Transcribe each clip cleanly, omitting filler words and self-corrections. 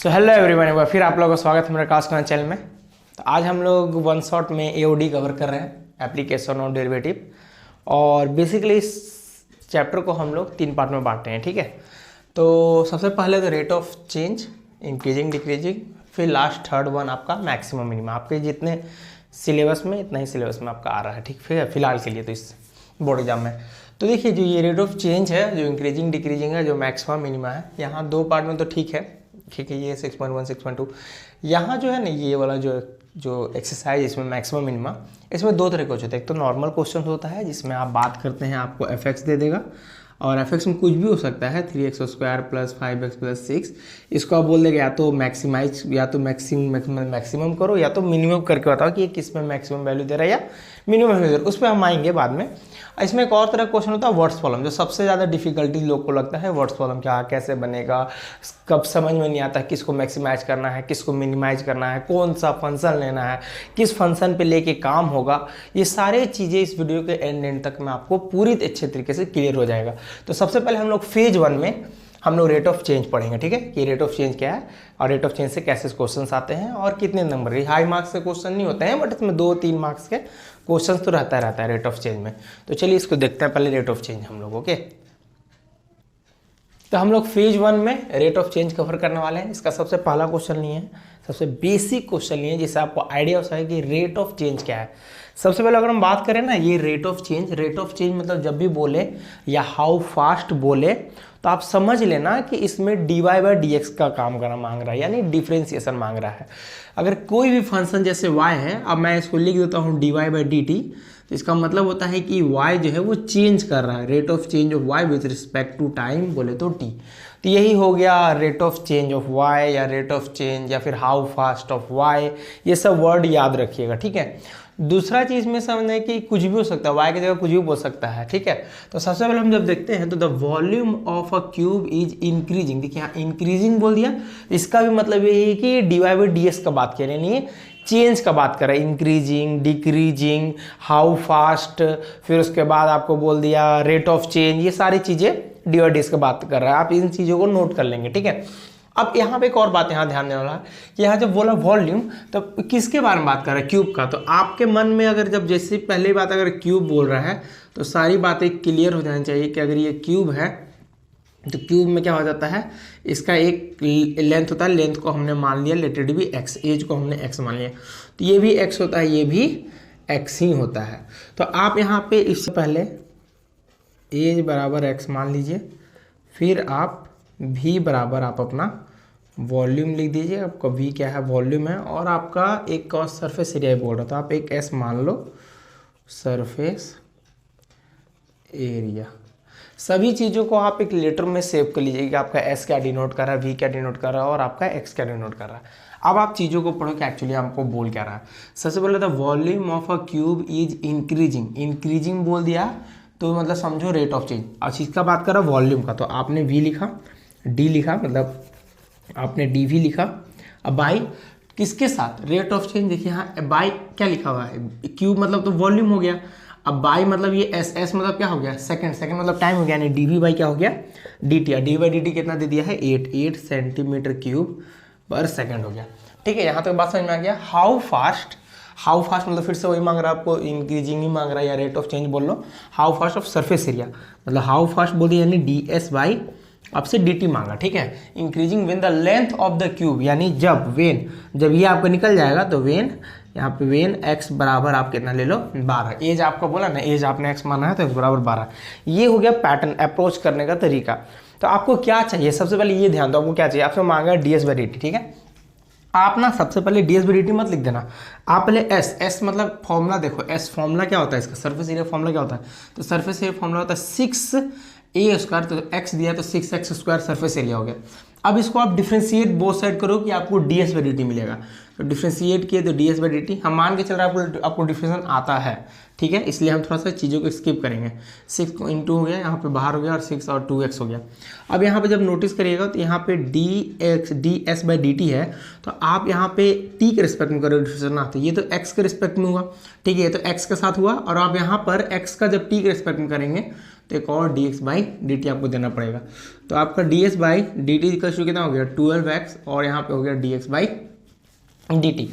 So hello everyone, एक बार फिर आप लोगों का स्वागत है मेरे कास्ट चैनल में। तो आज हम लोग वन शॉट में एओडी कवर कर रहे हैं, एप्लीकेशन ऑफ डेरिवेटिव। और बेसिकली इस चैप्टर को हम लोग 3 पार्ट में बांटते हैं, ठीक है। तो सबसे पहले तो rate of change, increasing decreasing, फिर लास्ट थर्ड वन आपका मैक्सिमम मिनिमम। आपके जितने सिलेबस में इतना ही सिलेबस में आपका आ रहा है, ठीक है, फिलहाल के लिए तो इस बोर्ड एग्जाम में। तो देखिए, जो ये रेट ऑफ चेंज है, जो इंक्रीजिंग डिक्रीजिंग है, जो मैक्सिमम मिनिमम है, यहाँ 2 पार्ट में तो ठीक है, ये 6.1 6.2। यहाँ जो है ना, ये वाला जो एक्सरसाइज इसमें मैक्सिमम मिनिमम, इसमें 2 तरह के क्वेश्चन होते हैं। एक तो नॉर्मल क्वेश्चन होता है जिसमें आप बात करते हैं, आपको एफ दे देगा और एफ में कुछ भी हो सकता है, 3x² + 5x + 6। इसको आप बोल देंगे या तो मैक्सिमाइज, या तो मैक्सिमम करो, या तो मिनिमम करके बताओ कि ये किस में मैक्सिमम वैल्यू दे रहा है या मिनिमम वैल्यू दे रहा है। उस पर हम आएंगे बाद में। इसमें एक और तरह का क्वेश्चन होता है वर्ड्स प्रॉब्लम, जो सबसे ज़्यादा डिफिकल्टी लोग को लगता है। वर्ड्स प्रॉब्लम क्या, कैसे बनेगा, कब समझ में नहीं आता किसको मैक्सिमाइज करना है, किसको मिनिमाइज करना है, कौन सा फंक्शन लेना है, किस फंक्शन पे लेके काम होगा। ये सारे चीज़ें इस वीडियो के एंड तक में आपको पूरी अच्छे तरीके से क्लियर हो जाएगा। तो सबसे पहले हम लोग फेज 1 में हम लोग रेट ऑफ चेंज पढ़ेंगे, ठीक है, कि रेट ऑफ चेंज क्या है और रेट ऑफ चेंज से कैसे क्वेश्चन आते हैं और कितने नंबर के। हाई मार्क्स के क्वेश्चन नहीं होते हैं, बट इसमें 2-3 मार्क्स के क्वेश्चन तो रहता है रेट ऑफ चेंज में। तो चलिए इसको देखते हैं पहले, रेट ऑफ चेंज हम लोग। ओके, तो हम लोग फेज 1 में रेट ऑफ चेंज कवर करने वाले हैं। इसका सबसे पहला क्वेश्चन नहीं है, सबसे बेसिक क्वेश्चन नहीं है, जिससे आपको आइडिया हो सके कि रेट ऑफ चेंज क्या है। सबसे पहले अगर हम बात करें ना, ये रेट ऑफ चेंज मतलब जब भी बोले या हाउ फास्ट बोले तो आप समझ लेना कि इसमें dy/dx का काम करना मांग रहा है, यानी डिफरेंशिएशन मांग रहा है। अगर कोई भी फंक्शन जैसे y है, अब मैं इसको लिख देता हूँ dy/dt, तो इसका मतलब होता है कि y जो है वो चेंज कर रहा है। Rate of change of y with respect to time बोले तो t। तो यही हो गया rate of change of y, या रेट ऑफ चेंज, या फिर हाउ फास्ट ऑफ y। ये सब वर्ड याद रखिएगा, ठीक है। दूसरा चीज में समझना है कि कुछ भी हो सकता है, y की जगह कुछ भी बोल सकता है, ठीक है। तो सबसे पहले हम जब देखते हैं तो the volume of a cube is increasing. देखिए यहाँ इंक्रीजिंग बोल दिया, इसका भी मतलब ये है कि dy/dx का बात कर रहे हैं, चेंज का बात कर रहा है। इंक्रीजिंग, डिक्रीजिंग, हाउ फास्ट, फिर उसके बाद आपको बोल दिया रेट ऑफ चेंज, ये सारी चीजें dy/dx का बात कर रहा है। आप इन चीजों को नोट कर लेंगे, ठीक है। अब यहाँ पे एक और बात यहाँ ध्यान देने वाला है कि यहाँ जब बोला वॉल्यूम, तो किसके बारे में बात कर रहा है, क्यूब का। तो आपके मन में अगर जब जैसे पहली बात अगर क्यूब बोल रहा है तो सारी बातें क्लियर हो जानी चाहिए कि अगर ये क्यूब है तो क्यूब में क्या हो जाता है, इसका एक लेंथ होता है, लेंथ को हमने मान लिया लेटेड भी x, एज को हमने x मान लिया, तो ये भी x होता है, ये भी x ही होता है। तो आप यहाँ पे इससे पहले एज बराबर x मान लीजिए, फिर आप v बराबर आप अपना वॉल्यूम लिख दीजिए। आपका v क्या है, वॉल्यूम है, और आपका एक और सरफेस एरिया बोल रहा था, आप एक s मान लो, सरफेस एरिया। सभी चीज़ों को आप एक लेटर में सेव कर लीजिए कि आपका s क्या डिनोट कर रहा है, v क्या डिनोट कर रहा है, और आपका x क्या डिनोट कर रहा है। अब आप चीज़ों को पढ़ो कि एक्चुअली आपको बोल क्या रहा है। सबसे पहले the volume of a cube is increasing. Increasing बोल दिया तो मतलब समझो रेट ऑफ चेंज। अब इसका बात कर रहा वॉल्यूम का, तो आपने v लिखा, d लिखा, मतलब आपने dv लिखा। अब बाई किसके साथ, रेट ऑफ चेंज। देखिए यहाँ बाई क्या लिखा हुआ है, क्यूब मतलब तो वॉल्यूम हो गया। अब बाई मतलब ये s मतलब क्या हो गया, सेकंड मतलब टाइम हो गया, यानी dv बाई क्या हो गया, dt। dy/dt कितना दे दिया है, 8 सेंटीमीटर क्यूब पर सेकंड हो गया, ठीक है। यहाँ तक बात समझ में आ गया। हाउ फास्ट मतलब फिर से वही मांग रहा है आपको, इंक्रीजिंग ही मांग रहा है, या रेट ऑफ चेंज बोल लो। How fast of surface area, मतलब हाउ फास्ट बोल दिया, यानी ds/, आपसे dt मांगा, ठीक है। Increasing when the length of the cube, यानी जब ये आपका निकल जाएगा तो यहाँ पे वेन x बराबर आप कितना ले लो, 12। एज आपका बोला ना, एज आपने x माना है तो x बराबर 12। ये हो गया पैटर्न, अप्रोच करने का तरीका। तो आपको क्या चाहिए, सबसे पहले ये ध्यान दो, आपको क्या चाहिए, आपसे मांगा ds/dt, ठीक है। आप ना सबसे पहले ds/dt मत लिख देना, आप पहले s मतलब फॉर्मूला देखो, s फॉर्मूला क्या होता है इसका, सरफेस एरिया फॉर्मूला क्या होता है, तो सरफेस एरिया फॉर्मूला होता है 6a², तो x दिया तो 6x² सरफेस एरिया हो गया। अब इसको आप डिफ्रेंशिएट बोथ साइड करो कि आपको ds/dt मिलेगा। तो डिफ्रेंशिएट किए तो ds/dt, हम मान के चल रहा है आपको डिफ्रेंशिएशन आता है, ठीक है, इसलिए हम थोड़ा सा चीज़ों को स्किप करेंगे। 6 इंटू हो गया, यहाँ पे बाहर हो गया, और 6 और 2x हो गया। अब यहाँ पे जब नोटिस करिएगा तो यहाँ पे ds/dt है, तो आप यहाँ पे t के रिस्पेक्ट में करो डिफ्रेंशिएशन ना, तो ये तो x के रिस्पेक्ट में हुआ, ठीक है, ये तो x के साथ हुआ, और आप यहाँ पर x का जब t के रिस्पेक्ट में करेंगे तो एक और dx/dt आपको देना पड़ेगा। तो आपका ds/dt कितना हो गया 12x और यहाँ पे हो गया dx/dt।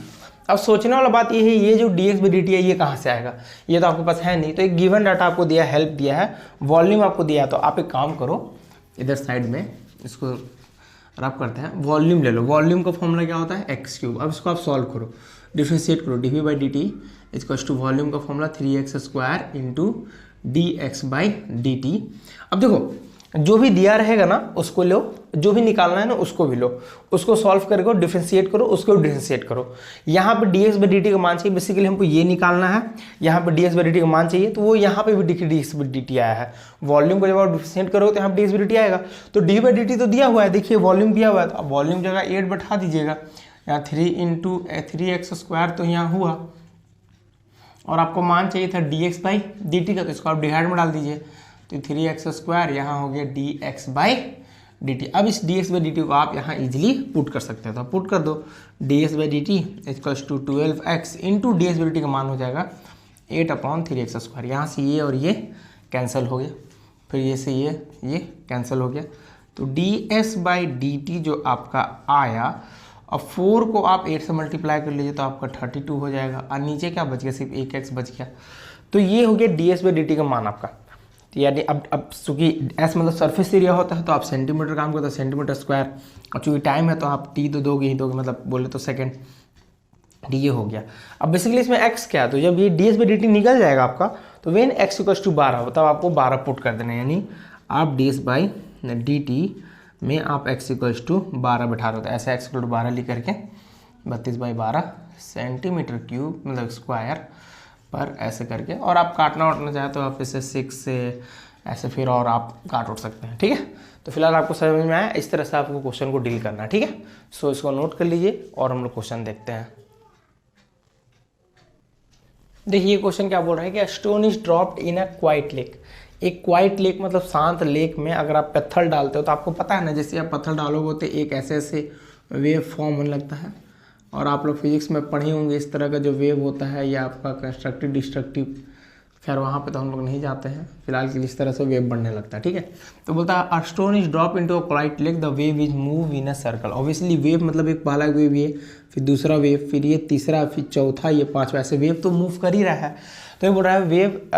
अब सोचने वाला बात ये है, ये जो dx/dt है ये कहाँ से आएगा, ये तो आपके पास है नहीं। तो एक गिवन डाटा आपको दिया है, हेल्प दिया है, वॉल्यूम आपको दिया है। तो आप एक काम करो, इधर साइड में इसको रब करते हैं, वॉल्यूम ले लो। वॉल्यूम का फॉर्मूला क्या होता है x³। अब इसको आप सॉल्व करो, डिफ्रेंशिएट करो, dv/dt इक्वल्स टू वॉल्यूम का फॉर्मूला 3x² इंटू dx/dt। अब देखो जो भी दिया रहेगा ना उसको लो, जो भी निकालना है ना उसको भी लो, उसको सॉल्व करके डिफरेंशिएट करो, उसको डिफरेंशिएट करो। यहाँ पे dx/dt का मान चाहिए, बेसिकली हमको ये निकालना है। यहाँ पे dx/dt का मान चाहिए, तो वो यहाँ पे भी dx/dt आया है। वॉल्यूम को जब आप डिफरेंशिएट करोगे तो यहाँ पे dx/dt आएगा। तो d/dt तो दिया हुआ है, देखिए वॉल्यूम दिया हुआ है, तो अब वॉल्यूम जगह 8 बैठा दीजिएगा, यहाँ 3 इंटू 3x² तो यहाँ हुआ, और आपको मान चाहिए था dx/dt का, तो इसको आप डिवाइड में डाल दीजिए, तो 3x² यहाँ हो गया dx/dt। अब इस dx/dt को आप यहाँ इजीली पुट कर सकते हैं, तो पुट कर दो, dx/dt equals to 12x into dx/dt का मान हो जाएगा 8/3x²। यहाँ से ये और ये कैंसिल हो गया, फिर ये से ये कैंसिल हो गया, तो ds/dt जो आपका आया, अब 4 को आप 8 से मल्टीप्लाई कर लीजिए तो आपका 32 हो जाएगा, और नीचे क्या बच गया, सिर्फ 1x बच गया। तो ये हो गया ds/dt का मान आपका। तो यानी अब चूँकि s मतलब सरफेस एरिया होता है, तो आप सेंटीमीटर काम करते हो, सेंटीमीटर स्क्वायर, और चूँकि टाइम है तो आप t तो दोगे ही दोगे, मतलब बोले तो सेकेंड, ये हो गया। अब बेसिकली इसमें x क्या है, तो जब ये ds/dt निकल जाएगा आपका, तो वेन x इक्वल्स टू 12 हो, तब आपको 12 पुट कर देना है, यानी आप ds/dt में आप x इक्वल्स टू 12 बैठा दो, तो ऐसे x इक्वल टू 12 लिख करके 32/12 सेंटीमीटर क्यूब मतलब स्क्वायर पर ऐसे करके, और आप काटना वाटना चाहे तो आप इसे 6 से ऐसे फिर और आप काट उठ सकते हैं, ठीक है। तो फिलहाल आपको समझ में आया, इस तरह से आपको क्वेश्चन को डील करना है, ठीक है। सो इसको नोट कर लीजिए और हम लोग क्वेश्चन देखते हैं। देखिए क्वेश्चन क्या बोल रहा है कि stone is dropped in a quite lake. एक क्वाइट लेक मतलब शांत लेक में अगर आप पत्थर डालते हो, तो आपको पता है ना, जैसे आप पत्थर डालोगे तो एक ऐसे ऐसे वेव फॉर्म होने लगता है, और आप लोग फिजिक्स में पढ़े होंगे इस तरह का जो वेव होता है, या आपका कंस्ट्रक्टिव डिस्ट्रक्टिव, खैर वहाँ पे तो हम लोग नहीं जाते हैं फिलहाल के लिए, इस तरह से वेव बढ़ने लगता है, ठीक है। तो बोलता है a stone is drop into a quite lake, the wave is move in a circle. Obviously wave मतलब एक पहला वेव ये, फिर दूसरा वेव, फिर ये तीसरा, फिर चौथा, ये पांचवा, ऐसे वेव तो मूव कर ही रहा है। तो ये बोल रहा है वेव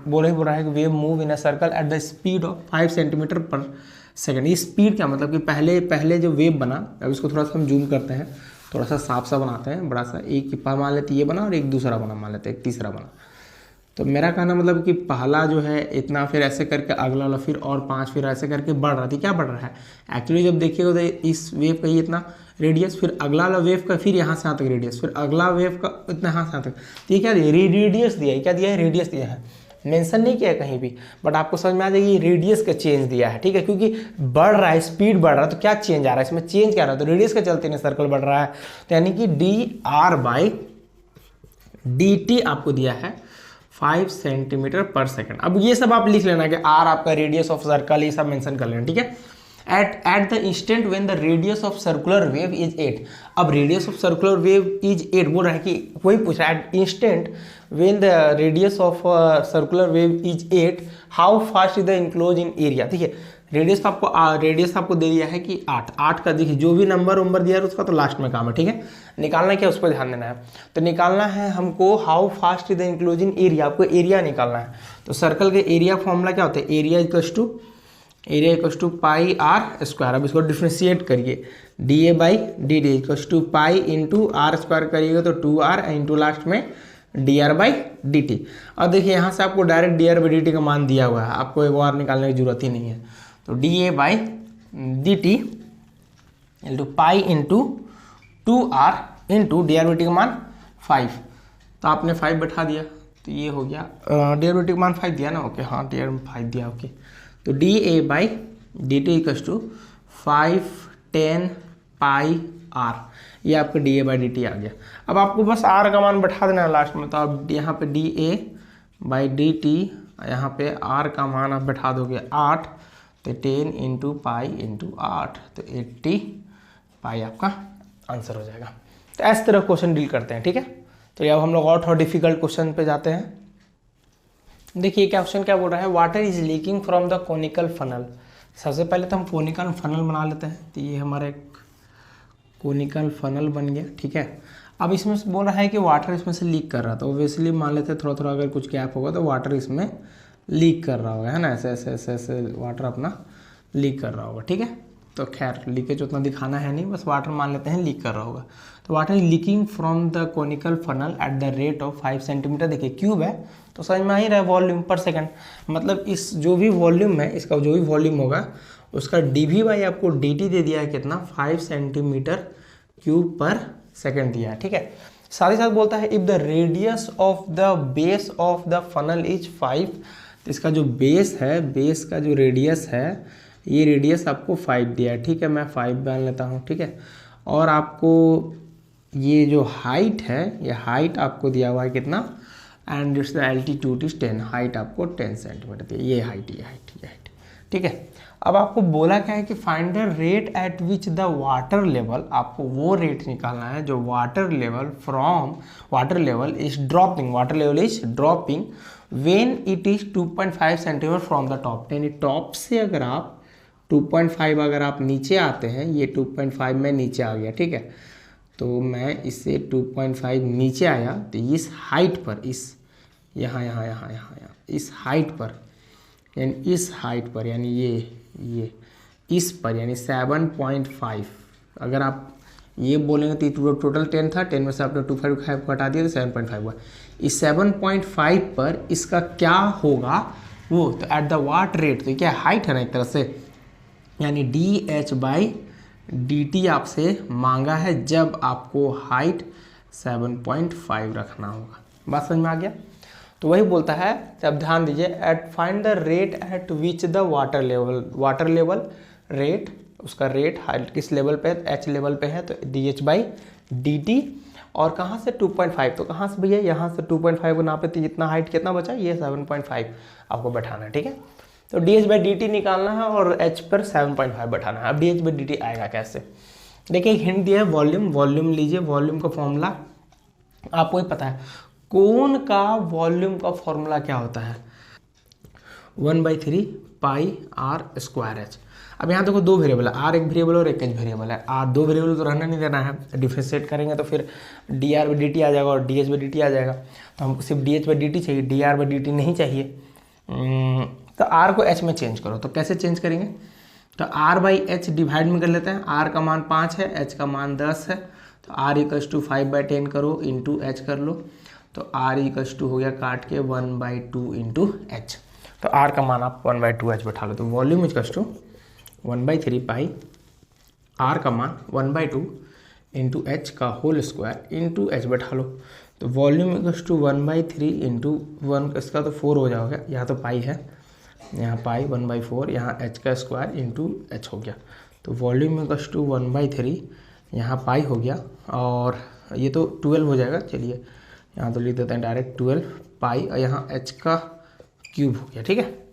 बोल रहा है कि wave move in a circle at the speed of 5 centimetre पर सेकेंड। ये स्पीड क्या मतलब कि पहले जो वेव बना, अब इसको थोड़ा सा हम जूम करते हैं, थोड़ा सा साफ सा बनाते हैं, बड़ा सा, एक मान लेते ये बना और एक दूसरा बना, मान लेते एक तीसरा बना। तो मेरा कहना मतलब कि पहला जो है इतना, फिर ऐसे करके अगला वाला, फिर और 5, फिर ऐसे करके बढ़ रहा थी। क्या बढ़ रहा है एक्चुअली, जब देखिएगा तो इस वेव का ये इतना रेडियस, फिर अगला वाला वेव का फिर यहाँ से यहाँ तक रेडियस, फिर अगला वेव का इतना यहाँ से यहाँ तक। तो ये क्या दिया, रेडियस दिया है, क्या दिया है, रेडियस दिया है, मेंशन नहीं किया है कहीं भी, बट आपको समझ में आ जाएगी रेडियस का चेंज दिया है, ठीक है, क्योंकि बढ़ रहा है, स्पीड बढ़ रहा है, तो क्या चेंज आ रहा है इसमें, चेंज क्या रहा है, तो रेडियस के चलते ना सर्कल बढ़ रहा है। तो यानी कि dr/dt आपको दिया है 5 सेंटीमीटर पर सेकेंड। अब ये सब आप लिख लेना कि r आपका रेडियस ऑफ सर्कल, ये सब मेंशन कर लेना, ठीक है। At the instant when the radius of circular wave is 8। अब radius of circular wave is 8 बोल रहा है कि वही पूछ रहा है, at instant when the radius of circular wave is 8 how fast is the enclose in area. देखिए रेडियस आपको दे दिया है कि 8 का, देखिए जो भी नंबर दिया है उसका तो लास्ट में काम है, ठीक है। निकालना क्या, उस पर ध्यान देना है। तो निकालना है हमको how fast is the enclose in area, आपको एरिया निकालना है। तो सर्कल के एरिया फॉर्मूला क्या होता है, area equals to pi r square. अब इसको डिफ्रेंशिएट करिए, dA/dt equals to pi into r square करिएगा तो 2r इंटू लास्ट में dr/dt। अब देखिए यहाँ से आपको डायरेक्ट dr/dt का मान दिया हुआ है, आपको एक और निकालने की जरूरत ही नहीं है। तो dA/dt into pi into 2r into dr/dt का मान 5, तो आपने 5 बैठा दिया, तो ये हो गया dr/dt का मान 5 दिया ना, ओके, हाँ dr/5 दिया, ओके। तो dA/dt equals to 5 10 pi r, ये आपका dA/dt आ गया। अब आपको बस r का मान बैठा देना है लास्ट में, तो आप यहाँ पे dA/dt, यहाँ पे r का मान आप बैठा दोगे 8, तो 10 इंटू पाई इंटू 8, तो 80 पाई आपका आंसर हो जाएगा। तो इस तरह क्वेश्चन डील करते हैं, ठीक है। तो अब हम लोग और थोड़ा डिफिकल्ट क्वेश्चन पे जाते हैं। देखिए क्वेश्चन क्या बोल रहा है, water is leaking from the conical funnel. सबसे पहले तो हम कोनिकल फनल बना लेते हैं, तो ये हमारा एक कोनिकल फनल बन गया, ठीक है। अब इसमें से बोल रहा है कि वाटर इसमें से लीक कर रहा था, ओब्वियसली मान लेते हैं थोड़ा थोड़ा अगर कुछ गैप होगा तो वाटर इसमें लीक कर रहा होगा, है ना, ऐसे ऐसे ऐसे ऐसे वाटर अपना लीक कर रहा होगा, ठीक है। तो खैर लीकेज उतना दिखाना है नहीं, बस वाटर मान लेते हैं लीक कर रहा होगा। तो water is leaking from the conical funnel at the rate of 5 centimetre. देखिए क्यूब है तो समझ में आ ही रहा है वॉल्यूम पर सेकंड, मतलब इस जो भी वॉल्यूम है इसका जो भी वॉल्यूम होगा उसका dv बाई आपको dt दे दिया है कितना, 5 सेंटीमीटर क्यूब पर सेकंड दिया है, ठीक है। साथ ही साथ बोलता है if the radius of the base of the funnel is 5, तो इसका जो बेस है, बेस का जो रेडियस है, ये रेडियस आपको 5 दिया है, ठीक है। मैं 5 मान लेता हूँ, ठीक है। और आपको ये जो हाइट है, ये हाइट आपको दिया हुआ है कितना, and it's the altitude is 10, height आपको 10 सेंटीमीटर दी है, ये हाइट, ठीक है। अब आपको बोला क्या है कि find the rate at which the water level, आपको वो रेट निकालना है जो water level is dropping when it is 2.5 centimetre from the top. यानी टॉप से अगर आप 2.5 अगर आप नीचे आते हैं, ये 2.5 में नीचे आ गया, ठीक है। तो मैं इससे 2.5 नीचे आया तो इस हाइट पर, इस यहाँ इस हाइट पर, यानी इस हाइट पर, यानी ये इस पर, यानी 7.5। अगर आप ये बोलेंगे तो टोटल 10 था, 10 में से आपने 2.5 हटा दिया तो 7.5 हुआ। इस 7.5 पर इसका क्या होगा वो, तो एट द वाट रेट, तो क्या हाइट है ना एक तरह से, यानी dh/dt आपसे मांगा है जब आपको हाइट 7.5 रखना होगा। बात समझ में आ गया। तो वही बोलता है, अब ध्यान दीजिए, at find the rate at which the water level rate, उसका रेट हाइट किस लेवल पे है, h लेवल पे है, तो dh/dt। और कहाँ से 2.5, तो कहाँ से भैया, यहाँ से 2.5 को नापे तो जितना हाइट कितना बचा, ये 7.5 आपको बैठाना है, ठीक है। तो dh/dt निकालना है और h पर 7.5 बैठाना है। अब dh/dt आएगा कैसे, देखिए एक हिंट दिया है, वॉल्यूम लीजिए, वॉल्यूम का फॉर्मूला आपको ही पता है, कोन का वॉल्यूम का फॉर्मूला क्या होता है, 1/3 पाई आर स्क्वायर एच। अब यहाँ देखो दो वेरिएबल है, आर एक वेरिएबल और एक एच वेरिएबल है, आर दो वेरिएबल तो रहना नहीं देना है, डिफरेंशिएट करेंगे तो फिर dr/dt आ जाएगा और dh/dt आ जाएगा। तो हम सिर्फ dh/dt चाहिए, dr/dt नहीं चाहिए। तो r को h में चेंज करो, तो कैसे चेंज करेंगे, तो r/h डिवाइड में कर लेते हैं, r का मान 5 है, h का मान 10 है, तो r = 5/10 करो इंटू h कर लो, तो r = हो गया काट के 1/2 इंटू h। तो r का मान आप 1/2 h बैठा लो, तो वॉल्यूम = 1/3 पाई, r का मान 1/2 इंटू h का होल स्क्वायर इंटू h बैठा लो। तो वॉल्यूम = 1/3 इंटू 1, इसका तो 4 हो जाएगा, यहाँ तो पाई है, यहाँ पाई 1/4, यहाँ h का स्क्वायर इंटू h हो गया। तो वॉल्यूम = 1/3, यहाँ पाई हो गया, और ये तो 12 हो जाएगा, चलिए यहाँ तो लिख देते हैं डायरेक्ट 12 पाई, और यहाँ h का क्यूब हो गया, ठीक है।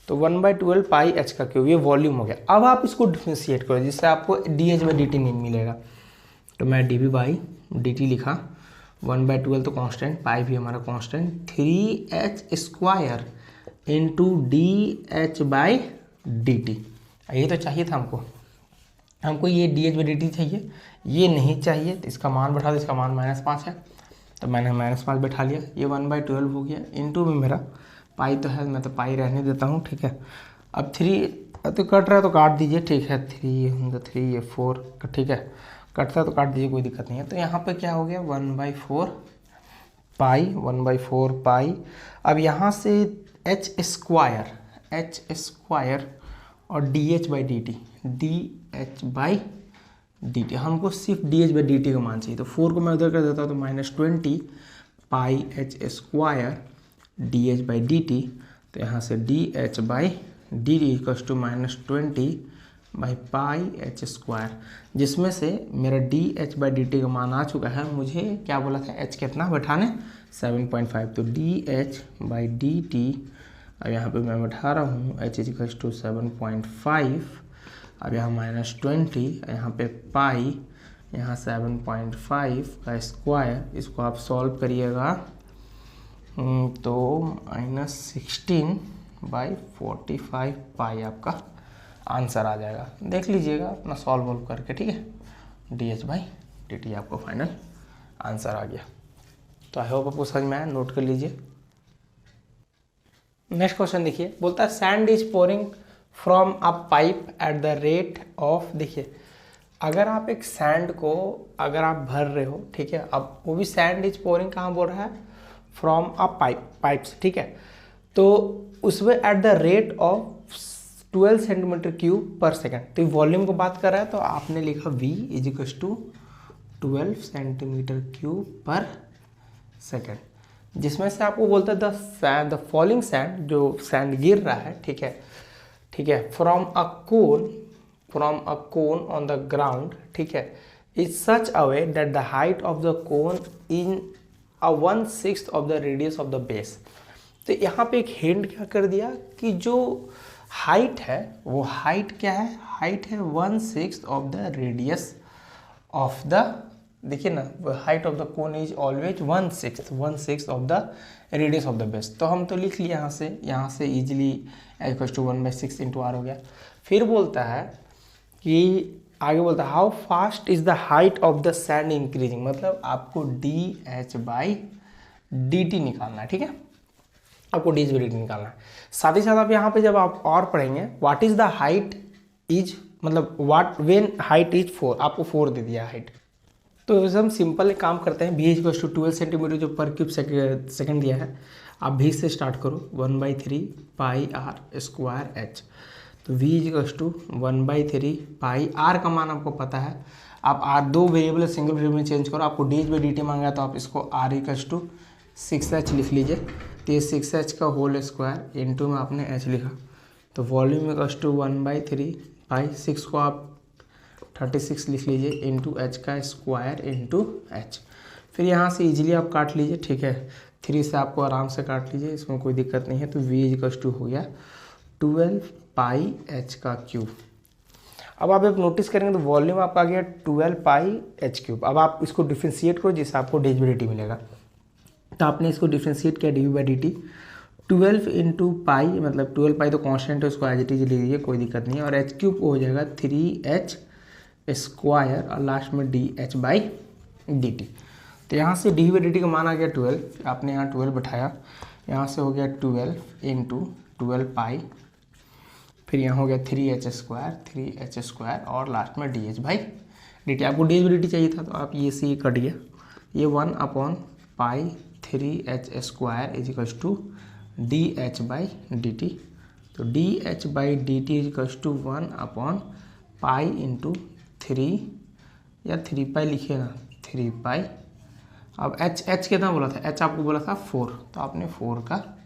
तो 1/12 पाई h का क्यूब, ये वॉल्यूम हो गया। अब आप इसको डिफरेंशिएट करो जिससे आपको dh/dt नहीं मिलेगा, तो मैं dv/dt लिखा, 1/12 तो कांस्टेंट, पाई भी हमारा कांस्टेंट, 3h² इंटू dh/dt। ये तो चाहिए था हमको ये dh/dt चाहिए, ये नहीं चाहिए, तो इसका मान बैठा दो, इसका मान -5 है, तो मैंने -5 बैठा लिया, ये 1/12 हो गया, इंटू में मेरा पाई तो है, मैं तो पाई रहने देता हूँ, ठीक है। अब 3 तो कट रहा है तो काट दीजिए, ठीक है, 3 ये 4, ठीक है, कटता है तो काट दीजिए, कोई दिक्कत नहीं है। तो यहाँ पे क्या हो गया, 1/4 पाई। अब यहाँ से h² और dh/dt, हमको सिर्फ dh/dt का मान चाहिए, तो 4 को मैं उधर कर देता हूँ, तो -20 पाई h² dh/dt। तो यहाँ से dh/dt = -20 पाई h², जिसमें से मेरा dh/dt का मान आ चुका है, मुझे क्या बोला था, h कितना बैठाने, 7.5, तो dh/dt, अब यहाँ पे मैं बैठा रहा हूँ h = 7.5, अब यहाँ -20, यहाँ पे पाई, यहाँ 7.5 का स्क्वायर, इसको आप सॉल्व करिएगा तो -16/45 पाई आपका आंसर आ जाएगा। देख लीजिएगा अपना सॉल्व वॉल्व करके, ठीक है। dH/dt आपको फाइनल आंसर आ गया। तो आई होप आपको समझ में आया, नोट कर लीजिए। नेक्स्ट क्वेश्चन देखिए, बोलता है sand is pouring from a pipe at the rate of, देखिए अगर आप एक सैंड को अगर आप भर रहे हो, ठीक है, अब वो भी सैंड इज पोरिंग कहाँ बोल रहा है, फ्रॉम अ पाइप से, ठीक है, तो उसमें at the rate of 12 centimetre cube पर सेकेंड, तो वॉल्यूम को बात कर रहा है, तो आपने लिखा V = 12 सेंटीमीटर क्यूब पर सेकेंड, जिसमें से आपको बोलता है द फॉलिंग सैंड, जो सैंड गिर रहा है, ठीक है, ठीक है, from a cone on the ground, ठीक है, is such a way that the height of the cone in a 1/6 of the radius of the base. तो यहाँ पे एक हिंट क्या कर दिया कि जो हाइट है वो हाइट क्या है, हाइट है 1/6 of the radius of the, देखिए ना, height of the cone is always 1/6 of the radius of the base. तो हम तो लिख लिए यहाँ से इजिली =1/6 × r हो गया। फिर बोलता है कि आगे बोलता है how fast is the height of the sand increasing, मतलब आपको dH/dt निकालना है, ठीक है, आपको dH/dt निकालना है। साथ ही साथ आप यहाँ पे जब आप और पढ़ेंगे what is the height is, मतलब व्हाट व्हेन हाइट इज 4, आपको 4 दे दिया हाइट। तो हम सिंपल एक काम करते हैं, V = 12 सेंटीमीटर जो पर क्यूब सेकेंड दिया है, आप V से स्टार्ट करो, 1/3 पाई r स्क्वायर h, तो V = 1/3 पाई r का मान आपको पता है, आप r दो वेरिएबल सिंगल वेरिएबल में चेंज करो, आपको dH/dt मांगा है, तो आप इसको r = 6h लिख लीजिए, तो ये 6h का होल स्क्वायर इंटू में आपने h लिखा, तो वॉल्यूम = 1/3 पाई 6 को आप 36 लिख लीजिए इंटू h का स्क्वायर इंटू h। फिर यहाँ से इजीली आप काट लीजिए, ठीक है, 3 से आपको आराम से काट लीजिए, इसमें कोई दिक्कत नहीं है। तो V = हो गया 12 पाई h का क्यूब। अब आप एक नोटिस करेंगे तो वॉल्यूम आपका आ गया 12 पाई h क्यूब। अब आप इसको डिफ्रेंशिएट करो जिससे आपको dH/dt मिलेगा, तो आपने इसको डिफ्रेंशिएट किया dV/dt, 12 इंटू पाई, मतलब 12 पाई तो कांस्टेंट है, उसको एज इट इज ले लीजिए, कोई दिक्कत नहीं है, और h क्यूब हो जाएगा 3h स्क्वायर और लास्ट में dH/dt। तो यहाँ से dV/dt का मान आ गया 12, आपने यहाँ 12 बैठाया, यहाँ से हो गया 12 इंटू 12 पाई, फिर यहाँ हो गया 3h स्क्वायर और लास्ट में dH/dt। आपको dH/dt चाहिए था तो आप ये से ये कट गया, ये 1/पाई 3h स्क्वायर = dH/dt, तो dH/dt = 1/पाई इंटू 3 या 3 पाई लिखिए ना, 3 पाई। अब h कितना बोला था, h आपको बोला था 4, तो आपने 4 का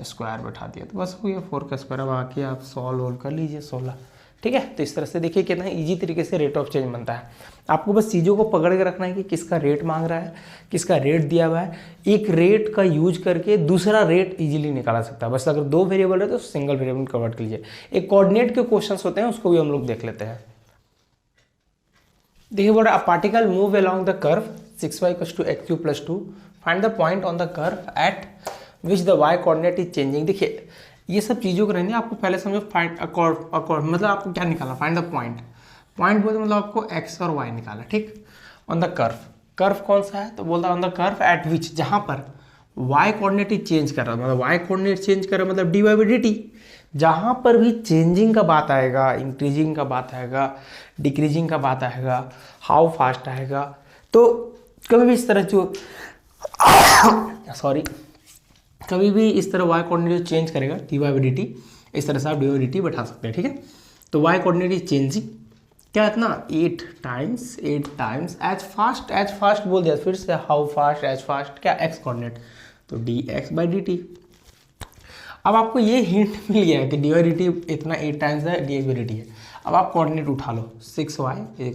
स्क्वायर बैठा दिया, तो बस हो गया 4 का स्क्वायर। अब आके आप सॉल्व कर लीजिए 16, ठीक है। तो इस तरह से देखिए कितना इजी तरीके से रेट ऑफ चेंज बनता है। आपको बस चीज़ों को पकड़ के रखना है कि किसका रेट मांग रहा है, किसका रेट दिया हुआ है, एक रेट का यूज करके दूसरा रेट इजीली निकाला सकता है। बस अगर 2 वेरिएबल है तो सिंगल वेरिएबल कन्वर्ट कर लीजिए। एक कोऑर्डिनेट के क्वेश्चंस होते हैं, उसको भी हम लोग देख लेते हैं। देखिए बोल रहा है, a particle move along the curve 6y = x³ + 2, find the point on the curve at which the y coordinate is changing. देखिए ये सब चीज़ों को रहने आपको पहले समझो, फाइंड मतलब आपको क्या निकाला, फाइंड द पॉइंट बोलते मतलब आपको x और y निकाला, ठीक, ऑन द कर्व कौन सा है, तो बोलता है ऑन द कर्व एट विच, जहाँ पर y कोऑर्डिनेट इज चेंज कर रहा है, मतलब y कोऑर्डिनेट चेंज कर रहा है मतलब dy/dt। जहाँ पर भी चेंजिंग का बात आएगा, इंक्रीजिंग का बात आएगा, डिक्रीजिंग का बात आएगा, हाउ फास्ट आएगा, तो कभी भी इस तरह जो कभी भी इस तरह y कोऑर्डिनेट चेंज करेगा dy/dt, इस तरह से आप dy/dt बैठा सकते हैं, ठीक है। तो y कोऑर्डिनेट इज चेंजिंग क्या इतना 8 टाइम्स एज फास्ट बोल दिया, फिर से हाउ फास्ट, एज फास्ट, क्या x कोऑर्डिनेट, तो dx/dt। अब आपको ये हिंट मिल गया है कि dy/dt इतना 8 टाइम्स है, dx/dt है। अब आप कोऑर्डिनेट उठा लो, 6y =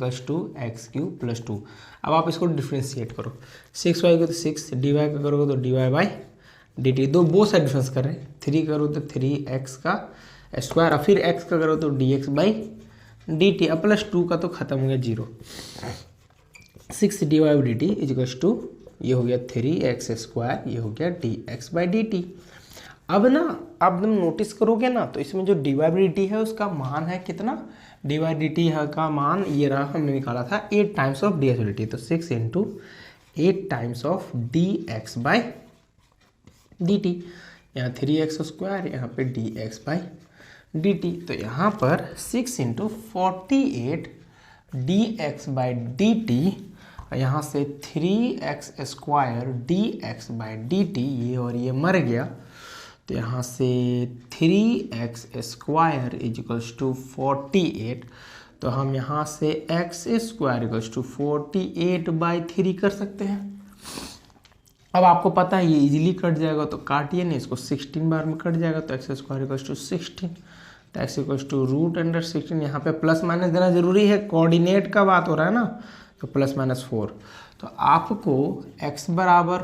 x³ + 2। अब आप इसको डिफ्रेंशिएट करो, 6y को तो 6, dy का करोगे तो dy/dt, दो बोथ साइड डिफरेंस कर रहे हैं, 3 करो तो 3x का स्क्वायर, और फिर x का करो तो dx/dt, अब +2 का तो खत्म हो गया 0। 6 dy/dt = ये हो गया 3x², ये हो गया dx/dt। अब ना आप तुम नोटिस करोगे ना तो इसमें जो dy/dt है उसका मान है कितना, dy/dt का मान ये रहा, हमने निकाला था 8 टाइम्स ऑफ dx/dt, तो 6 × 8 टाइम्स ऑफ dx/dt। यहाँ 3x², यहाँ पे dx/dt, तो यहाँ पर 6 × 48 dx/dt, यहाँ से 3x² dx/dt, ये और ये मर गया, तो यहाँ से 3x² = 48, तो हम यहाँ से x² = 48/3 कर सकते हैं। अब आपको पता है ये इजीली कट जाएगा, तो काटिए नहीं, इसको 16 बार में कट जाएगा, तो x² = 16, तो x = √16। यहाँ पे प्लस माइनस देना जरूरी है, कोऑर्डिनेट का बात हो रहा है ना, तो +-4, तो आपको x =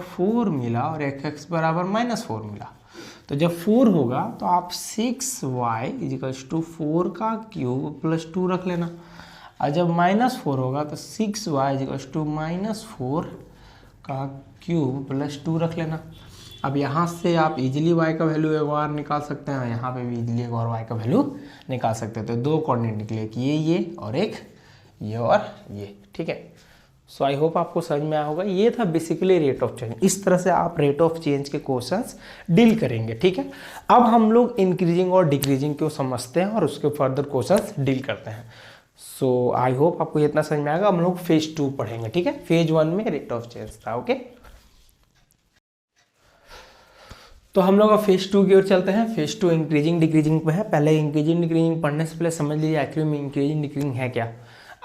4 मिला और x = -4 मिला। तो जब 4 होगा तो आप 6y = 4 का क्यूब प्लस 2 रख लेना, और जब -4 होगा तो 6y = -4 का क्यूब प्लस 2 रख लेना। अब यहाँ से आप इजीली y का वैल्यू एक और निकाल सकते हैं, यहाँ पे भी इजीली एक और y का वैल्यू निकाल सकते हैं। तो दो कोऑर्डिनेट निकले, एक ये और एक ये और ये, ठीक है। सो आई होप आपको समझ में आया होगा। ये था बेसिकली रेट ऑफ चेंज। इस तरह से आप रेट ऑफ चेंज के क्वेश्चंस डील करेंगे, ठीक है। अब हम लोग इंक्रीजिंग और डिक्रीजिंग को समझते हैं और उसके फर्दर क्वेश्चंस डील करते हैं। सो आई होप आपको इतना समझ में आएगा। हम लोग फेज 2 पढ़ेंगे, ठीक है। फेज 1 में रेट ऑफ चेंज था, ओके। तो हम लोग अब फेज 2 की ओर चलते हैं। फेज 2 इंक्रीजिंग डिक्रीजिंग पे है। पहले इंक्रीजिंग डिक्रीजिंग पढ़ने से पहले समझ लीजिए एक्चुअली में इंक्रीजिंग डिक्रीजिंग है क्या।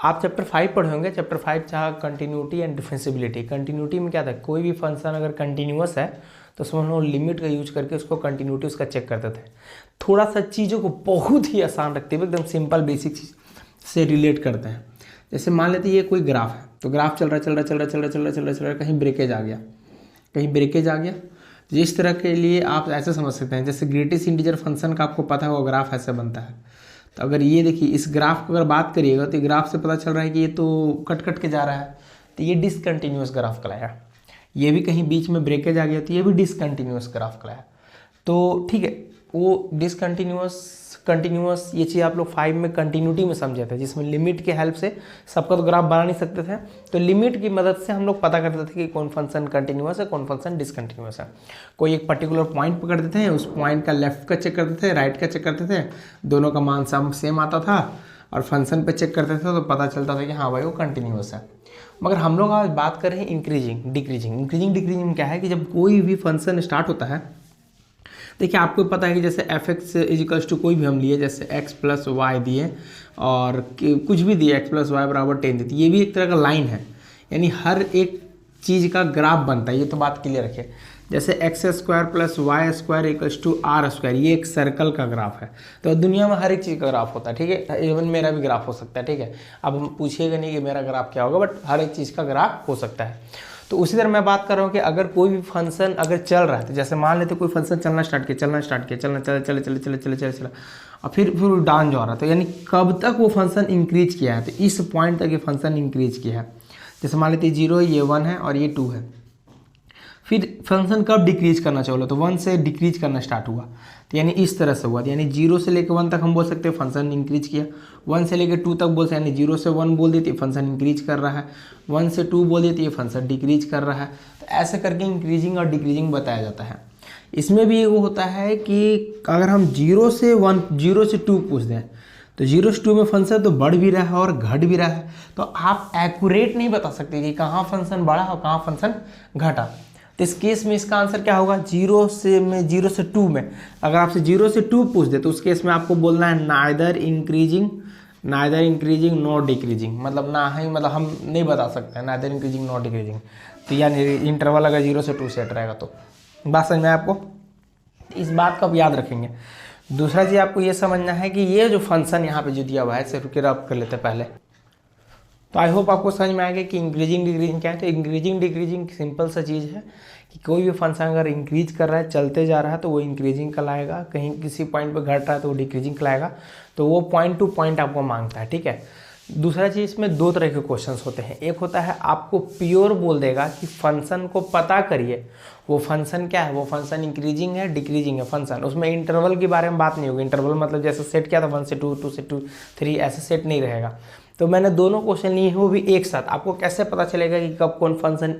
आप चैप्टर 5 पढ़े होंगे। चैप्टर 5 चाहे कंटिन्यूटी एंड डिफरेंशिएबिलिटी। कंटिन्यूटी में क्या था, कोई भी फंक्शन अगर कंटिन्यूअस है तो उसमें हम लोग लिमिट का यूज करके उसको कंटिन्यूटी उसका चेक करते थे। थोड़ा सा चीज़ों को बहुत ही आसान रखते हुए एकदम सिंपल बेसिक से रिलेट करते हैं। जैसे मान लेते ये कोई ग्राफ है, तो ग्राफ चल रहा कहीं ब्रेकेज आ गया, जिस तरह के लिए आप ऐसे समझ सकते हैं, जैसे ग्रेटेस्ट इंटीजर फंक्शन का आपको पता है वो ग्राफ ऐसे बनता है। तो अगर ये देखिए इस ग्राफ को अगर बात करिएगा तो ग्राफ से पता चल रहा है कि ये तो कट के जा रहा है, तो ये डिसकंटिन्यूअस ग्राफ कहलाया। ये भी कहीं बीच में ब्रेकेज आ गया तो ये भी डिसकंटिन्यूअस ग्राफ कहलाया। तो ठीक है, वो कंटिन्यूअस ये चीज़ आप लोग 5 में कंटिन्यूटी में समझे थे, जिसमें लिमिट के हेल्प से सबका तो ग्राफ बना नहीं सकते थे, तो लिमिट की मदद से हम लोग पता करते थे कि कौन फंक्शन कंटिन्यूअस है कौन फंक्शन डिसकंटिन्यूअस है। कोई एक पर्टिकुलर पॉइंट पकड़ते थे, उस पॉइंट का लेफ्ट का चेक करते थे, राइट का चेक करते थे, दोनों का मान सेम आता था, और फंक्शन पे चेक करते थे तो पता चलता था कि हाँ भाई वो कंटिन्यूअस है। मगर हम लोग आज बात कर रहे हैं इंक्रीजिंग डिक्रीजिंग। इंक्रीजिंग डिक्रीजिंग क्या है कि जब कोई भी फंक्शन स्टार्ट होता है, देखिए आपको पता है कि जैसे f(x) = कोई भी हम लिए, जैसे x + y दिए और कुछ भी दिए, x + y = 10 देती, ये भी एक तरह का लाइन है, यानी हर एक चीज़ का ग्राफ बनता है। ये तो बात क्लियर रखे। जैसे x² + y² = r², ये एक सर्कल का ग्राफ है। तो दुनिया में हर एक चीज़ का ग्राफ होता है, ठीक है। इवन मेरा भी ग्राफ हो सकता है, ठीक है। अब हम पूछिएगा नहीं कि मेरा ग्राफ क्या होगा, बट हर एक चीज़ का ग्राफ हो सकता है। तो उसी तरह मैं बात कर रहा हूँ कि अगर कोई भी फंक्शन अगर चल रहा है, तो जैसे मान लेते कोई फंक्शन चलना स्टार्ट किया, चला और फिर डाउन जा रहा है, तो यानी कब तक वो फंक्शन इंक्रीज किया है, तो इस पॉइंट तक ये फंक्शन इंक्रीज किया है। जैसे मान लेते 0 ये 1 है और ये 2 है। फिर फंक्शन कब डिक्रीज करना चाहिए, तो 1 से डिक्रीज करना स्टार्ट हुआ, तो यानी इस तरह से हुआ। यानी 0 से लेकर 1 तक हम बोल सकते हैं फंक्शन इंक्रीज किया। 1 से लेकर 2 तक बोल सकते हैं, यानी 0 से 1 बोल देती है फंक्शन इंक्रीज कर रहा है। 1 से 2 बोल देती है फंक्शन डिक्रीज कर रहा है। तो ऐसे करके इंक्रीजिंग और डिक्रीजिंग बताया जाता है। इसमें भी वो होता है कि अगर हम 0 से 2 पूछ दें, तो 0 से 2 में फंक्शन तो बढ़ भी रहा है और घट भी रहा है, तो आप एक्यूरेट नहीं बता सकते कि कहाँ फंक्शन बढ़ा और कहाँ फंक्शन घटा। तो इस केस में इसका आंसर क्या होगा, 0 से 2 में अगर आपसे 0 से 2 पूछ दे, तो उस केस में आपको बोलना है नाइदर इंक्रीजिंग नॉट डिक्रीजिंग। मतलब ना ही, मतलब हम नहीं बता सकते हैं नाइदर इंक्रीजिंग नॉट डिक्रीजिंग। तो यानी इंटरवल अगर 0 से 2 सेट रहेगा, तो बात समझ में आपको, इस बात का आप याद रखेंगे। दूसरा चीज़ आपको ये समझना है कि ये जो फंक्शन यहाँ पे जो दिया हुआ है, इसे रुके रब कर लेते हैं पहले। तो आई होप आपको समझ में आएगा कि इंक्रीजिंग डिक्रीजिंग क्या है। तो इंक्रीजिंग डिक्रीजिंग सिंपल सा चीज़ है कि कोई भी फंक्शन अगर इंक्रीज कर रहा है, चलते जा रहा है, तो वो इंक्रीजिंग कहलाएगा। कहीं किसी पॉइंट पे घट रहा है तो वो डिक्रीजिंग कहलाएगा। तो वो पॉइंट टू पॉइंट आपको मांगता है, ठीक है। दूसरा चीज़ इसमें दो तरह के क्वेश्चंस होते हैं। एक होता है आपको प्योर बोल देगा कि फंक्शन को पता करिए, वो फंक्शन क्या है, वो फंक्शन इंक्रीजिंग है डिक्रीजिंग है फंक्शन, उसमें इंटरवल के बारे में बात नहीं होगी। इंटरवल मतलब जैसे सेट क्या था 1 से 2, 2 से 2, 3 ऐसे सेट नहीं रहेगा। तो मैंने दोनों क्वेश्चन लिए हैं वो भी एक साथ। आपको कैसे पता चलेगा कि कब कौन फंक्शन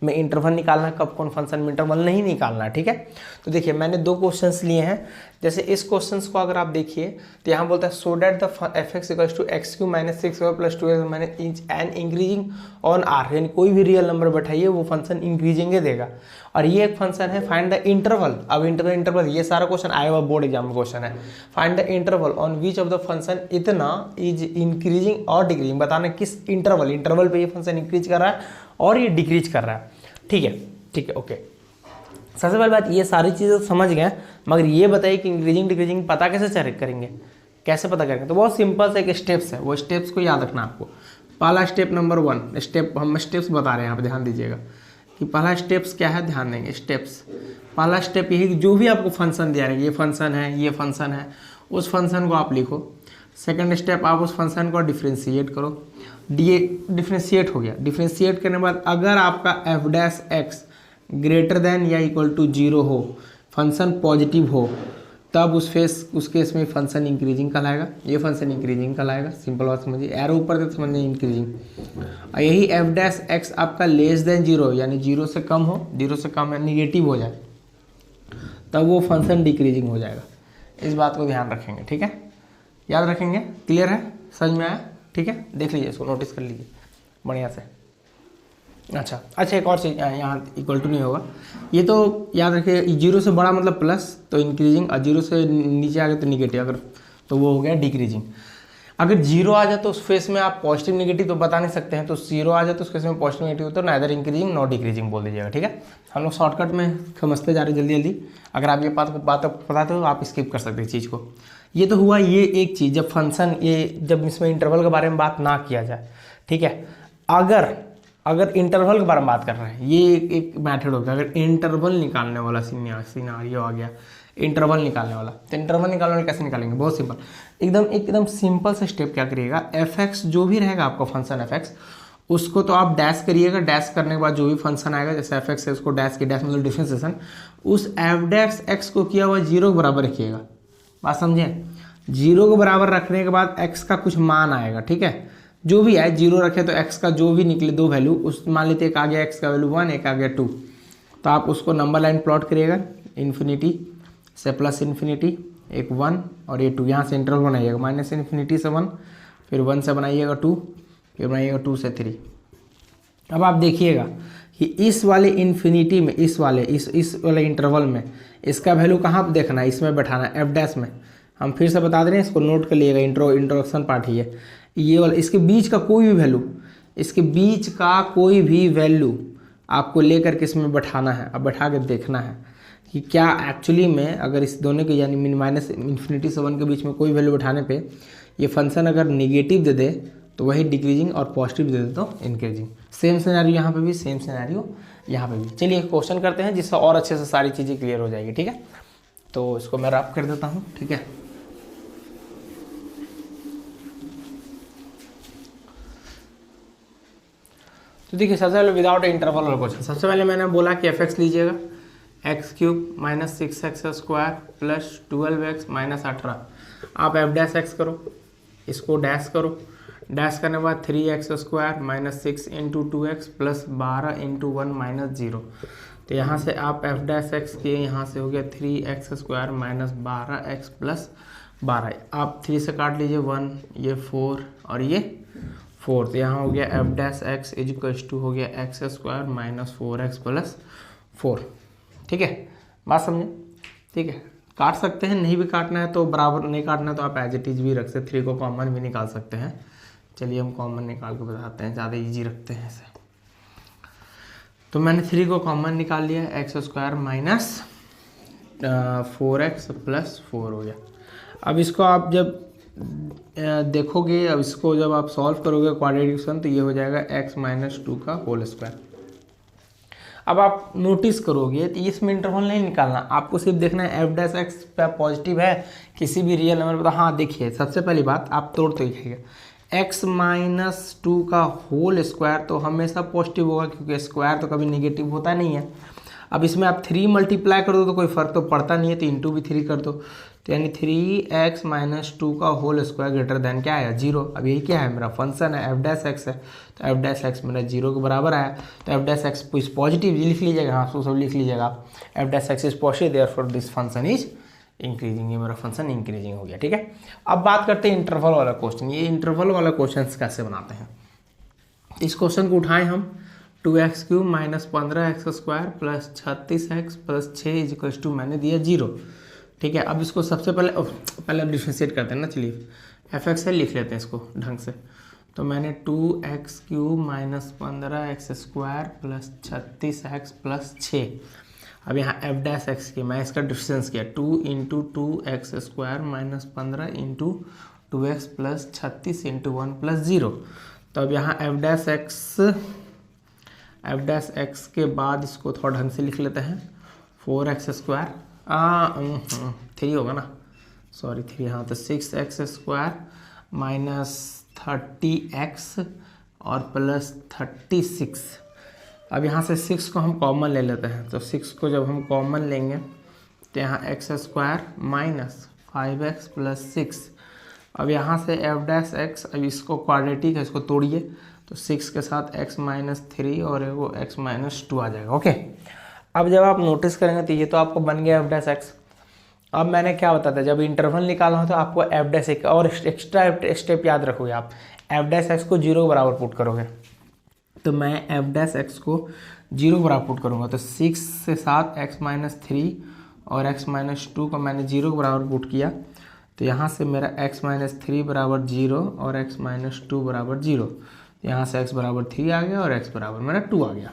में इंटरवल निकालना है, कब कौन फंक्शन में इंटरवल नहीं निकालना है, ठीक है। तो देखिए मैंने दो क्वेश्चंस लिए हैं। जैसे इस क्वेश्चंस को अगर आप देखिए तो यहाँ बोलता है so that the f x equals to x cube minus 6 plus 2 minus n increasing on R, यानी कोई भी रियल नंबर बैठाइए वो फंक्शन इंक्रीजिंग देगा। और ये एक फंक्शन है फाइंड द इंटरवल। अब इंटरवल ये सारा क्वेश्चन आया हुआ बोर्ड एग्जाम में क्वेश्चन है। Find the interval on which of the function इतना इज इंक्रीजिंग और डिक्रीजिंग, बताना किस इंटरवल पे ये फंक्शन इंक्रीज कर रहा है और ये डिक्रीज कर रहा है, ठीक है ओके। सबसे पहली बात ये सारी चीज़ें समझ गए, मगर ये बताइए कि इंक्रीजिंग डिक्रीजिंग पता कैसे करेंगे, कैसे पता करेंगे। तो बहुत सिंपल से एक स्टेप्स है, वो स्टेप्स को याद रखना आपको। पहला स्टेप नंबर 1 स्टेप, हम स्टेप्स बता रहे हैं यहाँ पे, ध्यान दीजिएगा कि पहला स्टेप्स क्या है, ध्यान देंगे स्टेप्स। पहला स्टेप यही कि जो भी आपको फंक्शन दिया है, ये फंक्शन है, उस फंक्शन को आप लिखो। सेकंड स्टेप आप उस फंक्शन को डिफ्रेंशिएट करो। डिफ्रेंशिएट हो गया। डिफ्रेंशिएट करने के बाद अगर आपका F dash x greater than या इक्वल टू 0 हो, फंक्शन पॉजिटिव हो, तब उस केस में फंक्शन इंक्रीजिंग कहलाएगा। ये फंक्शन इंक्रीजिंग कहलाएगा। सिंपल बात समझिए, एरो ऊपर से समझिए इंक्रीजिंग। और यही एफ डैश एक्स आपका लेस देन 0 यानी 0 से कम हो, 0 से कम या निगेटिव हो जाए, तब वो फंक्शन डिक्रीजिंग हो जाएगा। इस बात को ध्यान रखेंगे, ठीक है, याद रखेंगे। क्लियर है, समझ में आया, ठीक है। देख लीजिए इसको, नोटिस कर लीजिए बढ़िया से। अच्छा एक और चीज़, यहाँ इक्वल टू नहीं होगा, ये तो याद रखिए। 0 से बड़ा मतलब प्लस तो इंक्रीजिंग, और 0 से नीचे आ गए तो निगेटिव, अगर तो वो हो गया डिक्रीजिंग। अगर 0 आ जाए तो उस फेस में आप पॉजिटिव निगेटिव तो बता नहीं सकते हैं, तो 0 आ जाए तो उस केस में पॉजिटिव निगेटिव तो नाइदर इंक्रीजिंग नॉट डिक्रीजिंग बोल दीजिएगा, ठीक है। हम लोग शॉर्टकट में समझते जा रहे जल्दी। अगर आप ये बात बताते हो आप स्किप कर सकते हैं चीज़ को। ये तो हुआ ये एक चीज़, जब फंक्शन जब इसमें इंटरवल के बारे में बात ना किया जाए, ठीक है। अगर इंटरवल के बारे में बात कर रहे हैं, ये एक मेथड होगा। अगर इंटरवल निकालने वाला सिनारियो आ गया, इंटरवल निकालने वाला, तो इंटरवल निकालने वाला कैसे निकालेंगे, बहुत सिंपल, एकदम सिंपल से स्टेप। क्या करिएगा, एफ एक्स जो भी रहेगा आपका फंक्शन एफ एक्स, उसको तो आप डैश करिएगा। डैश करने के बाद जो भी फंक्शन आएगा, जैसे एफ एक्स है उसको डैश की, डैश मतलब डिफरेंशिएशन, उस एफ डैश एक्स को किया हुआ 0 के बराबर रखिएगा। बात समझे, 0 के बराबर रखने के बाद एक्स का कुछ मान आएगा, ठीक है। जो भी है 0 रखे तो x का जो भी निकले दो वैल्यू, उस मान लेते एक आ गया x का वैल्यू 1, एक आ गया 2, तो आप उसको नंबर लाइन प्लॉट करिएगा। इन्फिनिटी से प्लस इन्फिनिटी, एक 1 और ये 2, यहाँ से इंटरवल बनाइएगा। माइनस इन्फिनिटी से 1, फिर 1 से बनाइएगा 2, फिर बनाइएगा 2 से 3। अब आप देखिएगा कि इस वाले इन्फिनिटी में, इस वाले इंटरवल में इसका वैल्यू कहाँ देखना है, इसमें बैठाना है एफ डैश में। हम फिर से बता दे रहे हैं, इसको नोट कर लिएगा, इंट्रोडक्शन पार्ट ही है ये वाला। इसके बीच का कोई भी वैल्यू आपको लेकर के इसमें बैठाना है। अब बैठा के देखना है कि क्या एक्चुअली में अगर इस दोनों के यानी माइनस इन्फिनिटी से 1 के बीच में कोई वैल्यू बैठाने पे ये फंक्शन अगर निगेटिव दे दे तो वही डिक्रीजिंग, और पॉजिटिव दे दे तो इंक्रीजिंग। सेम सिनेरियो यहाँ पे भी, सेम सिनेरियो यहाँ पे भी। चलिए क्वेश्चन करते हैं जिससे और अच्छे से सारी चीज़ें क्लियर हो जाएगी, ठीक है। तो इसको मैं रैप कर देता हूँ, ठीक है। तो देखिए सबसे पहले विदाउट इंटरवल वाला क्वेश्चन। सबसे पहले मैंने बोला कि एफ एक्स लीजिएगा, x³ minus 6x² plus 12x minus 18। आप एफ डैश एक्स करो, इसको डैश करो, डैश करने के बाद 3x² minus 6 into 2x plus 12 into 1 minus 0। तो यहाँ से आप एफ डैश एक्स किए, यहाँ से हो गया 3x² माइनस 12x प्लस 12। आप 3 से काट लीजिए 1, ये 4 और ये 4, तो यहाँ हो गया f dash x is equals to हो गया x² माइनस 4x प्लस 4, ठीक है। बात समझे, ठीक है। काट सकते हैं, नहीं भी काटना है तो बराबर नहीं काटना है तो आप एज इट इज भी रख सकते, 3 को कॉमन भी निकाल सकते हैं। चलिए हम कॉमन निकाल के बताते हैं, ज़्यादा इजी रखते हैं इसे। तो मैंने 3 को कॉमन निकाल लिया, x² माइनस 4x प्लस 4 हो गया। अब इसको आप जब देखोगे, अब इसको जब आप सॉल्व करोगे क्वाड्रेटिक इक्वेशन, तो ये हो जाएगा x माइनस 2 का होल स्क्वायर। अब आप नोटिस करोगे तो इसमें इंटरवल नहीं निकालना, आपको सिर्फ देखना है एफ डैश एक्स पॉजिटिव है किसी भी रियल नंबर पर। हाँ देखिए, सबसे पहली बात आप तोड़ तो देखिएगा, x माइनस 2 का होल स्क्वायर तो हमेशा पॉजिटिव होगा, क्योंकि स्क्वायर तो कभी नेगेटिव होता नहीं है। अब इसमें आप 3 मल्टीप्लाई कर दो तो कोई फर्क तो पड़ता नहीं है, तो इंटू भी 3 कर दो, तो यानी 3x माइनस 2 का होल स्क्वायर ग्रेटर देन क्या आया 0। अब यही क्या है, मेरा फंक्शन है f डैश एक्स है, तो f डैश एक्स मेरा 0 के बराबर आया, तो f dash x is positive लिख लीजिएगा, हाँ तो सब लिख लीजिएगा, f dash x is positive therefore this function is increasing, ये मेरा फंक्शन इंक्रीजिंग हो गया। ठीक है, अब बात करते हैं इंटरवल वाला क्वेश्चन। ये इंटरवल वाला क्वेश्चन कैसे बनाते हैं, इस क्वेश्चन को उठाएं हम 2x³ minus 15x² plus 36x plus 6 is equal to मैंने दिया 0। ठीक है, अब इसको सबसे पहले अब डिफ्रेंशिएट करते हैं ना, चलिए f(x) लिख लेते हैं इसको ढंग से। तो मैंने 2x³ minus 15x² plus 36x plus 6, अब यहाँ f डैश एक्स की मैं इसका डिफरेंस किया 2 into 2x² minus 15 into 2x plus 36 into 1 plus 0। तो अब यहाँ f डैश एक्स के बाद इसको थोड़ा ढंग से लिख लेते हैं 4x², 3 होगा ना, सॉरी 3, हाँ तो 6x² माइनस 30x और प्लस 36। अब यहाँ से 6 को हम कॉमन ले लेते हैं, तो 6 को जब हम कॉमन लेंगे तो यहाँ x² माइनस 5x प्लस 6। अब यहाँ से f डैश एक्स, अब इसको क्वाड्रेटिक है, इसको तोड़िए, तो 6 के साथ x माइनस 3 और वो x माइनस 2 आ जाएगा। ओके, अब जब आप नोटिस करेंगे तो ये तो आपको बन गया f डैश एक्स। अब मैंने क्या बताया था, जब इंटरवल निकालना हो तो आपको f डैश एक और एक्स्ट्रा स्टेप याद रखोगे, आप f डैश एक्स को 0 के बराबर पुट करोगे, तो मैं f डैश एक्स को 0 बराबर पुट करूँगा, तो 6 से साथ x माइनस 3 और x माइनस 2 को मैंने 0 के बराबर पुट किया, तो यहाँ से मेरा x माइनस 3 बराबर 0 और x माइनस 2 बराबर 0, यहाँ से x बराबर 3 आ गया और x बराबर मेरा 2 आ गया।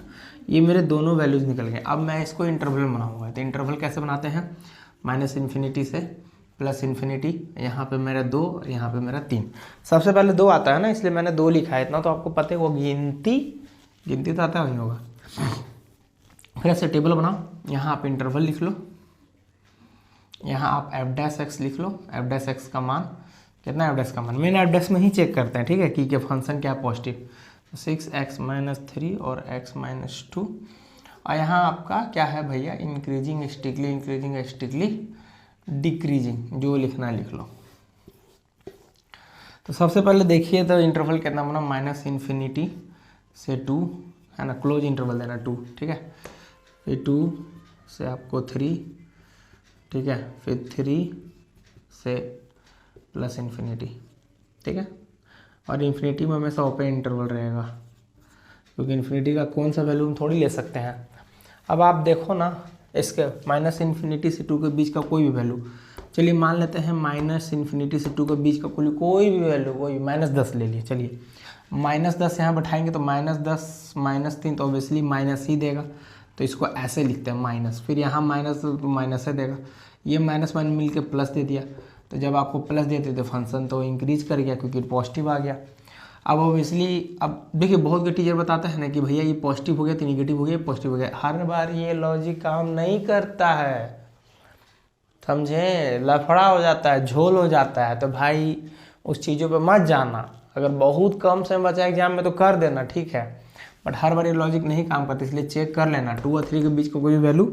ये मेरे दोनों वैल्यूज़ निकल गए। अब मैं इसको इंटरवल बनाऊँगा, तो इंटरवल कैसे बनाते हैं, माइनस इन्फिनिटी से प्लस इन्फिनिटी, यहाँ पे मेरा 2 और यहाँ पे मेरा 3। सबसे पहले 2 आता है ना, इसलिए मैंने 2 लिखा है, इतना तो आपको पता है, वो गिनती तो आता है, वही होगा। फिर ऐसे टेबल बनाओ, यहाँ आप इंटरवल लिख लो, यहाँ आप f डैश एक्स लिख लो, f डैश एक्स का मान कितना है, f डैश का मान मेन f डैश में ही चेक करते हैं, ठीक है, कि फंक्शन क्या है पॉजिटिव, 6x माइनस 3 और x माइनस 2, और यहाँ आपका क्या है भैया, इंक्रीजिंग स्टिकली डिक्रीजिंग, जो लिखना है लिख लो। तो सबसे पहले देखिए तो इंटरवल कितना बना, माइनस इन्फिनिटी से 2 है ना, क्लोज इंटरवल देना 2, ठीक है, फिर 2 से आपको 3, ठीक है, फिर 3 से प्लस इन्फिनिटी, ठीक है, और इन्फिनिटी में हमेशा ओपन इंटरवल रहेगा, क्योंकि इन्फिनिटी का कौन सा वैल्यू हम थोड़ी ले सकते हैं। अब आप देखो ना, इसके माइनस इन्फिनिटी से 2 के बीच का कोई भी वैल्यू, चलिए मान लेते हैं माइनस इन्फिनिटी से 2 के बीच का कोई भी वैल्यू, कोई -10 ले लिए, चलिए -10 यहाँ बैठाएंगे तो -10 -3 तो ऑब्वियसली माइनस ही देगा, तो इसको ऐसे लिखते हैं माइनस, फिर यहाँ माइनस तो माइनस ही देगा, ये माइनस मिल के प्लस दे दिया, तो जब आपको प्लस देते तो फंक्शन तो इंक्रीज कर गया क्योंकि पॉजिटिव आ गया। अब ऑब्वियसली अब देखिए बहुत के टीचर बताते हैं ना कि भैया ये पॉजिटिव हो गया तो निगेटिव हो गया, पॉजिटिव हो गया, हर बार ये लॉजिक काम नहीं करता है, समझे, लफड़ा हो जाता है, झोल हो जाता है, तो भाई उस चीज़ों पे मत जाना। अगर बहुत कम समय बचा एग्जाम में तो कर देना, ठीक है, बट हर बार ये लॉजिक नहीं काम करती, इसलिए चेक कर लेना। 2 और 3 के बीच का कोई वैल्यू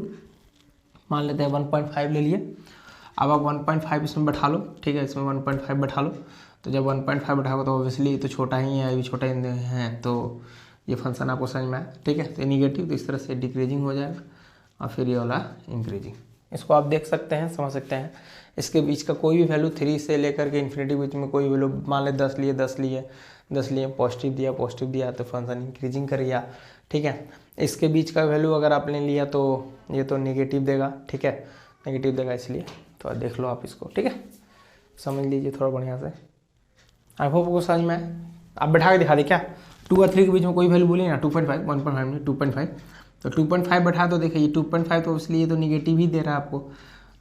मान लेते हैं 1.5 ले लिए, अब आप 1.5 इसमें बैठा लो, ठीक है, इसमें 1.5 बैठा लो, तो जब 1.5 बैठाओगे तो ऑब्वियसली तो छोटा ही है, ये छोटा ही है, तो ये फंक्शन आपको समझ में आया, ठीक है, तो निगेटिव तो इस तरह से डिक्रीजिंग हो जाएगा और फिर ये वाला इंक्रीजिंग, इसको आप देख सकते हैं, समझ सकते हैं। इसके बीच का कोई भी वैल्यू 3 से लेकर के इन्फिनिटी बीच में कोई वैल्यू मान ले 10 लिए पॉजिटिव दिया तो फंक्शन इंक्रीजिंग कर गया, ठीक है। इसके बीच का वैल्यू अगर आपने लिया तो ये तो नेगेटिव देगा, ठीक है, नेगेटिव देगा, इसलिए तो देख लो आप इसको, ठीक है, समझ लीजिए थोड़ा बढ़िया से। आई होप को समझ में आए। आप बैठा के दिखा दे क्या, 2 और 3 के बीच में कोई वैल्यू बोलिए ना, 2.5 1.5 में 2.5, तो 2.5 बैठा तो देखिए ये 2.5 तो इसलिए तो निगेटिव ही दे रहा है आपको,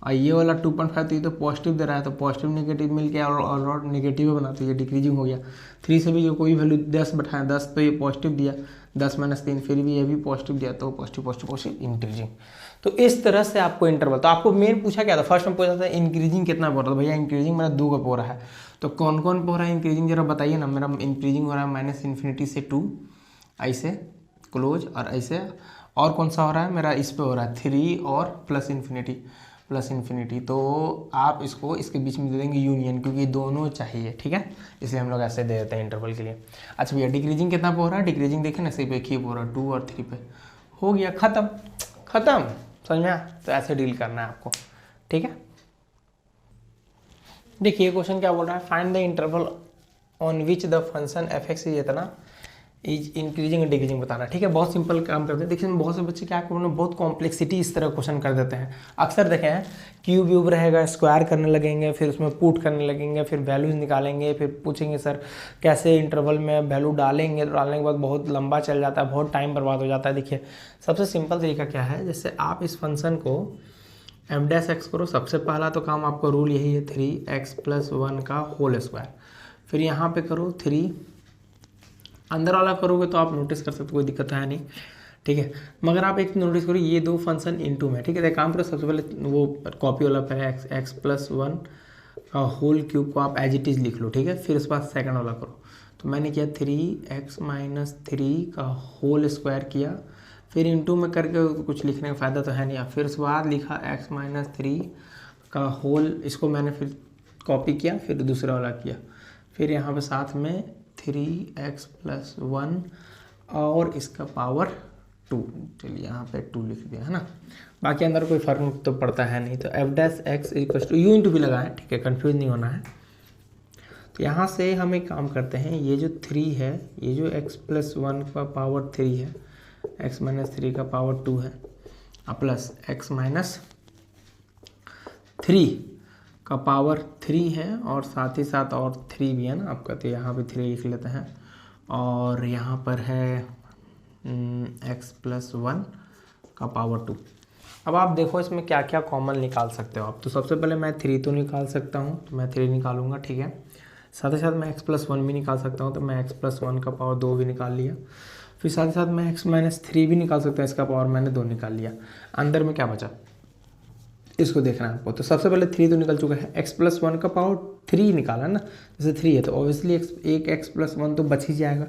और ये वाला 2.5 तो ये तो पॉजिटिव दे रहा है, तो पॉजिटिव निगेटिव मिल के और नेगेटिव बना, तो ये डिक्रीजिंग हो गया। 3 से भी जो कोई वैल्यू 10 बैठाया, 10 तो ये पॉजिटिव दिया, 10 - 3 फिर भी ये भी पॉजिटिव दिया, तो पॉजिटिव इंक्रीजिंग। तो इस तरह से आपको इंटरवल, तो आपको मेन पूछा क्या था, फर्स्ट में पूछा था इंक्रीजिंग कितना बोल रहा था, भैया इंक्रीजिंग मेरा 2 का हो रहा है, तो कौन कौन पे हो रहा है इंक्रीजिंग, जरा बताइए ना। मेरा इंक्रीजिंग हो रहा है माइनस इन्फिनिटी से 2 ऐसे क्लोज, और ऐसे और कौन सा हो रहा है मेरा, इस पे हो रहा है 3 और प्लस इन्फिनिटी। तो आप इसको इसके बीच में दे देंगे यूनियन, क्योंकि दोनों चाहिए, ठीक है, इसलिए हम लोग ऐसे दे देते हैं इंटरवल के लिए। अच्छा भैया डिक्रीजिंग कितना पे हो रहा है, डिक्रीजिंग देखें ना, सिर्फ एक ही हो रहा है 2 और 3 पे, हो गया ख़त्म, समझ में आया। तो ऐसे डील करना है आपको, ठीक है। देखिए क्वेश्चन क्या बोल रहा है, find the interval on which the function F x is इतना इज इंक्रीजिंग एंड डिक्रीजिंग बताना, ठीक है। बहुत सिंपल काम करते हैं। देखिए बहुत से बच्चे क्या करते हैं, बहुत कॉम्प्लेक्सिटी इस तरह क्वेश्चन कर देते हैं। अक्सर देखे हैं क्यूब रहेगा, स्क्वायर करने लगेंगे, फिर उसमें पुट करने लगेंगे, फिर वैल्यूज निकालेंगे, फिर पूछेंगे सर कैसे इंटरवल में वैल्यू डालेंगे, तो डालने के बाद बहुत लंबा चल जाता है, बहुत टाइम बर्बाद हो जाता है। देखिए सबसे सिंपल तरीका क्या है, जैसे आप इस फंक्शन को एम डैश एक्स करो, सबसे पहला तो काम आपका रूल यही है 3x + 1 का होल स्क्वायर, फिर यहाँ पे करो 3, अंदर वाला करोगे तो आप नोटिस कर सकते, कोई दिक्कत है नहीं, ठीक है। मगर आप एक नोटिस करो ये दो फंक्शन इनटू में, ठीक है। तो काम करो सबसे पहले वो कॉपी वाला पे है x + 1 का होल क्यूब को आप एज इट इज़ लिख लो, ठीक है। फिर उसके बाद सेकंड वाला करो, तो मैंने किया 3x - 3 का होल स्क्वायर किया, फिर इनटू में करके कुछ लिखने का फ़ायदा तो है नहीं। फिर उसके बाद लिखा x - 3 का होल, इसको मैंने फिर कॉपी किया, फिर दूसरा वाला किया, फिर यहाँ पे साथ में 3x + 1 और इसका पावर 2, चलिए यहाँ पे 2 लिख दिया है ना। बाकी अंदर कोई फर्क तो पड़ता है नहीं। तो f dash x = u into भी लगाएं, ठीक है, कंफ्यूज नहीं होना है। तो यहाँ से हम एक काम करते हैं, ये जो 3 है, ये जो x + 1 का पावर 3 है, x - 3 का पावर 2 है, प्लस x - 3 का पावर 3 है, और साथ ही साथ और 3 भी है ना आपका, तो यहाँ पे 3 लिख लेते हैं, और यहाँ पर है x + 1 का पावर 2। अब आप देखो इसमें क्या क्या कॉमन निकाल सकते हो आप। तो सबसे पहले मैं 3 तो निकाल सकता हूँ, तो मैं 3 निकालूंगा, ठीक है। साथ ही साथ मैं x + 1 भी निकाल सकता हूँ, तो मैं x + 1 का पावर 2 भी निकाल लिया। फिर साथ ही साथ मैं x - 3 भी निकाल सकता हूँ, इसका पावर मैंने 2 निकाल लिया। अंदर में क्या बचा इसको देखना है आपको। तो सबसे पहले 3 तो निकल चुका है, x + 1 का पावर 3 निकाला ना, जैसे 3 है तो ऑब्वियसली एक x + 1 तो बच ही जाएगा,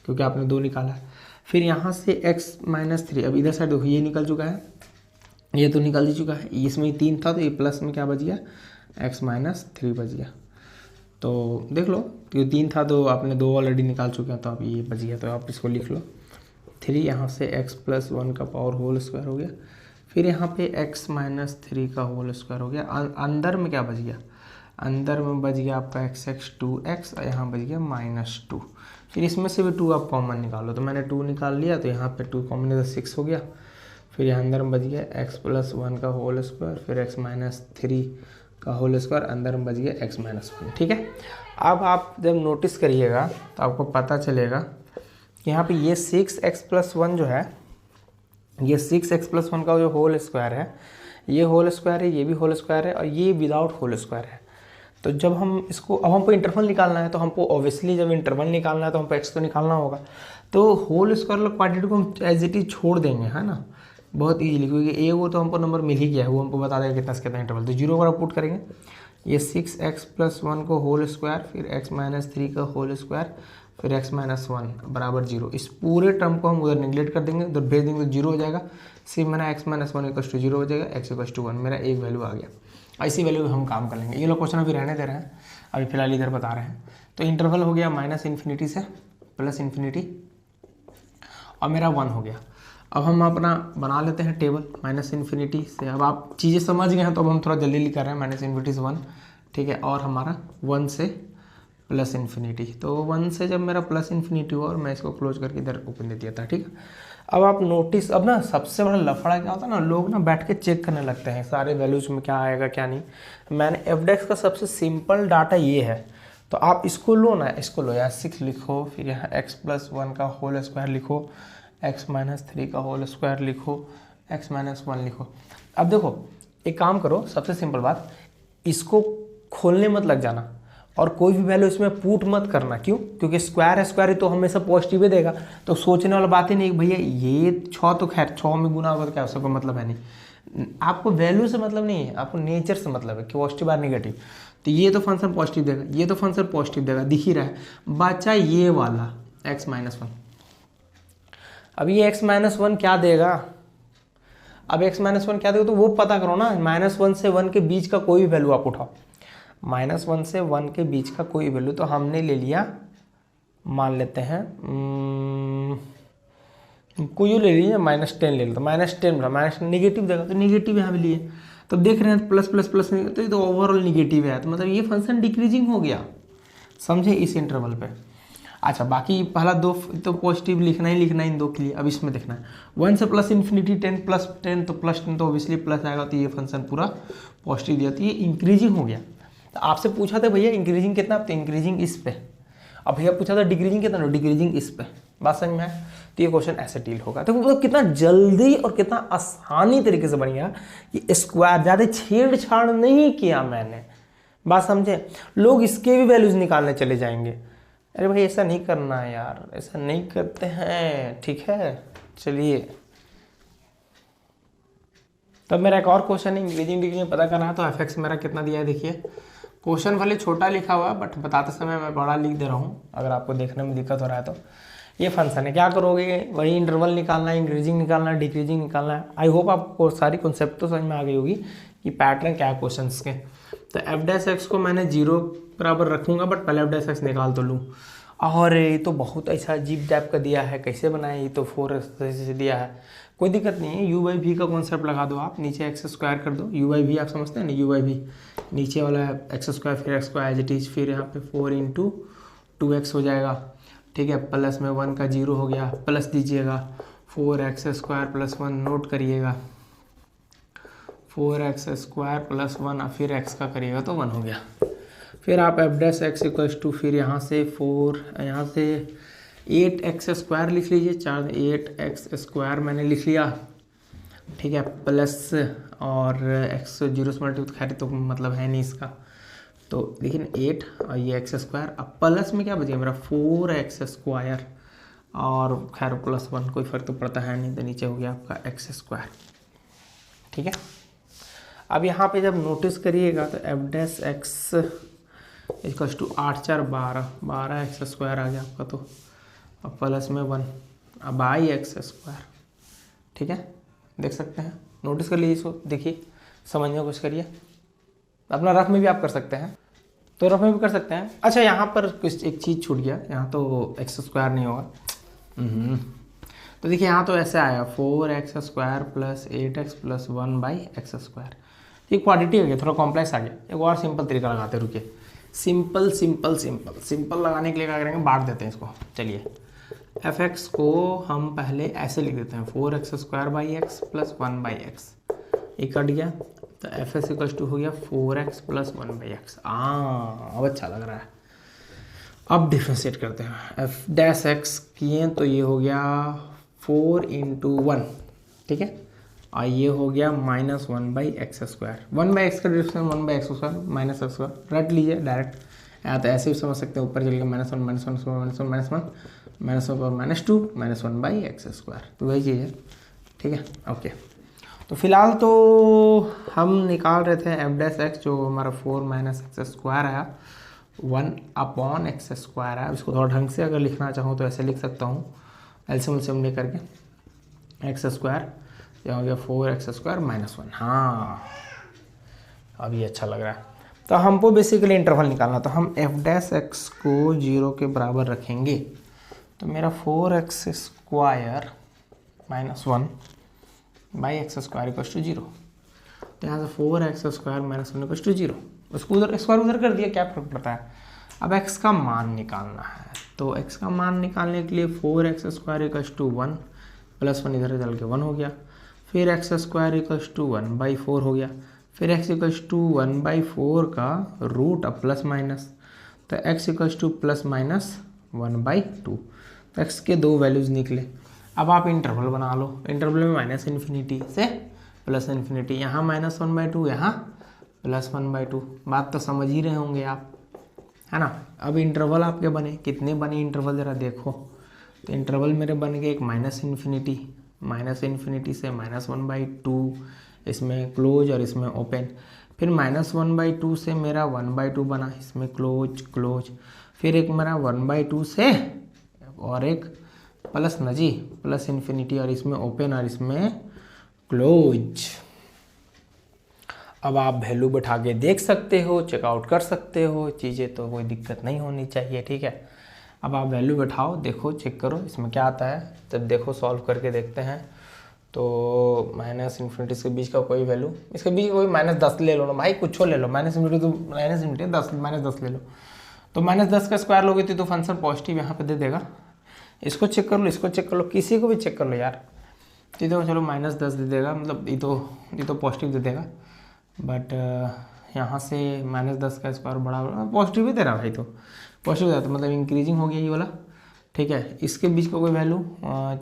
क्योंकि आपने 2 निकाला। फिर यहाँ से x - 3, अब इधर साइड देखो ये निकल चुका है, ये तो निकल ही चुका है, इसमें 3 था तो ये प्लस में क्या बच गया, x - 3 बच गया। तो देख लो, ये 3 था तो आपने 2 ऑलरेडी निकाल चुके हैं, तो आप ये बच गया, तो आप इसको लिख लो 3, यहाँ से x + 1 का पावर होल स्क्वायर हो गया, फिर यहाँ पे x - 3 का होल स्क्वायर हो गया। अंदर में क्या बच गया, अंदर में बच गया आपका x 2x, और यहाँ बच गया -2। फिर इसमें से भी 2 आप कॉमन निकालो, तो मैंने 2 निकाल लिया, तो यहाँ पे 2 कॉमन है तो 6 हो गया। फिर यहाँ अंदर में बच गया x + 1 का होल स्क्वायर, फिर x - 3 का होल स्क्वायर, अंदर में बच गया x - 1, ठीक है। अब आप जब नोटिस करिएगा तो आपको पता चलेगा कि यहाँ पे ये 6x + 1 जो है, ये 6x + 1 का जो होल स्क्वायर है, ये होल स्क्वायर है, ये भी होल स्क्वायर है, और ये विदाउट होल स्क्वायर है। तो जब हम इसको, अब हमको इंटरवल निकालना है, तो हमको ऑब्वियसली जब इंटरवल निकालना है तो हमको x तो निकालना होगा। तो होल स्क्वायर वाला क्वांटिटी को हम एज इट इज छोड़ देंगे, है ना, बहुत ईजिली, क्योंकि ए वो तो हमको नंबर मिल ही गया है, वो हमको बता देगा कितना से कितना इंटरवल। तो 0 पर पुट करेंगे, ये 6x + 1 को होल स्क्वायर, फिर x - 3 का होल स्क्वायर, फिर x - 1 बराबर 0। इस पूरे टर्म को हम उधर निगलेक्ट कर देंगे, उधर भेज देंगे तो 0 हो जाएगा। सिर्फ मैंने x - 1 = 0 हो जाएगा, x = 1, मेरा एक वैल्यू आ गया। ऐसी वैल्यू हम काम कर लेंगे। ये लोग क्वेश्चन अभी रहने दे रहे हैं, अभी फिलहाल इधर बता रहे हैं। तो इंटरवल हो गया -∞ से +∞, और मेरा 1 हो गया। अब हम अपना बना लेते हैं टेबल -∞ से। अब आप चीज़ें समझ गए हैं, तो अब हम थोड़ा जल्दी कर रहे हैं, -∞ से 1, ठीक है, और हमारा 1 से +∞। तो 1 से जब मेरा +∞ हुआ, और मैं इसको क्लोज करके इधर ओपन दे दिया था, ठीक है। अब आप नोटिस, अब ना सबसे बड़ा लफड़ा क्या होता है ना, लोग ना बैठ के चेक करने लगते हैं सारे वैल्यूज में क्या आएगा क्या नहीं। मैंने f का सबसे सिंपल डाटा ये है, तो आप इसको लो ना, इसको लो, यहाँ 6 लिखो, फिर यहाँ x + 1 का होल स्क्वायर लिखो, x - 3 का होल स्क्वायर लिखो, x - 1 लिखो। अब देखो एक काम करो, सबसे सिंपल बात, इसको खोलने मत लग जाना, और कोई भी वैल्यू इसमें पुट मत करना। क्यों? क्योंकि स्क्वायर है, स्क्वायर तो हमेशा पॉजिटिव ही देगा, तो सोचने वाला बात ही नहीं भैया ये 6 तो खैर 6 में गुना होगा तो क्या, उसका कोई मतलब है नहीं। आपको वैल्यू से मतलब नहीं है, आपको नेचर से मतलब है कि पॉजिटिव और नेगेटिव। तो ये तो फंक्शन पॉजिटिव देगा, ये तो फंक्शन पॉजिटिव देगा, दिख ही रहा है। बचा ये वाला x-1। अब ये x-1 क्या देगा, अब x-1 क्या देगा तो वो पता करो ना। -1 से 1 के बीच का कोई भी वैल्यू आप उठाओ, -1 से 1 के बीच का कोई वैल्यू। तो हमने ले लिया, मान लेते हैं कोई ले लीजिए, -10 ले लेते, -10 माइनस नेगेटिव देगा तो नेगेटिव यहाँ भी लिए। तो देख रहे हैं प्लस प्लस प्लस नहीं, तो ये तो ओवरऑल नेगेटिव है, तो मतलब ये फंक्शन डिक्रीजिंग हो गया, समझे, इस इंटरवल पे। अच्छा, बाकी पहला दो तो पॉजिटिव लिखना ही लिखना है इन दो के लिए। अब इसमें देखना है 1 से प्लस इन्फिनिटी 10 प्लस 10, तो प्लस 10 तो ऑब्वियसली प्लस आएगा, तो ये फंक्शन पूरा पॉजिटिव दिया, तो ये इंक्रीजिंग हो गया। तो आपसे पूछा था भैया इंक्रीजिंग कितना, तो इंक्रीजिंग इस पे। अब भैया पूछा था डिक्रीजिंग कितना, डिक्रीजिंग इस पे। बात समझ में है। तो ये क्वेश्चन ऐसे डील होगा। तो वो कितना जल्दी और कितना आसानी तरीके से बन गया कि स्क्वायर, ज़्यादा छेड़छाड़ नहीं किया मैंने, बात समझे। लोग इसके भी वैल्यूज निकालने चले जाएंगे, अरे भाई ऐसा नहीं करना है यार, ऐसा नहीं करते हैं, ठीक है। चलिए, तब मेरा एक और क्वेश्चन है इंक्रीजिंग डिक्रीजिंग पता करना है। तो एफ मेरा कितना दिया है, देखिए क्वेश्चन भले छोटा लिखा हुआ है, बट बताते समय मैं बड़ा लिख दे रहा हूँ, अगर आपको देखने में दिक्कत हो रहा है तो। ये फंक्शन है, क्या करोगे, वही इंटरवल निकालना है, इंक्रीजिंग निकालना है, डिक्रीजिंग निकालना है। आई होप आपको सारी कॉन्सेप्ट तो समझ में आ गई होगी कि पैटर्न क्या है क्वेश्चन के। तो f' को मैंने 0 बराबर रखूँगा, बट पहले f' निकाल तो लूँ। और ये तो बहुत ऐसा अजीब टाइप का दिया है, कैसे बनाए, ये तो 4x से दिया है, कोई दिक्कत नहीं है। u/v का कॉन्सेप्ट लगा दो आप, नीचे x² कर दो, u/v आप समझते हैं ना, u/v नीचे वाला है x² फिर x² एज इट इज, फिर यहाँ पे 4 × 2x हो जाएगा, ठीक है। प्लस में 1 का 0 हो गया, प्लस दीजिएगा 4x² + 1 नोट करिएगा, 4x² + 1 फिर x का करिएगा तो 1 हो गया। फिर आप f' = फिर यहाँ से 4, यहाँ से 8x² लिख लीजिए, 8x² मैंने लिख लिया, ठीक है। प्लस और x 0 से मल्टीप्लाई, खैर तो मतलब है नहीं इसका, तो लेकिन 8 और ये x²। अब प्लस में क्या बचेगा मेरा 4x² और खैर +1, कोई फर्क तो पड़ता है नहीं, तो नीचे हो गया आपका x², ठीक है। अब यहाँ पे जब नोटिस करिएगा तो f' = 8 4 12, 12x² आ गया आपका, तो अब प्लस में 1, अब x², ठीक है। देख सकते हैं, नोटिस कर लीजिए इसको, देखिए समझने की कोशिश करिए। अपना रफ में भी आप कर सकते हैं, तो रफ में भी कर सकते हैं। अच्छा, यहाँ पर कुछ एक चीज़ छूट गया, यहाँ तो x² नहीं होगा, तो देखिए यहाँ तो ऐसे आया 4x² + 8x + 1/x²। ये क्वाड्रेटिक आ गया, थोड़ा कॉम्प्लेक्स आ गया। एक और सिंपल तरीका लगाते, रुकिए, सिंपल लगाने के लिए क्या करेंगे, बांट देते हैं इसको। चलिए, f(x) को हम पहले ऐसे लिख देते हैं 4x² + 1/x, ये कट गया, तो f(s) = हो गया 4x + 1/x। अब अच्छा लग रहा है। अब डिफ्रेंशिएट करते हैं, f' किए तो ये हो गया 4 × 1, ठीक है, और ये हो गया -1/x²। 1/x का डिफरेंस 1/x² -x², रट लीजिए डायरेक्ट, या तो ऐसे भी समझ सकते हैं, ऊपर चलिए -1 -1 -2 -1/x², तो वही चीज़ है, ठीक है। ओके, तो फिलहाल तो हम निकाल रहे थे f', जो हमारा 4 - x² आया, 1/x² आया। इसको थोड़ा ढंग से अगर लिखना चाहूँ तो ऐसे लिख सकता हूँ, एलसीएम लेकर के, x² हो गया 4x² - 1। हाँ, अब ये अच्छा लग रहा है। तो हमको बेसिकली इंटरवल निकालना, तो हम f' को 0 के बराबर रखेंगे, तो मेरा 4x² - 1/x² = 0। तो यहाँ से 4x² - 1 = 0, उसको उधर स्क्वायर उधर कर दिया, क्या फर्क पड़ता है। अब x का मान निकालना है, तो x का मान निकालने के लिए 4x² = 1 + 1 इधर चल के 1 हो गया, फिर x² = 1/4 हो गया, फिर x = 1/4 का रूट अब प्लस माइनस, तो x = ±1/2। तो x के दो वैल्यूज़ निकले। अब आप इंटरवल बना लो, इंटरवल में -∞ से +∞, यहाँ -1/2, यहाँ +1/2। बात तो समझ ही रहे होंगे आप, है ना। अब इंटरवल आपके बने, कितने बने इंटरवल ज़रा देखो, तो इंटरवल मेरे बन गए एक -∞ से -1/2, इसमें क्लोज और इसमें ओपन। फिर -1/2 से मेरा 1/2 बना, इसमें क्लोज क्लोज। फिर एक मेरा 1/2 से और एक प्लस ना जी, प्लस इन्फिनिटी, और इसमें ओपन और इसमें क्लोज। अब आप वैल्यू बैठा के देख सकते हो, चेकआउट कर सकते हो, चीज़ें तो कोई दिक्कत नहीं होनी चाहिए, ठीक है। अब आप वैल्यू बैठाओ, देखो, चेक करो इसमें क्या आता है। जब देखो सॉल्व करके देखते हैं तो -इन्फिनिटी के बीच का कोई वैल्यू, इसके बीच कोई -10 ले लो ना भाई, कुछ ले लो, -इन्फिनिटी तो -इन्फिनिटी 10 -10 ले लो, तो -10 का स्क्वायर लोगे तो फंक्शन पॉजिटिव यहाँ पे दे देगा। इसको चेक कर लो, इसको चेक कर लो, किसी को भी चेक कर लो यार, ये तो चलो -10 दे देगा, मतलब ये तो पॉजिटिव दे देगा, बट यहाँ से -10 का स्क्वायर बड़ा पॉजिटिव ही दे रहा भाई, तो पॉजिटिव दे, तो मतलब इंक्रीजिंग हो गया ये वाला, ठीक है। इसके बीच का कोई वैल्यू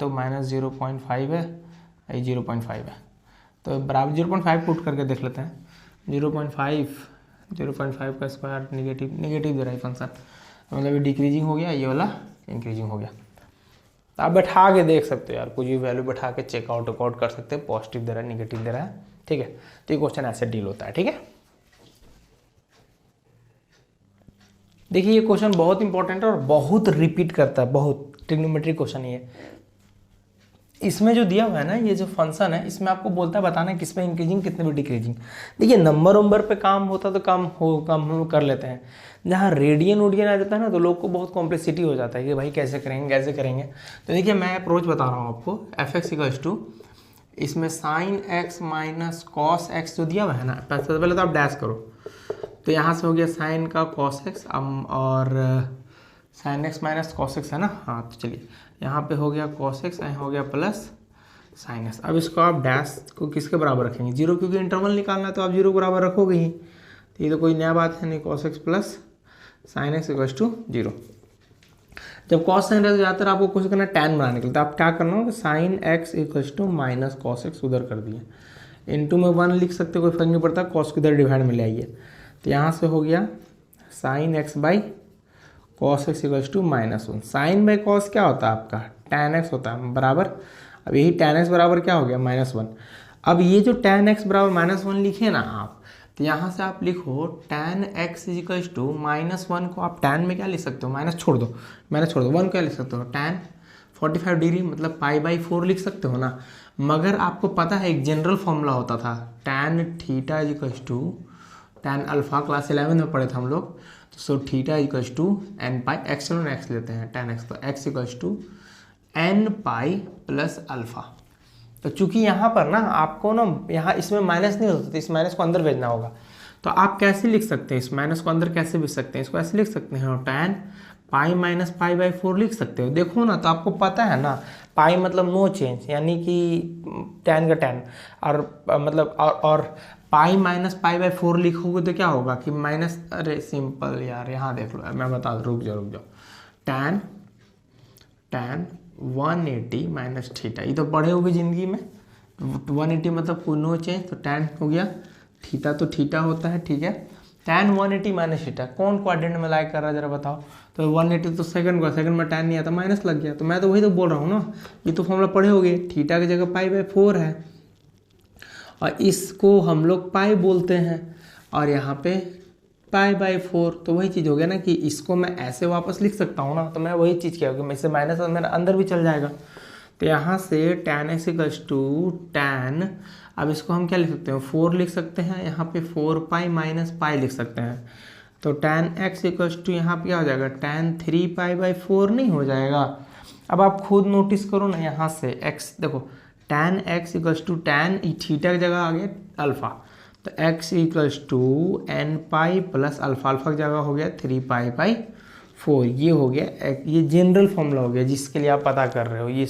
तो -0.5 है, ये 0.5 है, तो बराबर 0.5 पुट करके देख लेते हैं। 0.5 का स्क्वायर नेगेटिव दे रहा है फंक्शन, मतलब ये डिक्रीजिंग हो गया, ये वाला इंक्रीजिंग हो गया। तो आप बैठा के देख सकते हो यार, कुछ भी वैल्यू बैठा के चेकआउट कर सकते हैं, पॉजिटिव दे रहा है, नेगेटिव दे रहा है, ठीक है। तो ये क्वेश्चन ऐसे डील होता है, ठीक है। देखिए ये क्वेश्चन बहुत इंपॉर्टेंट है और बहुत रिपीट करता है, बहुत ट्रिग्नोमेट्री क्वेश्चन ये। इसमें जो दिया हुआ है ना, ये जो फंक्शन है, इसमें आपको बोलता है बताना है किसमें इंक्रीजिंग कितने में डिक्रीजिंग। देखिए नंबर पे काम होता तो काम हम लोग कर लेते हैं, जहाँ रेडियन उडियन आ जाता है ना तो लोग को बहुत कॉम्प्लेक्सिटी हो जाता है कि भाई कैसे करेंगे। तो देखिए मैं अप्रोच बता रहा हूँ आपको, f(x) इसमें sin x minus cos x जो दिया हुआ है ना, पहले तो आप डैश करो, तो यहाँ से हो गया साइन का cos x, और sin x minus cos x है ना, हाँ तो चलिए यहाँ पे हो गया cos x, यहाँ हो गया प्लस sin x। अब इसको आप डैश को किसके बराबर रखेंगे, 0, क्योंकि इंटरवल निकालना है तो आप 0 बराबर रखोगे ही, तो ये तो कोई नया बात है नहीं, cos x plus sin x equals to 0। जब cos sin x जाता है आपको कोशिश करना है tan बनाने के लिए, तो आप क्या करना होगा, sin x equals to minus cos x उधर कर दिए, इनटू में 1 लिख सकते, कोई फर्क नहीं पड़ता, cos को इधर डिवाइड में ले आइए, तो यहाँ से हो गया sin x by cos x equals to -1। Sine by cos क्या होता है आपका, tan x होता है, बराबर। अब यही tan x बराबर क्या हो गया, -1। अब ये जो tan x बराबर -1 लिखे ना आप, तो यहाँ से आप लिखो tan x इक्वल्स टू -1 को आप tan में क्या लिख सकते हो, माइनस छोड़ दो 1 क्या लिख सकते हो, tan 45 डिग्री मतलब π/4 लिख सकते हो ना। मगर आपको पता है एक जनरल फॉर्मूला होता था, tan theta equals to tan alpha, class 11 में पढ़े थे हम लोग, तो so theta equals to n pi external x लेते हैं tan x, तो x equals to n pi plus alpha. तो चूंकि यहाँ पर ना आपको ना यहाँ इसमें माइनस नहीं होता, तो इस माइनस को अंदर भेजना होगा, तो आप कैसे लिख सकते हैं, इस माइनस को अंदर कैसे भेज सकते हैं, इसको ऐसे लिख सकते हैं, tan पाई माइनस π/4 लिख सकते हो। देखो ना, तो आपको पता है ना, पाई मतलब नो चेंज, यानी कि tan का tan, और मतलब और पाई माइनस π/4 लिखोगे तो क्या होगा कि माइनस, अरे सिंपल यार, यहाँ देख लो मैं बता दूँ, रुक जाओ, tan 180 माइनस थीटा, ये तो पढ़े होगे जिंदगी में, 180 मतलब कोई नो चेंज, तो tan हो गया, थीटा तो थीटा होता है, ठीक है। tan 180 माइनस थीटा कौन क्वाड्रेंट में लाइक कर रहा है जरा बताओ, तो 180 तो सेकंड में tan नहीं आता, माइनस लग गया, तो मैं तो वही तो बोल रहा हूँ ना, ये तो फॉर्मूला पढ़े होगे, थीटा की जगह π/4 है, और इसको हम लोग पाई बोलते हैं, और यहाँ पे π/4, तो वही चीज़ हो गया ना कि इसको मैं ऐसे वापस लिख सकता हूँ ना, तो मैं वही चीज़ क्या होगी, मैं इससे माइनस मेरा अंदर भी चल जाएगा, तो यहाँ से tan x equals to tan, अब इसको हम क्या लिख सकते हैं, 4 लिख सकते हैं, यहाँ पे 4π माइनस पाई लिख सकते हैं, तो tan x इक्वल्स टू यहाँ पे क्या हो जाएगा, tan 3π/4 नहीं हो जाएगा। अब आप खुद नोटिस करो ना, यहाँ से x देखो, tan x equals to tan theta की जगह आ गया अल्फा, तो x equals to n pi plus alpha की जगह हो गया 3π/4, ये हो गया, ये जनरल फॉर्मूला हो गया जिसके लिए आप पता कर रहे हो, ये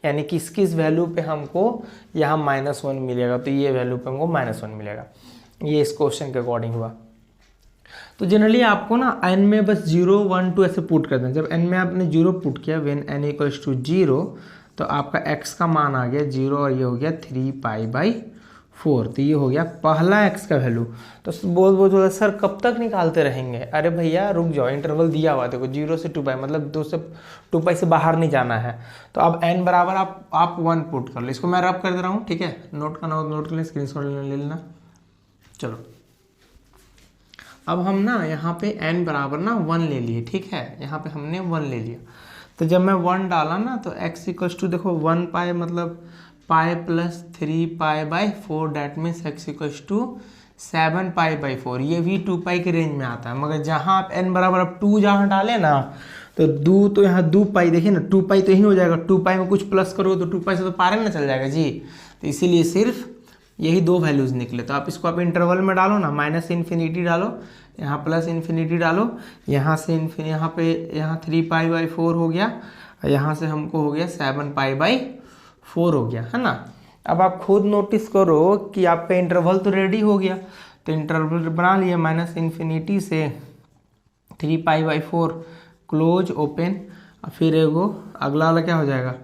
यानी कि किस वैल्यू पे हमको यहाँ -1 मिलेगा, तो ये वैल्यू पे हमको -1 मिलेगा, ये इस क्वेश्चन के अकॉर्डिंग हुआ। तो जनरली आपको ना n में बस 0, 1, 2 ऐसे पुट कर दें, जब n में आपने 0 पुट किया, व्हेन n इक्वल्स टू 0, तो आपका x का मान आ गया 0, और ये हो गया 3π/4, 4, तो ये हो गया पहला x का वैल्यू। तो बोल सर कब तक निकालते रहेंगे? अरे भैया रुक जाओ, इंटरवल दिया हुआ देखो 0 से 2 पाई, मतलब 2 पाई से बाहर नहीं जाना है। तो अब n बराबर आप 1 पुट कर लो। इसको मैं रब कर दे रहा हूँ, ठीक है, नोट कर लें, स्क्रीनशॉट ले लेना। चलो अब हम ना यहाँ पे n बराबर ना 1 ले लिए, ठीक है, यहाँ पे हमने 1 ले लिया। तो जब मैं 1 डाला ना तो x इक्वल्स टू देखो 1 पाई मतलब pi plus 3 pi by 4, that means x equals to 7 pi by 4। ये भी 2 पाई के रेंज में आता है, मगर जहाँ आप n बराबर अब 2 जहाँ डाले ना तो 2 तो यहाँ 2 पाई, देखिए ना 2 पाई तो यही हो जाएगा, 2 पाई में कुछ प्लस करो तो 2 पाई से तो पारे में चल जाएगा जी। तो इसीलिए सिर्फ यही 2 वैल्यूज़ निकले। तो आप इसको आप इंटरवल में डालो ना, माइनस इन्फिनिटी डालो, यहाँ प्लस इन्फिनिटी डालो, यहाँ से यहाँ पे यहाँ 3 पाई बाई 4 हो गया, यहाँ से हमको हो गया 7 पाई बाई 4 हो गया, है ना। अब आप खुद नोटिस करो कि आपका इंटरवल तो रेडी हो गया। तो इंटरवल बना लिया, माइनस इन्फिनिटी से 3 पाई बाई 4 क्लोज ओपन, फिर एगो अगला वाला क्या हो जाएगा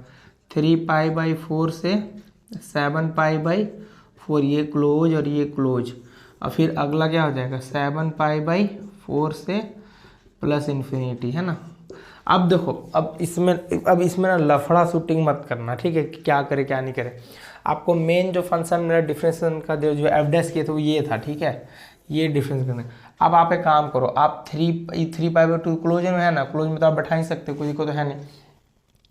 3 पाई बाई 4 से 7 पाई बाई 4, ये क्लोज और ये क्लोज, और फिर अगला क्या हो जाएगा 7 पाई बाई 4 से प्लस इन्फिनिटी, है ना। अब देखो अब इसमें ना लफड़ा शूटिंग मत करना, ठीक है, कि क्या करे क्या नहीं करे। आपको मेन जो फंक्शन मेरा डिफरेंशिएशन का जो एफ डैश किए थे वो ये था, ठीक है, ये डिफरेंस करना। अब आप एक काम करो, आप 3 पाई बाई 2 क्लोज में है ना, क्लोज में तो आप बैठा ही सकते, कोई दिक्कत तो है नहीं।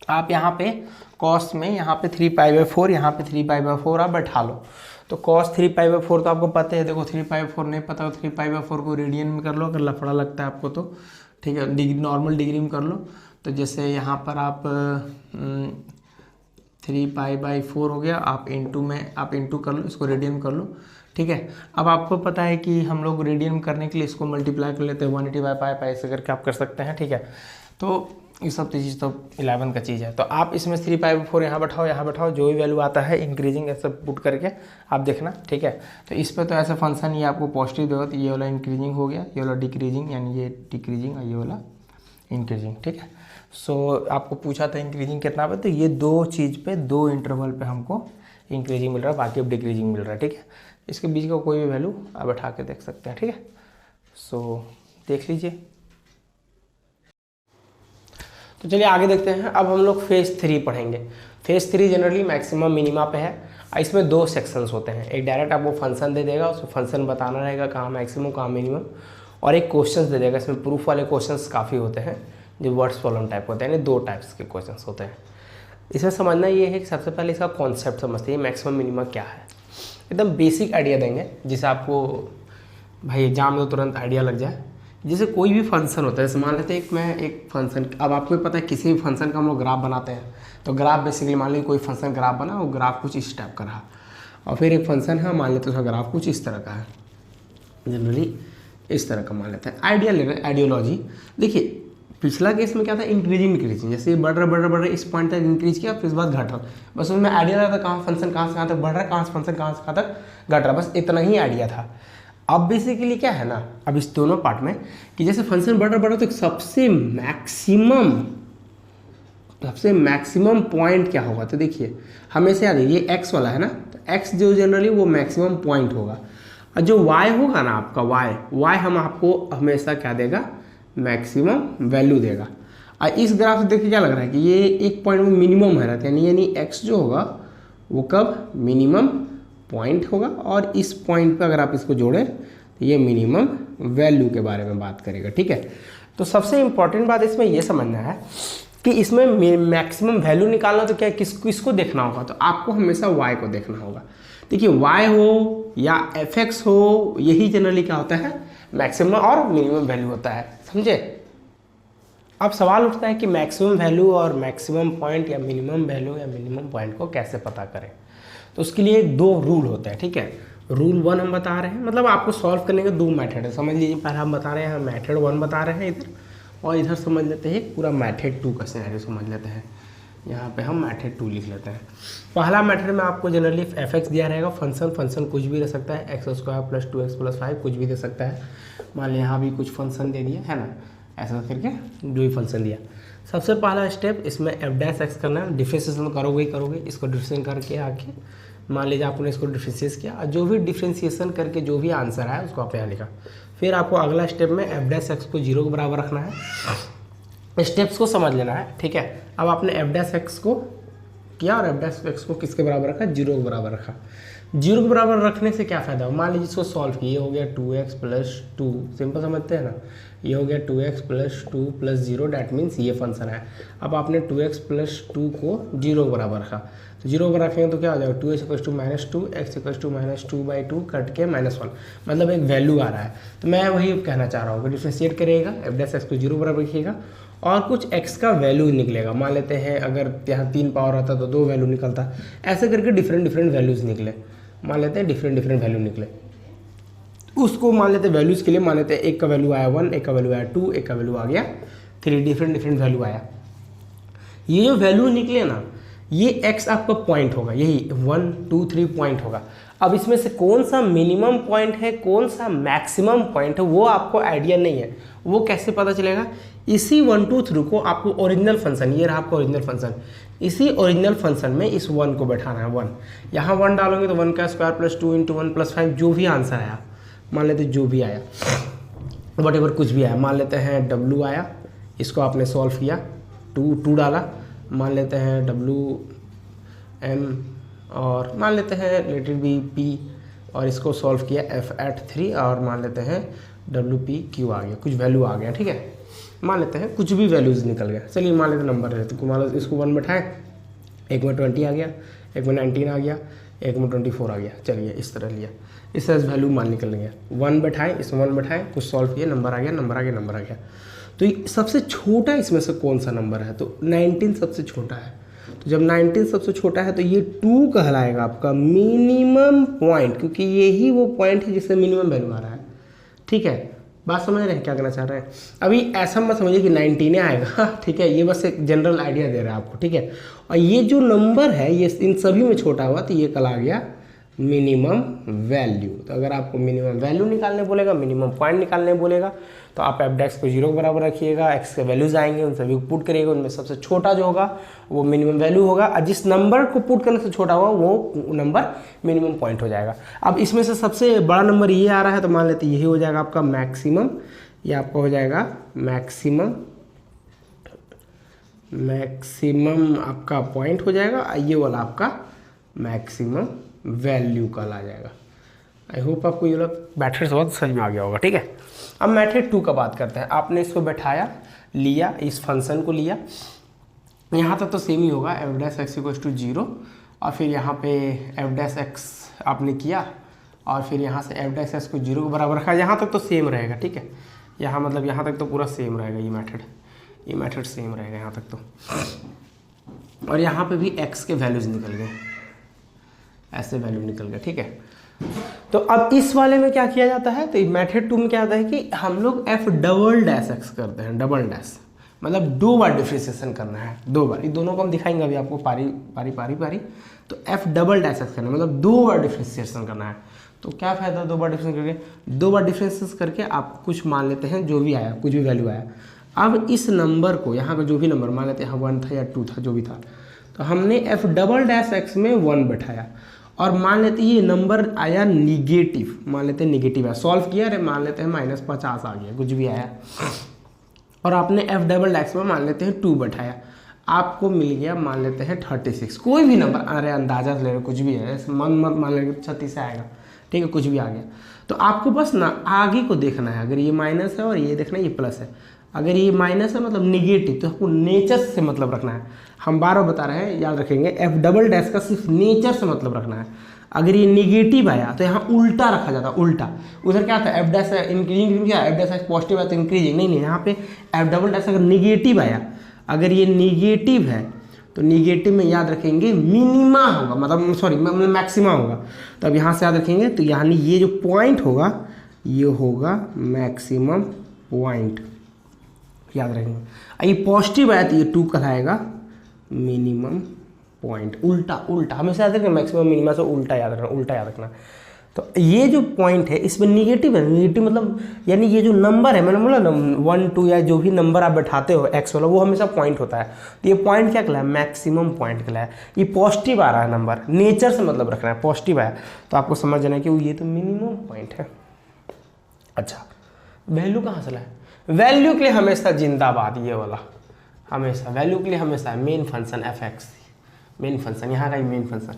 आप यहाँ पे कॉस में यहाँ पे 3 पाई बाई 4, यहाँ पे 3 पाई बाई 4 आप बैठा लो। तो कॉस 3 पाई बाई 4 तो आपको पता है, देखो 3 पाई बाई 4 नहीं पता तो 3 पाई बाई 4 को रेडियन में कर लो, अगर लफड़ा लगता है आपको तो, ठीक है, डिग्री नॉर्मल डिग्री में कर लो। तो जैसे यहाँ पर आप 3 पाई बाई 4 हो गया, आप इंटू कर लो, इसको रेडियन कर लो, ठीक है। अब आपको पता है कि हम लोग रेडियन करने के लिए इसको मल्टीप्लाई कर लेते हैं 180 बाई पाई ऐसे करके आप कर सकते हैं, ठीक है। तो ये सब चीज़ तो 11 का चीज़ है। तो आप इसमें 3 पाई बाई 4 यहाँ बैठाओ, जो भी वैल्यू आता है इंक्रीजिंग ऐसे पुट करके आप देखना, ठीक है। तो इस पर तो ऐसा फंक्शन ये आपको पॉजिटिव देगा, तो ये वाला इंक्रीजिंग हो गया, ये वाला डिक्रीजिंग, यानी ये डिक्रीजिंग और ये वाला इंक्रीजिंग, ठीक है। सो आपको पूछा था इंक्रीजिंग कितना पे, तो ये 2 चीज़ पे 2 इंटरवल पे हमको इंक्रीजिंग मिल रहा है, बाकी अब डिक्रीजिंग मिल रहा है, ठीक है। इसके बीच का कोई भी वैल्यू आप बैठा के देख सकते हैं, ठीक है। सो देख लीजिए। तो चलिए आगे देखते हैं। अब हम लोग फेज 3 पढ़ेंगे। फेज 3 जनरली मैक्सिमम मिनिमा पे है। इसमें 2 सेक्शंस होते हैं, एक डायरेक्ट आपको फंक्शन दे देगा, उसमें फंक्शन बताना रहेगा कहाँ मैक्सिमम कहाँ मिनिमम, और एक क्वेश्चंस दे देगा। इसमें प्रूफ वाले क्वेश्चंस काफ़ी होते हैं जो वर्ड्स प्रॉब्लम टाइप होते हैं, यानी 2 टाइप्स के क्वेश्चंस होते हैं। इसमें समझना ये है कि सबसे पहले इसका कॉन्सेप्ट समझते हैं, मैक्सिमम मिनिमा क्या है। एकदम बेसिक आइडिया देंगे जिससे आपको भाई एग्जाम में तुरंत आइडिया लग जाए। जैसे कोई भी फंक्शन होता है, जैसे मान लेते हैं मैं एक फंक्शन, अब आपको पता है किसी भी फंक्शन का हम लोग ग्राफ बनाते हैं, तो ग्राफ बेसिकली मान लीजिए कोई फंक्शन ग्राफ बना, वो ग्राफ कुछ इस टाइप का रहा, और फिर एक फंक्शन है मान लेते हैं उसका ग्राफ कुछ इस तरह का है, जनरली इस तरह का मान लेते हैं। आइडिया ले रहे हैं, आइडियोलॉजी। देखिए पिछला केस में क्या था, इंक्रीजिंग, जैसे बढ़ रहा इस पॉइंट तक इंक्रीज किया, फिर इस बाद घट रहा, बस उसमें आइडिया था कहाँ फंक्शन कहाँ से कहाँ तक बढ़ रहा है, कहाँ से फंक्शन कहाँ से कहाँ तक घट रहा, बस इतना ही आइडिया था। अब बेसिकली क्या है ना, अब इस दोनों पार्ट में कि जैसे फंक्शन बढ़ रहा तो सबसे मैक्सिमम पॉइंट क्या होगा, तो देखिए हमेशा याद है ये एक्स वाला है ना, तो एक्स जो जनरली वो मैक्सिमम पॉइंट होगा, और जो वाई होगा ना आपका वाई हम आपको हमेशा क्या देगा, मैक्सिमम वैल्यू देगा। और इस ग्राफ से देखिए क्या लग रहा है कि ये एक पॉइंट में मिनिमम है रहता है, यानी एक्स जो होगा वो कब मिनिमम पॉइंट होगा, और इस पॉइंट पे अगर आप इसको जोड़ें तो ये मिनिमम वैल्यू के बारे में बात करेगा, ठीक है। तो सबसे इंपॉर्टेंट बात इसमें ये समझना है कि इसमें मैक्सिमम वैल्यू निकालना तो क्या किसको देखना होगा, तो आपको हमेशा y को देखना होगा। देखिए y हो या fx हो, यही जनरली क्या होता है, मैक्सिमम और मिनिमम वैल्यू होता है, समझे। अब सवाल उठता है कि मैक्सिमम वैल्यू और मैक्सिमम पॉइंट या मिनिमम वैल्यू या मिनिमम पॉइंट को कैसे पता करें। तो उसके लिए 2 रूल होते हैं, ठीक है। रूल 1 हम बता रहे हैं, मतलब आपको सॉल्व करने के 2 मेथड है, समझ लीजिए। पहले हम बता रहे हैं मेथड 1 बता रहे हैं इधर, और इधर समझ लेते हैं पूरा मेथड 2 का सिनेरियो समझ लेते हैं। यहाँ पे हम मेथड 2 लिख लेते हैं। पहला मेथड में आपको जनरली fx दिया रहेगा, फंक्शन कुछ भी दे सकता है, x² + 2x + 5 कुछ भी दे सकता है। मान लिया यहाँ भी कुछ फंक्शन दे दिया है ना, ऐसा करके जो भी फंक्शन दिया। सबसे पहला स्टेप इसमें f' करना है, डिफरेंशिएशन करोगे, इसको डिफरेंशिएशन करके आके मान लीजिए आपने इसको डिफ्रेंशिएट किया और जो भी डिफ्रेंशिएशन करके जो भी आंसर आया उसको आप यहाँ लिखा। फिर आपको अगला स्टेप में एफ डैश एक्स को 0 के बराबर रखना है। स्टेप्स को समझ लेना है, ठीक है। अब आपने एफ डैश एक्स को किया और एफ डैश एक्स को किसके बराबर रखा, 0 के बराबर रखा। 0 के बराबर रखने से क्या फ़ायदा हो, मान लीजिए इसको सॉल्व किया, ये हो गया 2x + 2, सिंपल समझते हैं ना, ये हो गया 2x + 2 + 0, डैट मीन्स ये फंक्शन है। अब आपने 2x + 2 को 0 के बराबर रखा, तो 0 के बराबर रखेंगे तो क्या हो जाएगा, 2x = -2, x = -2/2 कट के -1, मतलब एक वैल्यू आ रहा है। तो मैं वही कहना चाह रहा हूँ कि डिफ्रेंशिएट करिएगा, एफ डैश एक्स को 0 बराबर रखिएगा और कुछ x का वैल्यू निकलेगा। मान लेते हैं अगर यहाँ 3 पावर आता तो 2 वैल्यू निकलता, ऐसे करके डिफरेंट वैल्यूज़ निकले। मान लेते हैं डिफरेंट वैल्यू निकले, उसको मान लेते हैं वैल्यूज़ के लिए, मान लेते हैं एक का वैल्यू आया 1, एक का वैल्यू आया 2, एक का वैल्यू आ गया 3, डिफरेंट वैल्यू आया। ये जो वैल्यू निकले ना, ये x आपका पॉइंट होगा, यही 1 2 3 पॉइंट होगा। अब इसमें से कौन सा मिनिमम पॉइंट है, कौन सा मैक्सिमम पॉइंट है, वो आपको आइडिया नहीं है। वो कैसे पता चलेगा, इसी 1 2 3 को आपको ओरिजिनल फंक्शन, ये रहा आपका ओरिजिनल फंक्शन, इसी ओरिजिनल फंक्शन में इस 1 को बैठाना है। 1 यहाँ 1 डालोगे तो 1 का स्क्वायर + 2 × 1 + 5, जो भी आंसर आया, मान लेते जो भी आया, वट कुछ भी आया, मान लेते हैं W आया, इसको आपने सॉल्व किया, 2 डाला, मान लेते हैं WM और मान लेते हैं लेट इट बी P, और इसको सॉल्व किया F@3 और मान लेते हैं WPQ आ गया, कुछ वैल्यू आ गया, ठीक है। मान लेते हैं कुछ भी वैल्यूज़ निकल गया, चलिए मान लेते नंबर है, तो मान लो इसको 1 बैठाएँ, एक में 20 आ गया, एक में 19 आ गया, एक में 24 आ गया, चलिए इस तरह लिया, इस तरह से वैल्यू मान निकल गया। 1 बैठाएँ, इसमें 1 बैठाएँ, कुछ सॉल्व किया, नंबर आ गया, नंबर आ गया, नंबर आ गया। तो सबसे छोटा इसमें से कौन सा नंबर है, तो 19 सबसे छोटा है। तो जब 19 सबसे छोटा है तो ये 2 कहलाएगा आपका मिनिमम पॉइंट, क्योंकि यही वो पॉइंट है जिससे मिनिमम वैल्यू आ रहा है, ठीक है। बात समझ रहे हैं क्या करना चाह रहे हैं। अभी ऐसा मत समझिए कि 19 आएगा, ठीक है, ये बस एक जनरल आइडिया दे रहा है आपको, ठीक है। और ये जो नंबर है ये इन सभी में छोटा हुआ, तो ये कल आ गया मिनिमम वैल्यू। तो अगर आपको मिनिमम वैल्यू निकालने बोलेगा, मिनिमम पॉइंट निकालने बोलेगा, तो आप एफ डैश को 0 के बराबर रखिएगा, एक्स के वैल्यूज आएंगे, उन सभी को पुट करिएगा, उनमें सबसे छोटा जो होगा वो मिनिमम वैल्यू होगा, और जिस नंबर को पुट करने से छोटा होगा वो नंबर मिनिमम पॉइंट हो जाएगा। अब इसमें से सबसे बड़ा नंबर ये आ रहा है, तो मान लेते यही हो जाएगा आपका मैक्सिमम, ये आपका हो जाएगा मैक्सिमम आपका पॉइंट हो जाएगा, ये वाला आपका मैक्सिमम वैल्यू कल आ जाएगा। आई होप आपको ये लोग मैथड बहुत समझ में आ गया होगा, ठीक है। अब मैथड 2 का बात करते हैं। आपने इसको बैठाया, लिया, इस फंक्शन को लिया, यहाँ तक तो सेम ही होगा, एफ डैश एक्स = 0, और फिर यहाँ पे एफ डैश एक्स आपने किया, और फिर यहाँ से एफ डैश एक्स को 0 के बराबर रखा, यहाँ तक तो सेम रहेगा, ठीक है। यहाँ मतलब यहाँ तक तो पूरा सेम रहेगा, ये मैथड सेम रहेगा यहाँ तक तो। और यहाँ पे भी एक्स के वैल्यूज निकल गए, ऐसे वैल्यू निकल गए, ठीक है। तो अब इस वाले में क्या किया जाता है, तो मेथड 2 में क्या होता है कि हम लोग एफ डबल डैश एक्स करते हैं, डबल डैश मतलब 2 बार डिफ्रेंशिएशन करना है, 2 बार, ये दोनों को हम दिखाएंगे अभी आपको पारी। तो एफ डबल डैश एक्स करना है मतलब 2 बार डिफ्रेंशिएशन करना है। तो क्या फ़ायदा 2 बार डिफ्रेंशिएशन करके, 2 बार डिफ्रेंशिएशन करके आप कुछ मान लेते हैं, जो भी आया, कुछ भी वैल्यू आया। अब इस नंबर को, यहाँ का जो भी नंबर मान लेते हैं 1 था या 2 था, जो भी था, तो हमने एफ डबल डैश एक्स में 1 बैठाया, और मान लेते हैं ये नंबर आया निगेटिव, मान लेते हैं निगेटिव है, सॉल्व किया, अरे मान लेते हैं -50 आ गया, कुछ भी आया, और आपने एफ डबल डैश में मान लेते हैं 2 बैठाया, आपको मिल गया मान लेते हैं 36, कोई भी नंबर, अरे अंदाजा से ले रहे, कुछ भी है, मन मत मान लेंगे 36 आएगा, ठीक है, कुछ भी आ गया। तो आपको बस ना आगे को देखना है, अगर ये माइनस है और ये देखना है ये प्लस है, अगर ये माइनस है मतलब निगेटिव, तो आपको नेचर से मतलब रखना है। हम बार बार बता रहे हैं, याद रखेंगे, एफ डबल डैश का सिर्फ नेचर से मतलब रखना है। अगर ये निगेटिव आया तो यहाँ उल्टा रखा जाता, उल्टा। उधर क्या था, एफ डैश इंक्रीजिंग, क्या एफ डैश पॉजिटिव आया तो इंक्रीजिंग, नहीं, यहाँ पे एफ डबल डैश अगर निगेटिव आया, अगर ये निगेटिव है तो निगेटिव में याद रखेंगे मिनिमा होगा, मतलब सॉरी मैक्सिमा होगा। तो अब यहाँ से याद रखेंगे, तो यानी ये जो पॉइंट होगा ये होगा मैक्सिमम पॉइंट, याद रखेंगे। ये पॉजिटिव आया तो ये 2 कहलाएगा मिनिमम पॉइंट, उल्टा हमेशा याद रखना, मैक्सिमम मिनिमा से उल्टा याद रखना, तो ये जो पॉइंट है इसमें निगेटिव है, निगेटिव मतलब यानी ये जो नंबर है, मैंने बोला ना 1 2 या जो भी नंबर आप बैठाते हो एक्स वाला वो हमेशा पॉइंट होता है। तो ये पॉइंट क्या कहलाया, मैक्सिमम पॉइंट कहलाया। ये पॉजिटिव आ रहा है नंबर, नेचर से मतलब रखना है, पॉजिटिव है तो आपको समझना है कि ये तो मिनिमम पॉइंट है। अच्छा, वैल्यू कहाँ से लाए, वैल्यू के लिए हमेशा जिंदाबाद ये वाला, हमेशा वैल्यू के लिए हमेशा main function F x, main function यहाँ का ही मेन फंक्शन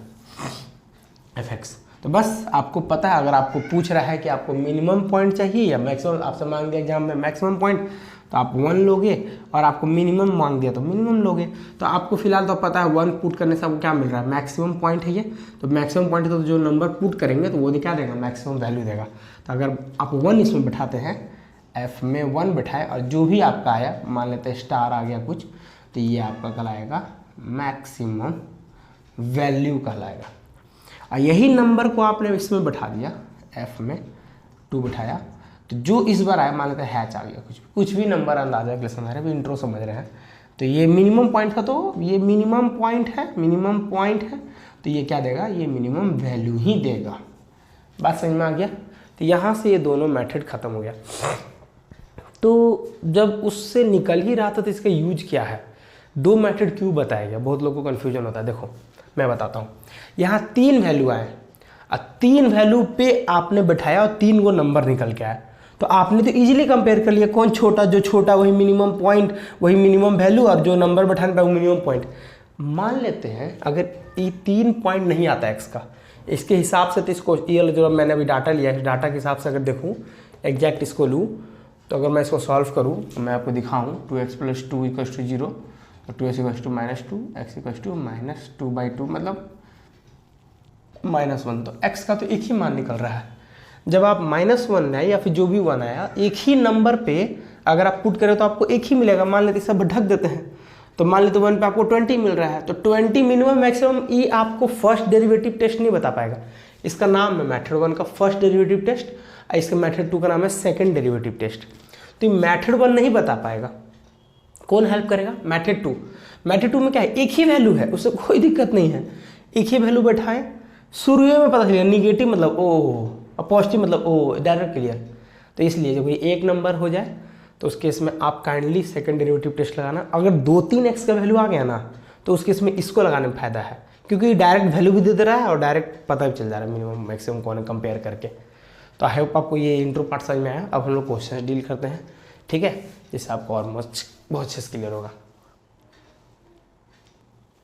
एफ एक्स। तो बस आपको पता है, अगर आपको पूछ रहा है कि आपको मिनिमम पॉइंट चाहिए या मैक्सिमम, आपसे मांग दिया एग्जाम में मैक्सिमम पॉइंट तो आप 1 लोगे, और आपको मिनिमम मांग दिया तो मिनिमम लोगे। तो आपको फिलहाल तो पता है 1 पुट करने से आपको क्या मिल रहा है, मैक्सिमम पॉइंट है ये। तो मैक्सिमम पॉइंट तो जो नंबर पुट करेंगे तो वो क्या देगा, मैक्सिमम वैल्यू देगा। तो अगर आप 1 इसमें बैठाते हैं, एफ में 1 बैठाए और जो भी आपका आया, मान लेते हैं स्टार आ गया कुछ, तो ये आपका कहलाएगा मैक्सिमम वैल्यू कहलाएगा। और यही नंबर को आपने इसमें बैठा दिया, एफ में 2 बैठाया, तो जो इस बार आया, मान लेते हैं हैच आ गया, कुछ भी नंबर अंदाजा के लिए समझ रहे हैं, अभी इंट्रो समझ रहे हैं। तो ये मिनिमम पॉइंट था, तो ये मिनिमम पॉइंट है, मिनिमम पॉइंट है, तो ये क्या देगा, ये मिनिमम वैल्यू ही देगा। बात समझ में आ गया। तो यहाँ से ये दोनों मेथड खत्म हो गया। तो जब उससे निकल ही रहा था तो इसका यूज क्या है, 2 मेथड क्यों बताया गया, बहुत लोगों को कन्फ्यूजन होता है। देखो मैं बताता हूँ, यहाँ 3 वैल्यू आए और 3 वैल्यू पे आपने बैठाया और 3 वो नंबर निकल के आया, तो आपने तो इजीली कंपेयर कर लिया कौन छोटा, जो छोटा वही मिनिमम पॉइंट, वही मिनिमम वैल्यू, और जो नंबर बैठाने पे वो मिनिमम पॉइंट। मान लेते हैं अगर ये 3 पॉइंट नहीं आता एक्स का, इसके हिसाब से तो इसको ये जो मैंने अभी डाटा लिया है, इस डाटा के हिसाब से अगर देखूँ एग्जैक्ट इसको लूँ, तो अगर मैं इसको सॉल्व करूँ तो मैं आपको दिखाऊँ 2x + 2 = 0, तो 2x = -2, x = -2/2 मतलब -1। तो x का तो एक ही मान निकल रहा है। जब आप -1 आए या फिर जो भी 1 आया, एक ही नंबर पे अगर आप पुट करें तो आपको एक ही मिलेगा। मान लेते सब ढक देते हैं, तो मान लेते 1 पे आपको 20 मिल रहा है, तो 20 मिनिमम मैक्सिमम, ये आपको फर्स्ट डेरिवेटिव टेस्ट नहीं बता पाएगा। इसका नाम है मेथड 1 का फर्स्ट डेरिवेटिव टेस्ट, और इसका मेथड 2 का नाम है सेकंड डेरिवेटिव टेस्ट। तो मेथड 1 नहीं बता पाएगा, कौन हेल्प करेगा, मेथड 2। मेथड 2 में क्या है, एक ही वैल्यू है, उससे कोई दिक्कत नहीं है, एक ही वैल्यू बैठाएं, शुरू में पता चलेगा निगेटिव मतलब ओ और पॉजिटिव मतलब ओ, डायरेक्ट क्लियर। तो इसलिए जब ये एक नंबर हो जाए तो उस केस में आप काइंडली सेकंड डेरिवेटिव टेस्ट लगाना। अगर 2-3 एक्स का वैल्यू आ गया ना, तो उस केस में इसको लगाने में फायदा है, क्योंकि डायरेक्ट वैल्यू भी दे रहा है और डायरेक्ट पता भी चल जा रहा है मिनिमम मैक्सिमम कौन है कंपेयर करके। तो आई होप आपको ये इंट्रो पार्ट समझ में आया। अब हम लोग क्वेश्चन डील करते हैं, ठीक है, जिससे आपको और बहुत अच्छे से क्लियर होगा।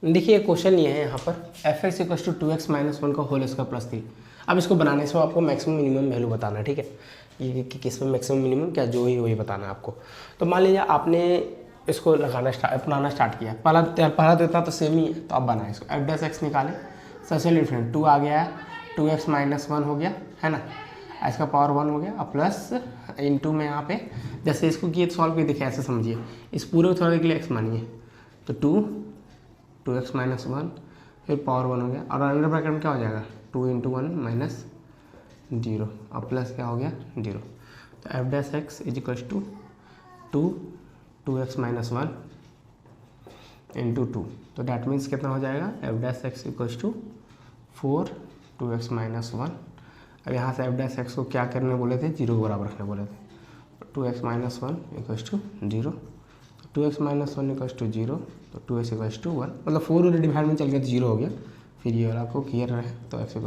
देखिए क्वेश्चन ये है यहाँ पर, f(x) = 2x - 1 का होल स्क्वायर प्लस 3। अब इसको बनाने से आपको मैक्सिमम मिनिमम वैल्यू बताना है, ठीक है, ये कि किस में मैक्सिमम मिनिमम क्या जो ही वही बताना है आपको। तो मान लीजिए आपने इसको अपनाना स्टार्ट किया, पहला तो इतना तो सेम ही है, तो अब बनाए इसको f' निकालें, सबसे डिफरेंट 2 आ गया, 2x - 1 हो गया है ना, इसका पावर 1 हो गया, और प्लस इनटू में यहाँ पे जैसे इसको किए सॉल्व किए, देखिए ऐसे समझिए, इस पूरे को थोड़ा के लिए x मानिए, तो 2x - 1 फिर पावर 1 हो गया, और अंडर ब्रैकेट में क्या हो जाएगा 2 × 1 - 0, और प्लस क्या हो गया 0। तो f' = 2x - 1 × 2, तो डैट मीन्स कितना हो जाएगा f' = 4 2x - 1। अब यहाँ से f' को क्या करने बोले थे, 0 के बराबर रखने बोले थे, 2x - 1 = 0, 2x - 1 = 0, तो 2x = 1, मतलब 4 वाले डिवाइड में चल गया तो 0 हो गया, फिर ये वाला आपको क्लियर रहे, तो x =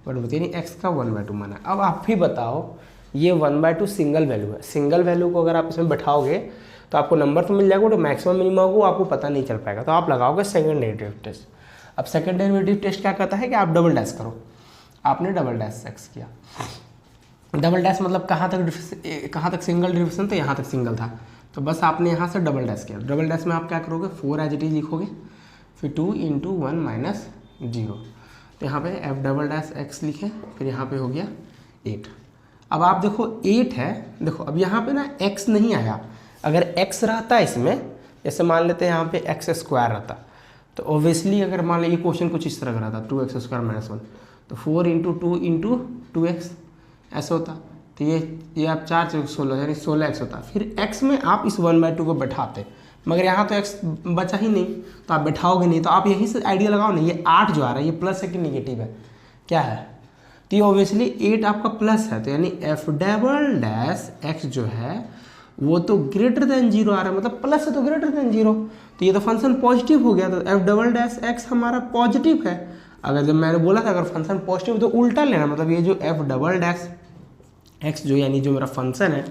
1/2, यानी x का 1/2 माना। अब आप भी बताओ, ये 1/2 सिंगल वैल्यू है, सिंगल वैल्यू को अगर आप इसमें बैठाओगे तो आपको नंबर तो मिल जाएगा, तो मैक्सिमम मिनिमम होगा आपको पता नहीं चल पाएगा, तो आप लगाओगे सेकंड डेरिवेटिव टेस्ट। अब सेकंड डेरिवेटिव टेस्ट क्या कहता है कि आप डबल डैश करो, आपने डबल डैश एक्स किया, डबल डैश मतलब कहाँ तक सिंगल डेरिवेशन, तो यहाँ तक सिंगल था, तो बस आपने यहाँ से डबल डैश किया। डबल डैश में आप क्या करोगे, 4 एज इट इज लिखोगे, फिर 2 × 1 - 0, तो यहाँ पे f'(x) लिखे, फिर यहाँ पे हो गया 8। अब आप देखो 8 है, देखो अब यहाँ पे ना x नहीं आया, अगर x रहता है इसमें, जैसे मान लेते हैं यहाँ पे x² रहता, तो ओबियसली अगर मान लीजिए क्वेश्चन कुछ इस तरह का रहता 2x² - 1, तो 4 × 2 × 2x ऐसा होता, तो ये आप 4 × 16 यानी 16x होता। फिर x में आप इस 1/2 को बैठाते, मगर यहाँ तो x बचा ही नहीं, तो आप बैठाओगे नहीं, तो आप यहीं से आइडिया लगाओ ना, ये 8 जो आ रहा है ये प्लस है कि निगेटिव है, क्या है तो ये ऑब्वियसली 8 आपका प्लस है, तो यानी एफ डबल डैश एक्स जो है वो तो ग्रेटर देन 0 आ रहा है, मतलब प्लस है तो ग्रेटर देन 0, तो ये तो फंक्शन पॉजिटिव हो गया, तो एफ डबल डैश एक्स हमारा पॉजिटिव है। अगर जब मैंने बोला था अगर फंक्शन पॉजिटिव तो उल्टा लेना, मतलब ये जो एफ डबल डैश एक्स जो यानी जो मेरा फंक्शन है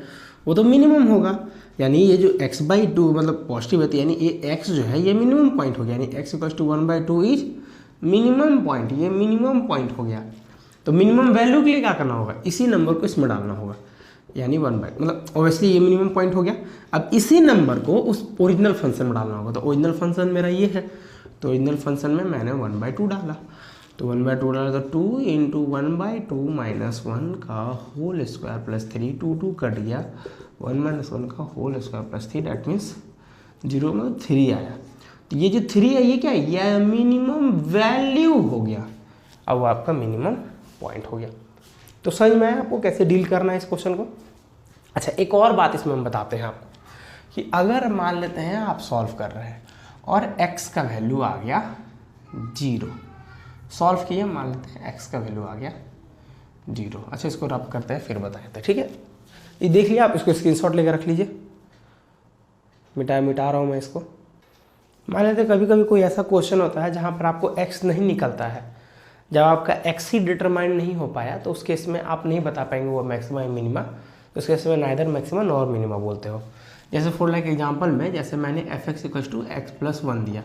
वो तो मिनिमम होगा, यानी ये जो x/2 मतलब पॉजिटिव है, तो यानी ये x जो है ये मिनिमम पॉइंट हो गया, यानी x = 1/2 इज मिनिमम पॉइंट, ये मिनिमम पॉइंट हो गया। तो मिनिमम वैल्यू के लिए क्या करना होगा, इसी नंबर को इसमें डालना होगा, यानी 1/, मतलब ऑब्वियसली ये मिनिमम पॉइंट हो गया। अब इसी नंबर को उस ओरिजिनल फंक्शन में डालना होगा, तो ओरिजिनल फंक्शन मेरा ये है, तो ओरिजिनल फंक्शन में मैंने 1/2 डाला, तो 1/2 डाला तो 2 × 1/2 - 1 का होल स्क्वायर प्लस 3, 2 कट गया, 1 - 1 का whole square plus 3, that means 0 में 3 आया। तो ये जो 3 है ये क्या है, ये मिनिमम वैल्यू हो गया, अब वो आपका मिनिमम पॉइंट हो गया। तो समझ में आया आपको कैसे डील करना है इस क्वेश्चन को। अच्छा, एक और बात इसमें हम बताते हैं आपको कि अगर मान लेते हैं आप सॉल्व कर रहे हैं और x का वैल्यू आ गया 0, सॉल्व किए, मान लेते हैं x का वैल्यू आ गया 0। अच्छा, इसको रब करते हैं फिर बताते हैं, ठीक है। ये देख लिया आप, इसको स्क्रीनशॉट लेकर रख लीजिए, मिटा रहा हूँ मैं इसको। मान लेते हैं कभी कभी कोई ऐसा क्वेश्चन होता है जहाँ पर आपको x नहीं निकलता है, जब आपका x ही डिटरमाइन नहीं हो पाया, तो उस केस में आप नहीं बता पाएंगे वो मैक्सिमा या मिनिमा, तो उस केस में नाइदर मैक्सिमा नॉर मिनिमा बोलते हो। जैसे फॉर लाइक एग्जांपल में, जैसे मैंने fx = x + 1 दिया,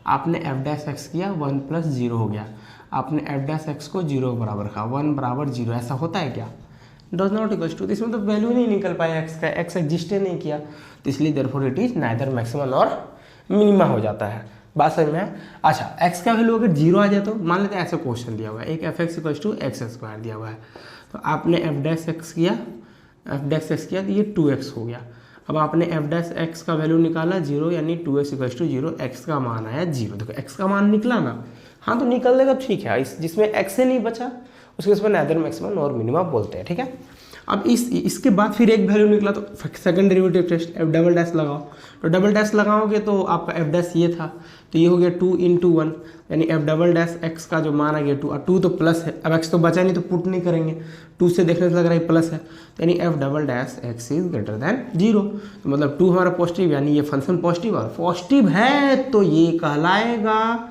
आपने f' किया 1 + 0 हो गया, आपने f' को 0 के बराबर रखा, 1 = 0, ऐसा होता है क्या, डज नॉट इक्वल्स टू, इसमें तो वैल्यू नहीं निकल पाया x का, x एग्जिस्ट नहीं किया, तो इसलिए therefore it is neither maxima nor minima हो जाता है। बात समझ में है। अच्छा, x का वैल्यू अगर 0 आ जाए तो मान लेते हैं ऐसा क्वेश्चन दिया हुआ है, एक fx = x² दिया हुआ है, तो आपने f' किया तो ये 2x हो गया। अब आपने f' का वैल्यू निकाला 0, यानी 2x = 0, x का मान आया 0। देखो x का मान निकला ना, हाँ तो निकल देगा, ठीक है। जिसमें x से नहीं बचा उसके उसमें नाइदर मैक्सिमा नॉर मिनिमा बोलते हैं, ठीक है। अब इसके बाद फिर एक वैल्यू निकला, तो सेकंड डेरिवेटिव टेस्ट, f" लगाओ, तो डबल डैश लगाओगे तो आपका f' ये था, तो ये हो गया 2 × 1, यानी f" का जो मान आ गया 2, और 2 तो प्लस है, अब x तो बचा नहीं तो पुट नहीं करेंगे, 2 से देखने से लग रहा है प्लस है, तो यानी f" इज ग्रेटर देन 0, तो मतलब 2 हमारा पॉजिटिव, यानी ये फंक्शन पॉजिटिव, और पॉजिटिव है तो ये कहलाएगा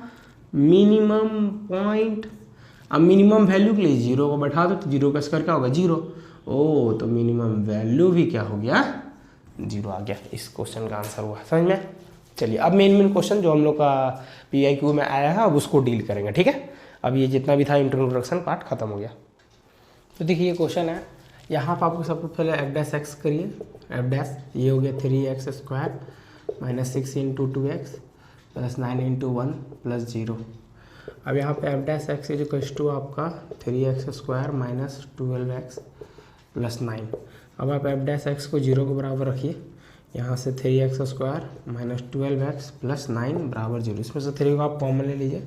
मिनिमम पॉइंट। अब मिनिमम वैल्यू के लिए 0 को बैठा दो, तो 0 का स्क्वायर क्या होगा 0, ओ तो मिनिमम वैल्यू भी क्या हो गया 0 आ गया। इस क्वेश्चन का आंसर हुआ, समझ में। चलिए अब मेन क्वेश्चन जो हम लोग का PIQ में आया है अब उसको डील करेंगे, ठीक है। अब ये जितना भी था इंट्रोडक्शन पार्ट खत्म हो गया। तो देखिए ये क्वेश्चन है, यहाँ पर आपको सबसे पहले f' करिए, f', ये हो गया 3x² - 6 × 2x + 9 × 1 + 0। अब यहाँ पे f' = आपका 3x² - 12x + 9। अब आप f' को 0 के बराबर रखिए, यहाँ से 3x² - 12x + 9 = 0। इसमें से 3 को आप कॉमन ले लीजिए,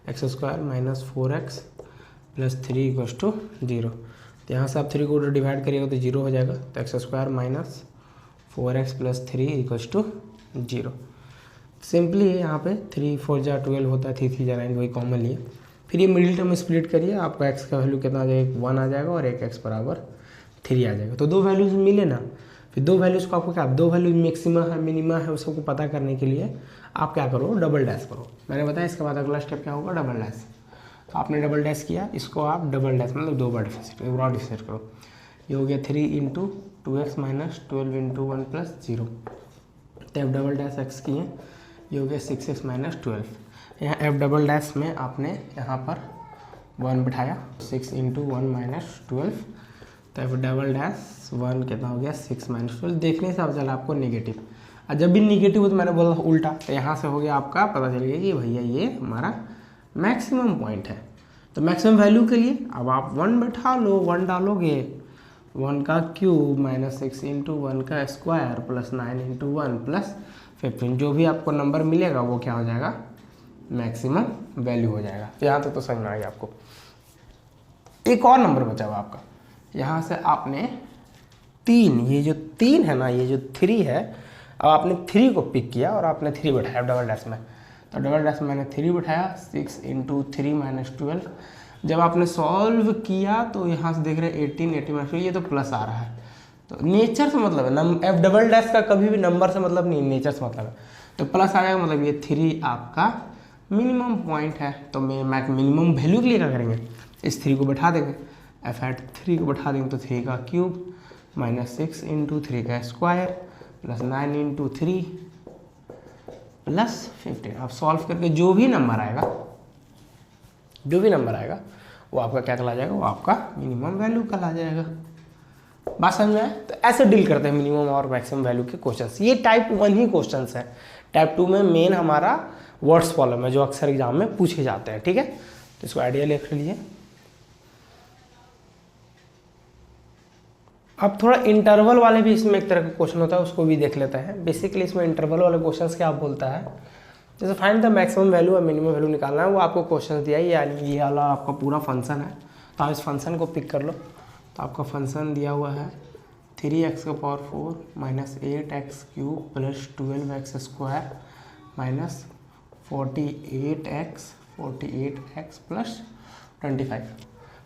x² - 4x + 3 = 0। तो यहाँ से आप 3 को डिवाइड करिएगा तो 0 हो जाएगा, तो x² - 4x + 3 = 0। सिंपली यहाँ पे 3 × 4 = 12 होता है, 3 × 3 = 9, वही कॉमन लिए। फिर ये मिडिल टर्म स्प्लिट करिए, आपका x का वैल्यू कितना आ जाएगा, 1 आ जाएगा, और एक x = 3 आ जाएगा। तो दो वैल्यूज मिले ना, फिर दो वैल्यूज को आपको क्या, दो वैल्यू मैक्सिमा है मिनिमा है उसको पता करने के लिए आप क्या करो, डबल डैश करो। मैंने बताया इसके बाद अगला स्टेप क्या होगा, डबल डैश। तो आपने डबल डैश किया, इसको आप डबल डैश मतलब 2 बार डिफरेंशिएट करो, ये हो गया 3 × 2x - 12 × 1 + 0। तो f" किए, ये हो गया 6x - 12। यहाँ f" में आपने यहाँ पर 1 बिठाया, 6 × 1 - 12, तो f" 1 कितना हो गया 6 - 12। देखने से अब चला आपको नेगेटिव, और जब भी नेगेटिव हो तो मैंने बोला उल्टा, तो यहाँ से हो गया आपका पता चल गया कि भैया ये हमारा मैक्सिमम पॉइंट है। तो मैक्सिमम वैल्यू के लिए अब आप 1 बैठा लो, 1 डालोगे, 1 का क्यूब - 6 × 1 का स्क्वायर + 9 × 1 + 15, जो भी आपको नंबर मिलेगा वो क्या हो जाएगा, मैक्सिमम वैल्यू हो जाएगा। तो यहाँ तक तो समझ में आ गया आपको। एक और नंबर बचा हुआ आपका, यहाँ से आपने 3, ये जो 3 है ना, ये जो 3 है, अब आपने 3 को पिक किया और आपने 3 बैठाया डबल डैश में, तो डबल डैश में मैंने 3 बैठाया, 6 × 3 - 12 जब आपने सॉल्व किया तो यहाँ से देख रहे हैं 18 80 ये तो प्लस आ रहा है। तो नेचर से मतलब है, एफ डबल डैश का कभी भी नंबर से मतलब नहीं, नेचर से मतलब है। तो प्लस आ जाएगा, मतलब ये 3 आपका मिनिमम पॉइंट है। तो मिनिमम वैल्यू के लिए क्या करेंगे, इस 3 को बैठा देंगे, एफ एट 3 को बैठा देंगे तो 3 का क्यूब माइनस 6 इंटू 3 का स्क्वायर प्लस 9 इंटू 3 प्लस 15। आप सॉल्व करके जो भी नंबर आएगा वो आपका क्या कहला जाएगा, वो आपका मिनिमम वैल्यू कहला जाएगा। बात समझ में आए? तो ऐसे डील करते हैं मिनिमम और मैक्सिमम वैल्यू के क्वेश्चंस। ये टाइप 1 ही क्वेश्चंस है। टाइप 2 में मेन हमारा वर्ड्स प्रॉब्लम है जो अक्सर एग्जाम में पूछे जाते हैं। ठीक है, तो इसको आइडिया लिख लीजिए। अब थोड़ा इंटरवल वाले भी इसमें एक तरह का क्वेश्चन होता है, उसको भी देख लेते हैं। बेसिकली इसमें इंटरवल वाले क्वेश्चंस क्या बोलता है, जैसे फाइंड द मैक्सिमम वैल्यू और मिनिमम वैल्यू निकालना है, वो आपको क्वेश्चन दिया है, यानी ये वाला आपका पूरा फंक्शन है। तो आप इस फंक्शन को पिक कर लो। तो आपका फंक्शन दिया हुआ है 3x⁴ minus 8x³ plus 12x² minus 48x plus 25।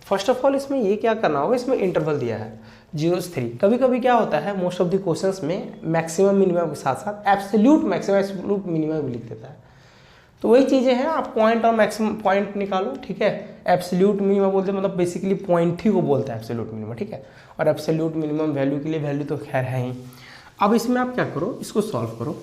First of all इसमें ये क्या करना होगा, इसमें इंटरवल दिया है 0 से 3। कभी कभी क्या होता है, मोस्ट ऑफ द क्वेश्चंस में मैक्सिमम मिनिमम के साथ साथ एब्सोल्यूट मैक्सिमम एब्सोल्यूट मिनिमम भी लिख देता है। तो वही चीज़ें हैं, आप पॉइंट और मैक्सिमम पॉइंट निकालो। ठीक है, एब्सोल्यूट मिनिमम बोलते हैं मतलब बेसिकली पॉइंट ही को बोलते हैं एब्सोल्यूट मिनिमम। ठीक है, और एब्सोल्यूट मिनिमम वैल्यू के लिए वैल्यू तो खैर है ही। अब इसमें आप क्या करो, इसको सॉल्व करो।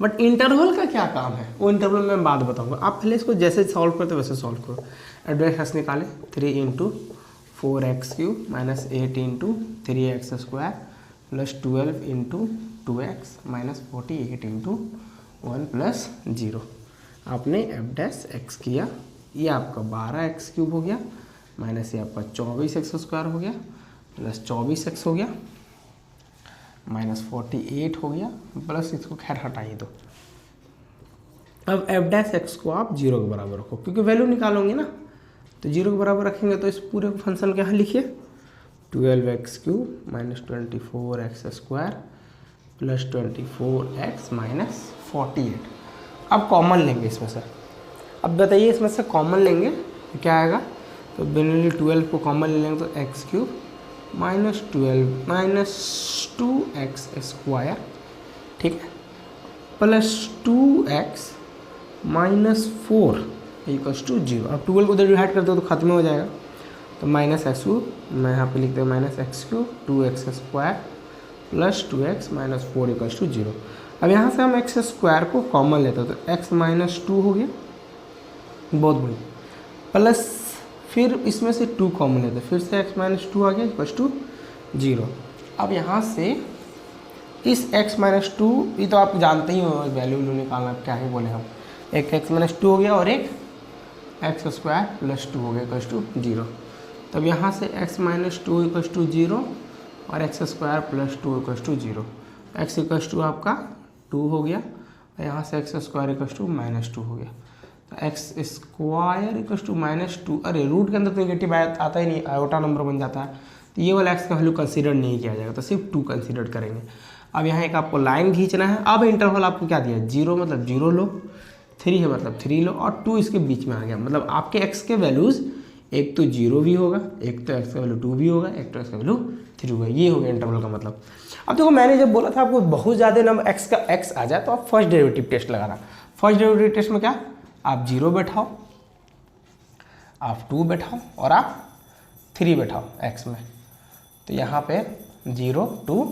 बट इंटरवल का क्या काम है वो इंटरवल में मैं बाद बताऊंगा। आप पहले इसको जैसे सॉल्व करते वैसे सॉल्व करो। एडवांस निकाले 3 into 4x³ minus 8 into 3x² plus 12 into 2x minus 48 into 1 plus 0। आपने f' किया, ये आपका 12x³ हो गया माइनस ये आपका 24x² हो गया प्लस 24x हो गया माइनस 48 हो गया प्लस इसको खैर हटाइए दो। अब f' को आप 0 के बराबर रखो, क्योंकि वैल्यू निकालोगे ना, तो 0 के बराबर रखेंगे तो इस पूरे फंक्शन के यहाँ लिखिए 12x³ minus 24x² plus 24x minus 48। अब कॉमन लेंगे इसमें से। अब बताइए इसमें से कॉमन लेंगे तो क्या आएगा, तो बेनली 12 को कॉमन ले लेंगे तो x³ माइनस 12 माइनस 2x², ठीक है, plus 2x minus 4 equals to 0। अब 12 को उधर डिवाइड कर दो तो खत्म हो जाएगा। तो माइनस x³ मैं यहाँ पे लिखते हैं minus x³ 2x² plus 2x minus 4 equals to 0। अब यहाँ से हम x² को कॉमन लेते हैं तो x माइनस 2 हो गया, बहुत बढ़िया, प्लस फिर इसमें से 2 कॉमन लेते हैं, फिर से x माइनस 2 आ गया इक्वल्स टू 0। अब यहाँ से इस x माइनस 2, ये तो आप जानते ही हो वैल्यू निकालना, क्या ही बोले हम, एक x माइनस 2 हो गया और एक x² प्लस 2 हो गया इक्वल्स टू 0। तब यहाँ से x माइनस 2 इक्वल्स टू 0 और x² plus 2 equals to 0। x equals to आपका 2 हो गया और यहाँ से x² इक्वल्स टू माइनस 2 हो गया। तो x² इक्वल्स टू माइनस 2, अरे रूट के अंदर तो नेगेटिव आता ही नहीं, आयोटा नंबर बन जाता है, तो ये वाला x का वैल्यू कंसीडर नहीं किया जाएगा, तो सिर्फ 2 कंसीडर करेंगे। अब यहाँ एक आपको लाइन खींचना है। अब इंटरवल आपको क्या दिया, 0 मतलब 0 लो, 3 है मतलब 3 लो और 2 इसके बीच में आ गया। मतलब आपके x के वैल्यूज़ एक तो 0 भी होगा, एक तो x का वैल्यू 2 भी होगा, एक तो x का वैल्यू 3 होगा। ये हो गया इंटरवल का मतलब। अब देखो मैंने जब बोला था आपको बहुत ज़्यादा नंबर x का x आ जाए तो आप फर्स्ट डेरिवेटिव टेस्ट लगाना। फर्स्ट डेरिवेटिव टेस्ट में क्या, आप 0 बैठाओ, आप 2 बैठाओ और आप 3 बैठाओ x में। तो यहाँ पे 0 2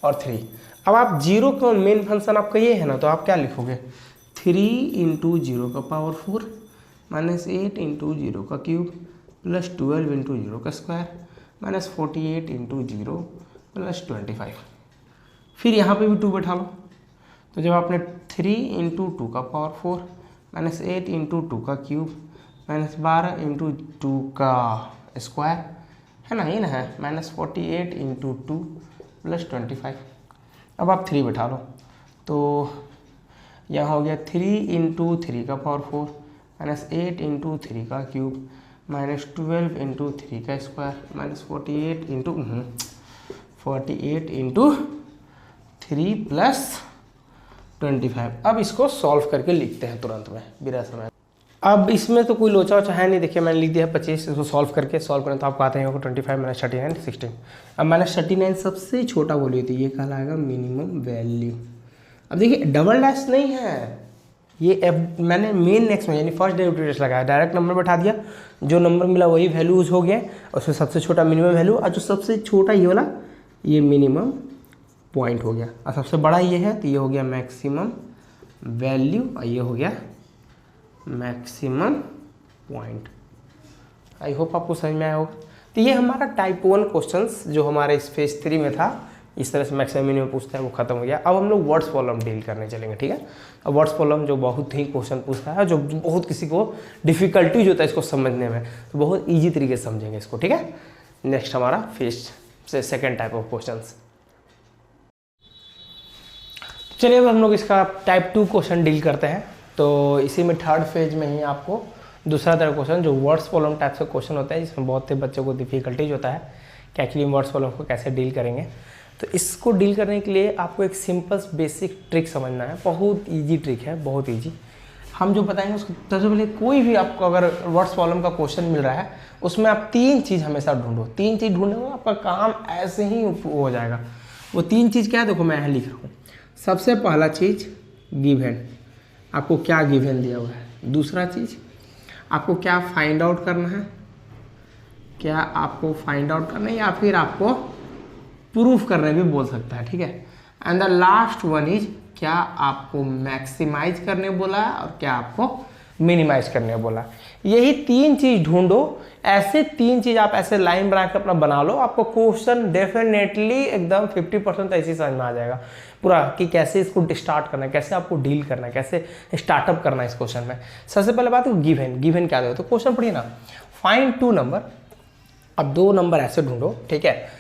और 3। अब आप 0 का मेन फंक्शन आपका ये है ना, तो आप क्या लिखोगे 3 इंटू 0 का पावर 4 माइनस 8 इंटू 0 का क्यूब प्लस 12 इंटू 0 का स्क्वायर माइनस 48 इंटू 0 प्लस 25। फिर यहाँ पे भी 2 बैठा लो। तो जब आपने 3 इंटू 2 का पावर 4 माइनस 8 इंटू 2 का क्यूब माइनस 12 इंटू 2 का स्क्वायर है ना, ये ना है, माइनस 48 इंटू 2 प्लस 25। अब आप 3 बैठा लो। तो यहाँ हो गया 3 इंटू 3 का पावर 4 माइनस 8 इंटू 3 का क्यूब माइनस 12 इंटू 3 का स्क्वायर माइनस 48 इंटू 3 प्लस 25। अब इसको सॉल्व करके लिखते हैं तुरंत में बिना समय। अब इसमें तो कोई लोचा वोचा है नहीं, देखिए मैंने लिख दिया है 25, इसको सॉल्व करें तो आपको आते हैं 25 माइनस 39 16। अब माइनस 39 सबसे छोटा वैल्यू थी, ये कहलाएगा मिनिमम वैल्यू। अब देखिए डबल डैश नहीं है, ये मैंने मेन नेक्स्ट में यानी फर्स्ट डेरिवेटिव लगाया, डायरेक्ट नंबर बैठा दिया, जो नंबर मिला वही वैल्यूज हो गया, और उसमें सबसे छोटा मिनिमम वैल्यू, और जो सबसे छोटा ये वाला ये मिनिमम पॉइंट हो गया, और सबसे बड़ा ये है तो ये हो गया मैक्सिमम वैल्यू, और ये हो गया मैक्सिमम पॉइंट। आई होप आपको समझ में आया होगा। तो ये हमारा टाइप 1 क्वेश्चंस जो हमारे इस फेज 3 में था, इस तरह से मैक्सिमम मिनिमम पूछता है, वो खत्म हो गया। अब हम लोग वर्ड्स प्रॉब्लम डील करने चलेंगे, ठीक है। अब वर्ड्स प्रॉब्लम जो बहुत ही क्वेश्चन पूछता है, जो बहुत किसी को डिफिकल्टीज होता है इसको समझने में, तो बहुत ईजी तरीके से समझेंगे इसको, ठीक है। नेक्स्ट हमारा फेज से सेकेंड टाइप ऑफ क्वेश्चन। चलिए अब हम लोग इसका टाइप 2 क्वेश्चन डील करते हैं। तो इसी में थर्ड फेज में ही आपको दूसरा तरह क्वेश्चन जो वर्ड्स प्रॉब्लम टाइप से क्वेश्चन होता है, जिसमें बहुत से बच्चों को डिफिकल्टीज होता है कि एक्चुअली वर्ड्स प्रॉब्लम को कैसे डील करेंगे। तो इसको डील करने के लिए आपको एक सिंपल बेसिक ट्रिक समझना है, बहुत इजी ट्रिक है, बहुत इजी। हम जो बताएंगे उसको सबसे पहले, कोई भी आपको अगर वर्ड्स प्रॉब्लम का क्वेश्चन मिल रहा है उसमें आप 3 चीज़ हमेशा ढूंढो, 3 चीज़ ढूंढने में आपका काम ऐसे ही हो जाएगा। वो 3 चीज़ क्या है, देखो मैं यहाँ लिख रहा हूँ। सबसे पहला चीज़ गिवन, आपको क्या गिवन दिया हुआ है। दूसरा चीज़ आपको क्या फाइंड आउट करना है, क्या आपको फाइंड आउट करना है या फिर आपको प्रूफ करने भी बोल सकता है, ठीक है। And the last one is क्या आपको मैक्सिमाइज करने बोला है और क्या आपको मिनिमाइज करने बोला। यही 3 चीज ढूंढो, ऐसे 3 चीज आप ऐसे लाइन बना के अपना बना लो, आपको क्वेश्चन डेफिनेटली एकदम 50% ऐसी समझ में आ जाएगा पूरा कि कैसे इसको स्टार्ट करना है, कैसे आपको डील करना है, कैसे स्टार्टअप करना है इस क्वेश्चन में। सबसे पहले बात है गिवन, गिवन क्या दे, तो क्वेश्चन पढ़िए ना, फाइंड 2 नंबर। अब 2 नंबर ऐसे ढूंढो, ठीक है,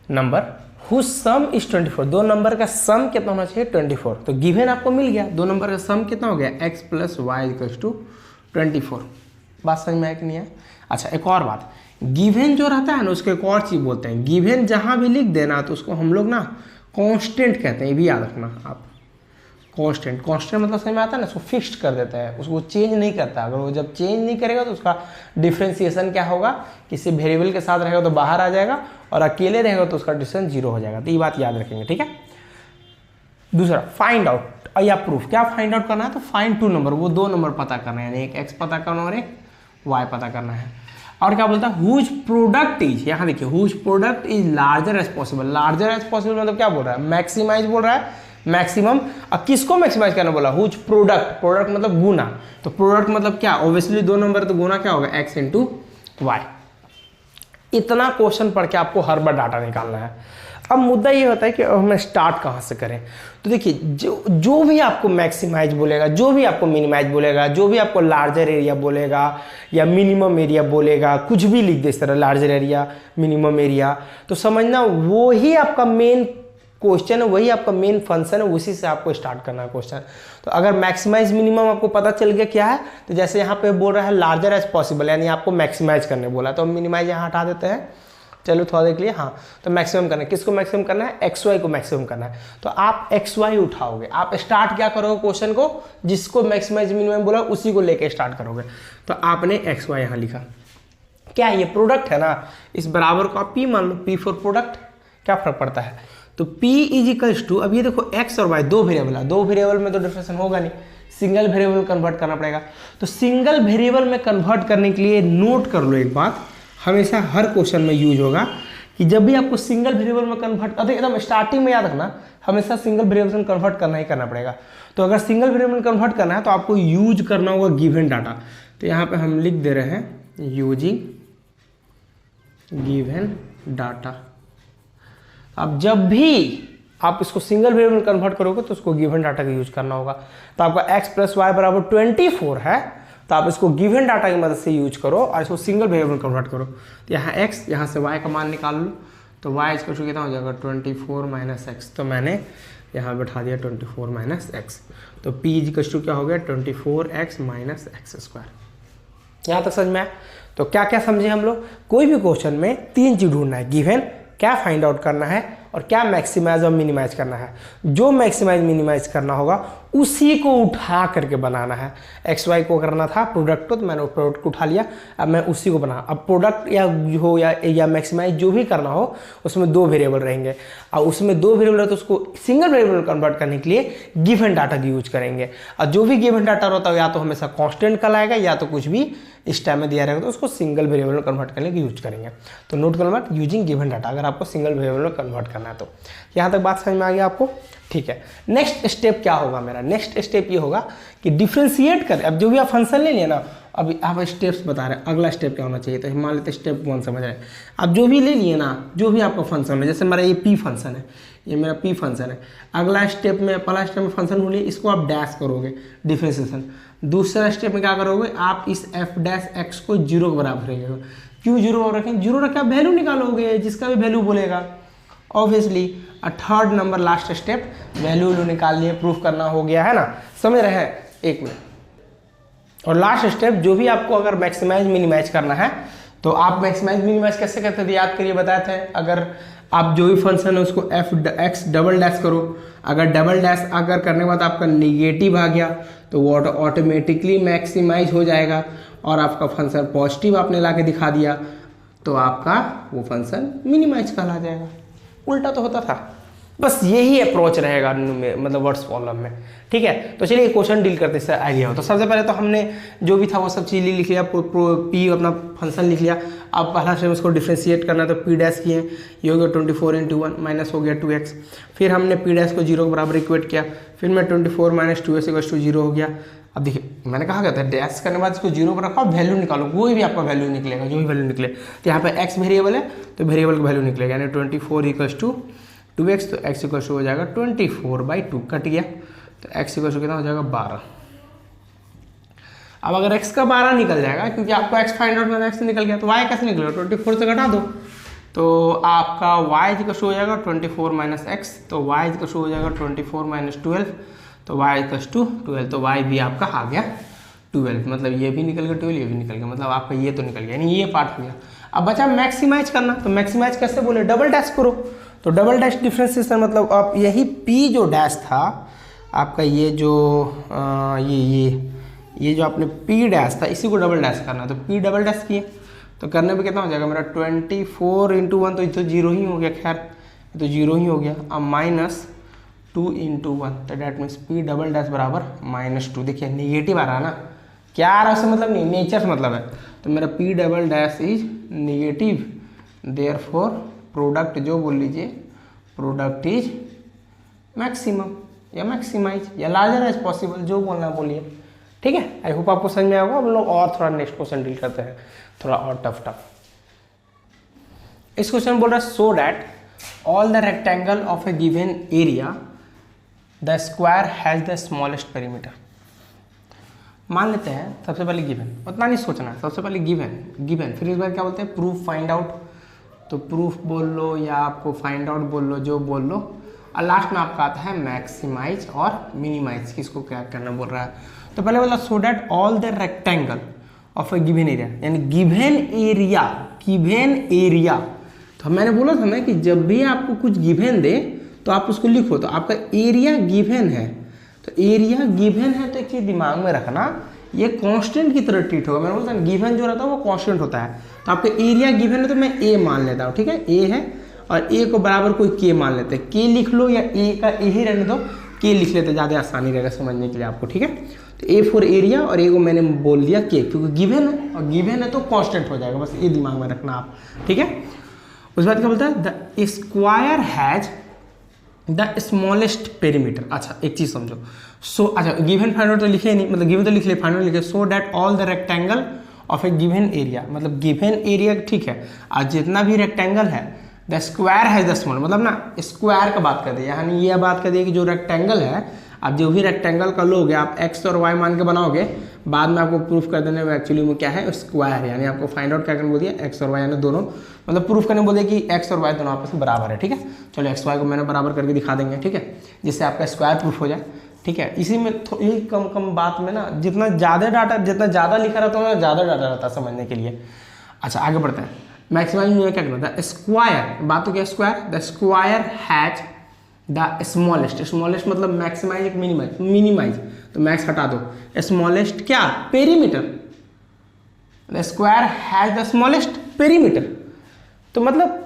number whose sum is 24, 2 number का सम कितना होना चाहिए 24। तो गिवन आपको मिल गया, 2 नंबर का सम कितना हो गया x + y = 24। बात समझ में आया कि नहीं है। अच्छा एक और बात, गिवन जो रहता है ना उसको एक और चीज बोलते हैं, गिवन जहां भी लिख देना तो उसको हम लोग ना कांस्टेंट कहते हैं, ये भी याद रखना आप। कांस्टेंट, कांस्टेंट मतलब समझ में आता है ना, उसको फिक्स्ड कर देता है, उसको चेंज नहीं करता। अगर वो जब चेंज नहीं करेगा तो उसका डिफ्रेंसिएशन क्या होगा, किसी वेरिएबल के साथ रहेगा तो बाहर आ जाएगा और अकेले रहेगा तो उसका डिस्टेंस 0 हो जाएगा। तो ये बात याद रखेंगे, ठीक है। दूसरा फाइंड आउट या प्रूफ, क्या फाइंड आउट करना है, तो फाइंड 2 नंबर, वो 2 नंबर पता करना है, यानी एक x पता करना और एक y पता करना है। और क्या बोलता है, हुज प्रोडक्ट इज, यहाँ देखिए whose product is larger as possible. Larger as possible मतलब क्या बोल रहा है, मैक्सिमाइज बोल रहा है, मैक्सिमम। अब किसको मैक्सिमाइज करना बोला, हुज प्रोडक्ट, प्रोडक्ट मतलब गुना, तो प्रोडक्ट मतलब क्या, ऑब्वियसली 2 नंबर तो गुना क्या होगा x × y। इतना क्वेश्चन पढ़ के आपको हर बार डाटा निकालना है। अब मुद्दा ये होता है कि हमें स्टार्ट कहाँ से करें। तो देखिए जो भी आपको मैक्सिमाइज बोलेगा, जो भी आपको मिनिमाइज बोलेगा, जो भी आपको लार्जर एरिया बोलेगा या मिनिमम एरिया बोलेगा, कुछ भी लिख दे इस तरह, लार्जर एरिया मिनिमम एरिया, तो समझना वो ही आपका मेन क्वेश्चन है, वही आपका मेन फंक्शन है, उसी से आपको स्टार्ट करना है क्वेश्चन। तो अगर मैक्सिमाइज मिनिमम आपको पता चल गया क्या है, तो जैसे यहाँ पे बोल रहा है लार्जर एज पॉसिबल, यानी आपको मैक्सिमाइज करने बोला, तो हम मिनिमाइज यहाँ हटा देते हैं। चलो थोड़ा देख लिए, हाँ तो मैक्सिमम करना है, किसको मैक्सिमम करना है, एक्स वाई को मैक्सिमम करना है। तो आप एक्स वाई उठाओगे, आप स्टार्ट क्या करोगे क्वेश्चन को, जिसको मैक्सिमाइज मिनिमम बोला उसी को लेके स्टार्ट करोगे। तो आपने एक्स वाई यहाँ लिखा, क्या ये प्रोडक्ट है ना, इस बराबर को आप पी मान लो, पी फॉर प्रोडक्ट, क्या फर्क पड़ता है। तो P = अब ये देखो x और y 2 वेरिएबल है, 2 वेरिएबल में तो डिफरेंशिएशन होगा नहीं, सिंगल वेरिएबल में कन्वर्ट करना पड़ेगा। तो सिंगल वेरिएबल में कन्वर्ट करने के लिए नोट कर लो एक बात, हमेशा हर क्वेश्चन में यूज होगा कि जब भी आपको सिंगल वेरिएबल में कन्वर्ट, एकदम स्टार्टिंग में याद रखना, हमेशा सिंगल वेरिएबल में कन्वर्ट करना ही करना पड़ेगा। तो अगर सिंगल वेरिएबल में कन्वर्ट करना है तो आपको यूज करना होगा गिवन डाटा। तो यहाँ पे हम लिख दे रहे हैं यूजिंग गिवन डाटा। अब जब भी आप इसको सिंगल वेरिएबल में कन्वर्ट करोगे तो उसको गिवन डाटा का यूज करना होगा। तो आपका x + y = 24 है, तो आप इसको गिवन डाटा की मदद से यूज करो और इसको सिंगल वेरिएबल में कन्वर्ट करो। तो यहाँ x, यहाँ से y का मान निकाल लो, तो y = कितना हो जाएगा 24 - x। तो मैंने यहाँ बैठा दिया 24 - x। तो p = क्या हो गया 24x - x²। यहाँ तक समझ में आया। तो क्या क्या समझे हम लोग, कोई भी क्वेश्चन में 3 चीज ढूंढना है, गिवन, क्या फाइंड आउट करना है और क्या मैक्सिमाइज और मिनिमाइज करना है। जो मैक्सिमाइज मिनिमाइज करना होगा उसी को उठा करके बनाना है। एक्स वाई को करना था प्रोडक्ट को, तो मैंने प्रोडक्ट को उठा लिया, अब मैं उसी को बना। अब प्रोडक्ट या हो या मैक्सिमाइज जो भी करना हो उसमें दो वेरिएबल रहेंगे, और उसमें दो वेरिएबल है तो उसको सिंगल वेरिएबल कन्वर्ट करने के लिए गिवन डाटा की यूज करेंगे। और जो भी गिवन डाटा होता है या तो हमेशा कॉन्स्टेंट कहलाएगा या तो कुछ भी इस टाइम में दिया रहेगा तो उसको सिंगल वेरिएबल में कन्वर्ट करने की यूज करेंगे। तो note convert using given data, अगर आपको सिंगल वेरिएबल में कन्वर्ट करना है तो। यहाँ तक बात समझ में आ गई आपको? ठीक है। नेक्स्ट स्टेप क्या होगा मेरा? नेक्स्ट स्टेप ये होगा कि डिफ्रेंशिएट कर, अब जो भी आप फंक्शन ले लिए ना, अभी आप स्टेप्स बता रहे हैं अगला स्टेप क्या होना चाहिए, तो मान लेते स्टेप 1 समझ रहे हैं। आप जो भी ले लिए ना, जो भी आपका फंक्शन है, जैसे मेरा ये पी फंक्शन है, ये मेरा पी फंक्शन है, अगला स्टेप में पहला स्टेप में फंक्शन बोलिए, इसको आप डैश करोगे डिफ्रेंशिएशन। दूसरा स्टेप में क्या करोगे, आप इस एफ डैश एक्स को 0 के बराबर रखेगा। क्यों 0 रखें? 0 रख के आप वैल्यू निकालोगे, जिसका भी वैल्यू बोलेगा obviously. Third number last step, value निकाल लिए, प्रूफ करना हो गया है ना, समझ रहे हैं? एक मिनट। और लास्ट स्टेप जो भी आपको अगर मैक्सिमाइज मिनिमाइज करना है तो आप मैक्सिमाइज मिनिमाइज कैसे करते थे याद करिए, बताए थे। अगर आप जो भी फंक्शन है उसको एफ एक्स डबल डैश करो, अगर डबल डैश अगर करने के बाद आपका निगेटिव आ गया तो वो ऑटोमेटिकली मैक्सिमाइज हो जाएगा, और आपका फंक्शन पॉजिटिव आपने ला के दिखा दिया तो आपका वो फंक्शन मिनिमाइज कहला जाएगा। उल्टा तो होता था, बस यही अप्रोच रहेगा मतलब वर्ड्स प्रॉब्लम में। ठीक है, तो चलिए क्वेश्चन डील करते इससे आइडिया हो। तो सबसे पहले तो हमने जो भी था वो सब चीज़ लिख लिया, पी अपना फंक्शन लिख लिया। अब पहला स्टेप उसको डिफ्रेंशिएट करना है तो पी डैश किए, ये हो गया 24 × 1 माइनस हो गया 2x। फिर हमने पी डैश को 0 के बराबर इक्वेट किया, फिर मैं 24 - 2x = 0 हो गया। अब देखिए मैंने कहा गया था डैश करने के बाद इसको 0 पर रखो, वैल्यू निकालो, कोई भी आपका वैल्यू निकलेगा, जो भी वैल्यू निकले। तो यहाँ पे x वेरिएबल है तो वेरिएबल का वैल्यू निकलेगा, यानी 24 = 2x, तो x = हो जाएगा 24/2, कट गया तो x = कितना हो जाएगा 12। अब अगर x का 12 निकल जाएगा, क्योंकि आपको x फाइंड आउट करना, x निकल गया, तो y कैसे निकलेगा? 24 से घटा दो तो आपका y = हो जाएगा 24 - x, तो y = हो जाएगा 24 - 12, तो y = 12, तो y भी आपका आ गया 12, मतलब ये भी निकल गया 12, ये भी निकल गया, मतलब आपका ये तो निकल गया, यानी ये पार्ट हो गया। अब बचा मैक्सिमाइज करना, तो मैक्सिमाइज कैसे बोले? डबल डैश करो, तो डबल डैश डिफ्रेंशिएशन मतलब आप यही p जो डैश था आपका, ये जो ये जो आपने p डैश था इसी को डबल डैश करना, तो p डबल डैश किए तो करने पे कितना हो जाएगा मेरा 24 × 1, तो ये तो 0 ही हो गया, खैर ये तो 0 ही हो गया। अब -2 × 1, तो that means p double dash बराबर -2। देखिए निगेटिव आ रहा है ना, क्या आ रहा है उससे मतलब नहीं, नेचर से मतलब है, तो मेरा p double dash is negative, therefore product जो बोल लीजिए प्रोडक्ट इज मैक्सिमम या मैक्सिमाइज या लार्जर एज पॉसिबल, जो बोलना बोलिए। ठीक है, आई होप आपको समझ में आएगा। हम लोग और थोड़ा नेक्स्ट क्वेश्चन डील करते हैं, थोड़ा और टफ। इस क्वेश्चन बोल रहा है so that all the rectangle of A given area the square has the smallest perimeter. मान लेते हैं सबसे पहले गिवन, उतना नहीं सोचना है, सबसे पहले गिवन, फिर इस बार क्या बोलते हैं प्रूफ फाइंड आउट, तो प्रूफ बोल लो या आपको फाइंड आउट बोल लो, जो बोल लो, और लास्ट में आपका आता है मैक्सिमाइज और मिनिमाइज, किसको क्या करना बोल रहा है। तो पहले बोला सो that all the rectangle of A given area, यानी गिवन एरिया। तो मैंने बोला था ना कि जब भी आपको कुछ गिवन दे तो आप उसको लिखो, तो आपका एरिया गिवन है, तो एरिया गिवन है तो एक चीज़ दिमाग में रखना, ये कांस्टेंट की तरह ट्रीट होगा। मैंने बोला गिवन जो रहता है वो कांस्टेंट होता है, तो आपका एरिया गिवन है तो मैं ए मान लेता हूँ। ठीक है, ए है और ए को बराबर कोई के मान लेते हैं, के लिख लो या ए का ए ही रहने दो, के लिख लेते, ज़्यादा आसानी रहेगा समझने के लिए आपको। ठीक है, तो ए फॉर एरिया और ए को मैंने बोल दिया के, क्योंकि गिवन है और गिवन है तो कांस्टेंट हो जाएगा, बस ये दिमाग में रखना आप। ठीक है, उस बाद क्या बोलता है the square has the smallest perimeter. अच्छा एक चीज़ समझो, सो अच्छा गिवन फाइंड आउट तो लिखे नहीं, मतलब गिवन तो लिख लिया, फाइंड आउट लिखे, सो that all the rectangle of A given area, मतलब गिवन एरिया ठीक है, आज जितना भी रेक्टेंगल है the square has the small, मतलब ना स्क्वायर का बात कर दिए, यानी ये बात कर दिए कि जो रेक्टेंगल है, आप जो भी रेक्टेंगल का लोगे आप एक्स और वाई मान के बनाओगे, बाद में आपको प्रूफ कर देने में एक्चुअली में क्या है स्क्वायर है, यानी आपको फाइंड आउट क्या करने बोल दिया एक्स और वाई, यानी दोनों मतलब प्रूफ करने बोल दिया कि एक्स और वाई दोनों आपस में बराबर है। ठीक है, चलो एक्स वाई को मैंने बराबर करके दिखा देंगे, ठीक है, जिससे आपका स्क्वायर प्रूफ हो जाए। ठीक है, इसी में थोड़ी कम बात में ना जितना ज़्यादा लिखा रहता है ज़्यादा डाटा रहता है समझने के लिए। अच्छा आगे बढ़ते हैं, मैक्सिमाइज में क्या करना था स्क्वायर, बात तो क्या square, the square has the smallest, smallest मतलब मैक्सिमाइज मिनिमाइज, मिनिमाइज तो मैक्स हटा दो, स्मॉलेस्ट क्या perimeter, the square has the smallest perimeter. तो मतलब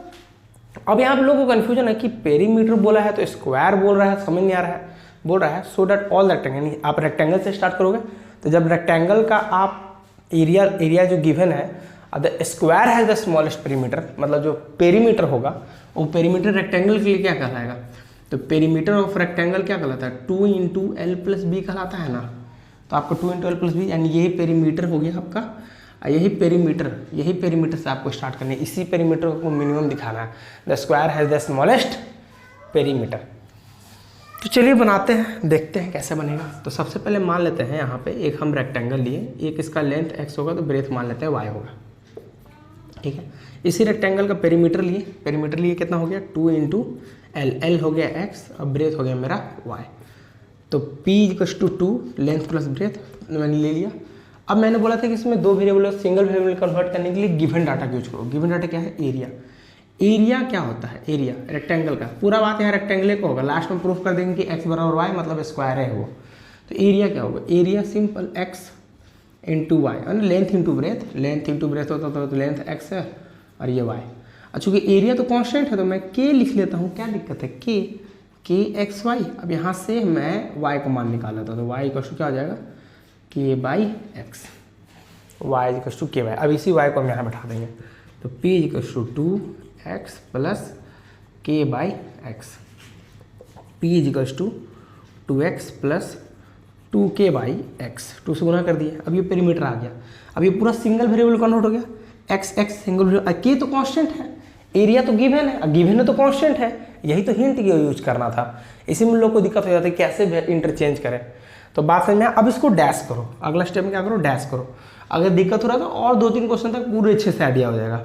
अब यहाँ पे लोगों को कन्फ्यूजन है कि पेरीमीटर बोला है तो स्क्वायर बोल रहा है, समझ नहीं आ रहा है, बोल रहा है सो डैट ऑल रेक्टेंगल, आप रेक्टेंगल से स्टार्ट करोगे तो जब रेक्टेंगल का आप एरिया जो गिवन है, the square has the smallest perimeter, मतलब जो पेरीमीटर होगा वो पेरीमीटर रेक्टेंगल के लिए क्या कहलाएगा, तो पेरीमीटर ऑफ रेक्टेंगल क्या कहलाता है, 2 इंटू एल प्लस बी कहलाता है ना। तो आपको 2 इंटू एल प्लस बी यानी यही पेरीमीटर हो गया आपका, यही पेरीमीटर से आपको स्टार्ट करना है, इसी पेरीमीटर को मिनिमम दिखाना है, the square has the smallest perimeter. तो चलिए बनाते हैं, देखते हैं कैसे बनेगा। तो सबसे पहले मान लेते हैं यहाँ पे एक हम रेक्टेंगल लिए, एक इसका लेंथ x होगा तो ब्रेथ मान लेते हैं y होगा, ठीक है। इसी रेक्टेंगल का पेरीमीटर लिए कितना हो गया 2 इंटू एल हो गया x और ब्रेथ हो गया मेरा y। तो p equals to 2 length plus breadth मैंने ले लिया। अब मैंने बोला था कि इसमें दो वेरिएबल सिंगल वेरिएबल कन्वर्ट करने के लिए गिवन डाटा यूज करो। गिवन डाटा क्या है, एरिया। एरिया क्या होता है, एरिया रेक्टेंगल का, पूरा बात यहाँ रेक्टेंगल को होगा, लास्ट में प्रूफ कर देंगे कि x बराबर y मतलब स्क्वायर है वो। तो एरिया क्या होगा, area simple x into y, length into breadth, length into breadth होता तो लेंथ x है और ये y। चूँकि एरिया तो कांस्टेंट है तो मैं k लिख लेता हूँ, क्या दिक्कत है, k x y। अब यहाँ से मैं y को मान निकाल लेता हूँ, तो y इक्वल क्या हो जाएगा k by x, y equal to k by. अब इसी y को हम यहाँ बैठा देंगे, तो p equal to 2x plus k by x, p equal to 2x plus 2k by x, 2 से गुना कर दिया। अब ये पेरीमीटर आ गया, अब ये पूरा सिंगल वेरिएबल कन्वर्ट हो गया, x सिंगल वेरिएबल, k तो कांस्टेंट है, एरिया तो गिवन है, गिवन है तो कांस्टेंट है, यही तो हिंट यूज करना था। इसी में लोग को दिक्कत हो जाती है कैसे इंटरचेंज करें। तो बात समझ में, अब इसको डैश करो, अगला स्टेप में क्या करो, डैश करो। अगर दिक्कत हो रहा है तो और 2-3 क्वेश्चन तक पूरे अच्छे से आइडिया हो जाएगा।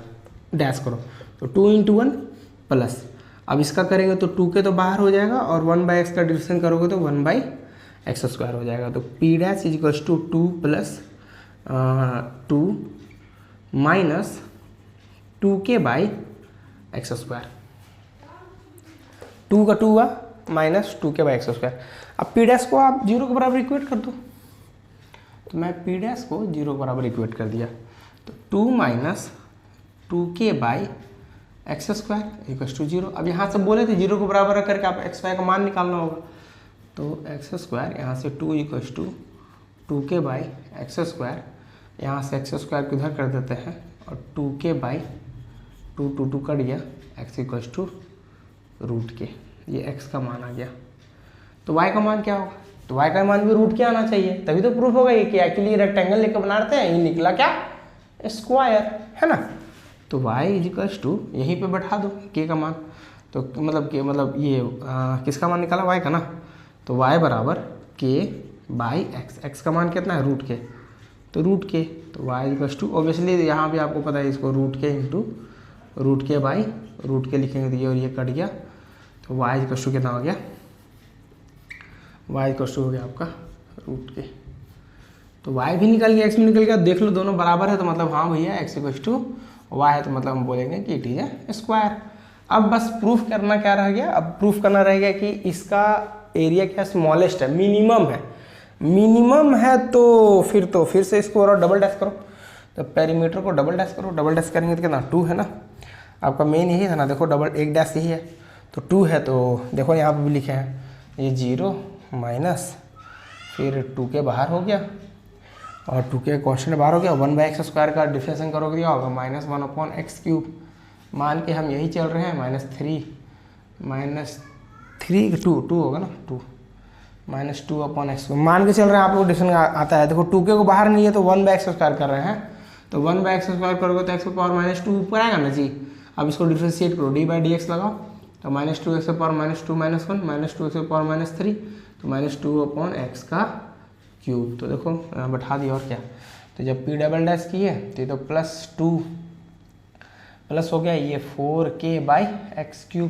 डैश करो तो 2 इंटू 1 प्लस, अब इसका करेंगे तो 2k तो बाहर हो जाएगा और 1/x का डिविजन करोगे तो 1/x स्क्वायर हो जाएगा। तो p dash is equals to 2 plus 2 minus 2k by x square, 2 का 2 हुआ minus 2k by x square. अब p डैश को आप 0 के बराबर इक्वेट कर दो, तो मैं p डैश को 0 के बराबर इक्वेट कर दिया, तो 2 minus 2k by x square equals to 0। अब यहाँ से बोले थे 0 को बराबर रख करके आप एक्स वाई का मान निकालना होगा, तो एक्स स्क्वायर यहाँ से 2 equals to 2k by x square, यहाँ से एक्स स्क्वायर को इधर कर देते हैं और 2k बाई 2 कट गया, एक्स इक्वल्स टू रूट के, ये एक्स का मान आ गया। तो y का मान क्या होगा, तो y का मान भी रूट के आना चाहिए, तभी तो प्रूफ होगा ये कि एक्चुअली रेक्टेंगल लेकर बनाते हैं, ये निकला क्या स्क्वायर, है ना। तो y इजिकल्स टू यहीं पे बैठा दो k का मान, तो मतलब ये किसका मान निकाला, y का ना। तो y बराबर k बाई एक्स, एक्स का मान कितना है रूट के, तो रूट के, तो y इजिकल्स टू ऑब्वियसली यहाँ भी आपको पता है इसको रूट के इंटू रूट के बाई रूट के लिखेंगे तो ये और ये कट गया, तो y इजिकल्स टू कितना हो गया, y इजिकल्स टू हो गया आपका रूट के। तो y भी निकल गया, x भी निकल गया, देख लो दोनों बराबर है तो मतलब हाँ भैया x इक्वल्स टू y है, तो मतलब हम बोलेंगे कि इट इज ए स्क्वायर। अब बस प्रूफ करना क्या रह गया, अब प्रूफ करना रह गया कि इसका एरिया क्या स्मॉलेस्ट है, मिनिमम है, तो फिर से इसको और डबल डैश करो, तो पेरीमीटर को डबल डैश करो, डबल डैश करेंगे तो कितना 2 है ना, आपका मेन यही था ना, देखो डबल एक डैश यही है, तो 2 है, तो देखो यहाँ पर भी लिखे हैं ये 0 माइनस फिर 2k बाहर हो गया और 2k कॉन्स्टेंट बाहर हो गया, 1/x स्क्वायर का डिफरेंशिएशन करोगे क्या होगा -1/x³। मान के हम यही चल रहे हैं -3 होगा ना, 2 -2/x मान के चल रहे हैं आप लोग, डिफरेंशिएशन आता है। देखो 2k को बाहर नहीं है तो 1/x स्क्वायर कर रहे हैं, तो 1/x स्क्वायर करोगे तो x⁻² ऊपर आएगा ना जी। अब इसको डिफरेंशिएट करो, d/dx लगाओ, तो -2x⁻² -2 -1 -2x⁻³ तो -2/x³। तो देखो बैठा दिया, और क्या, तो जब p डबल डैश की है तो ये तो +2 प्लस हो गया ये 4k बाई x³।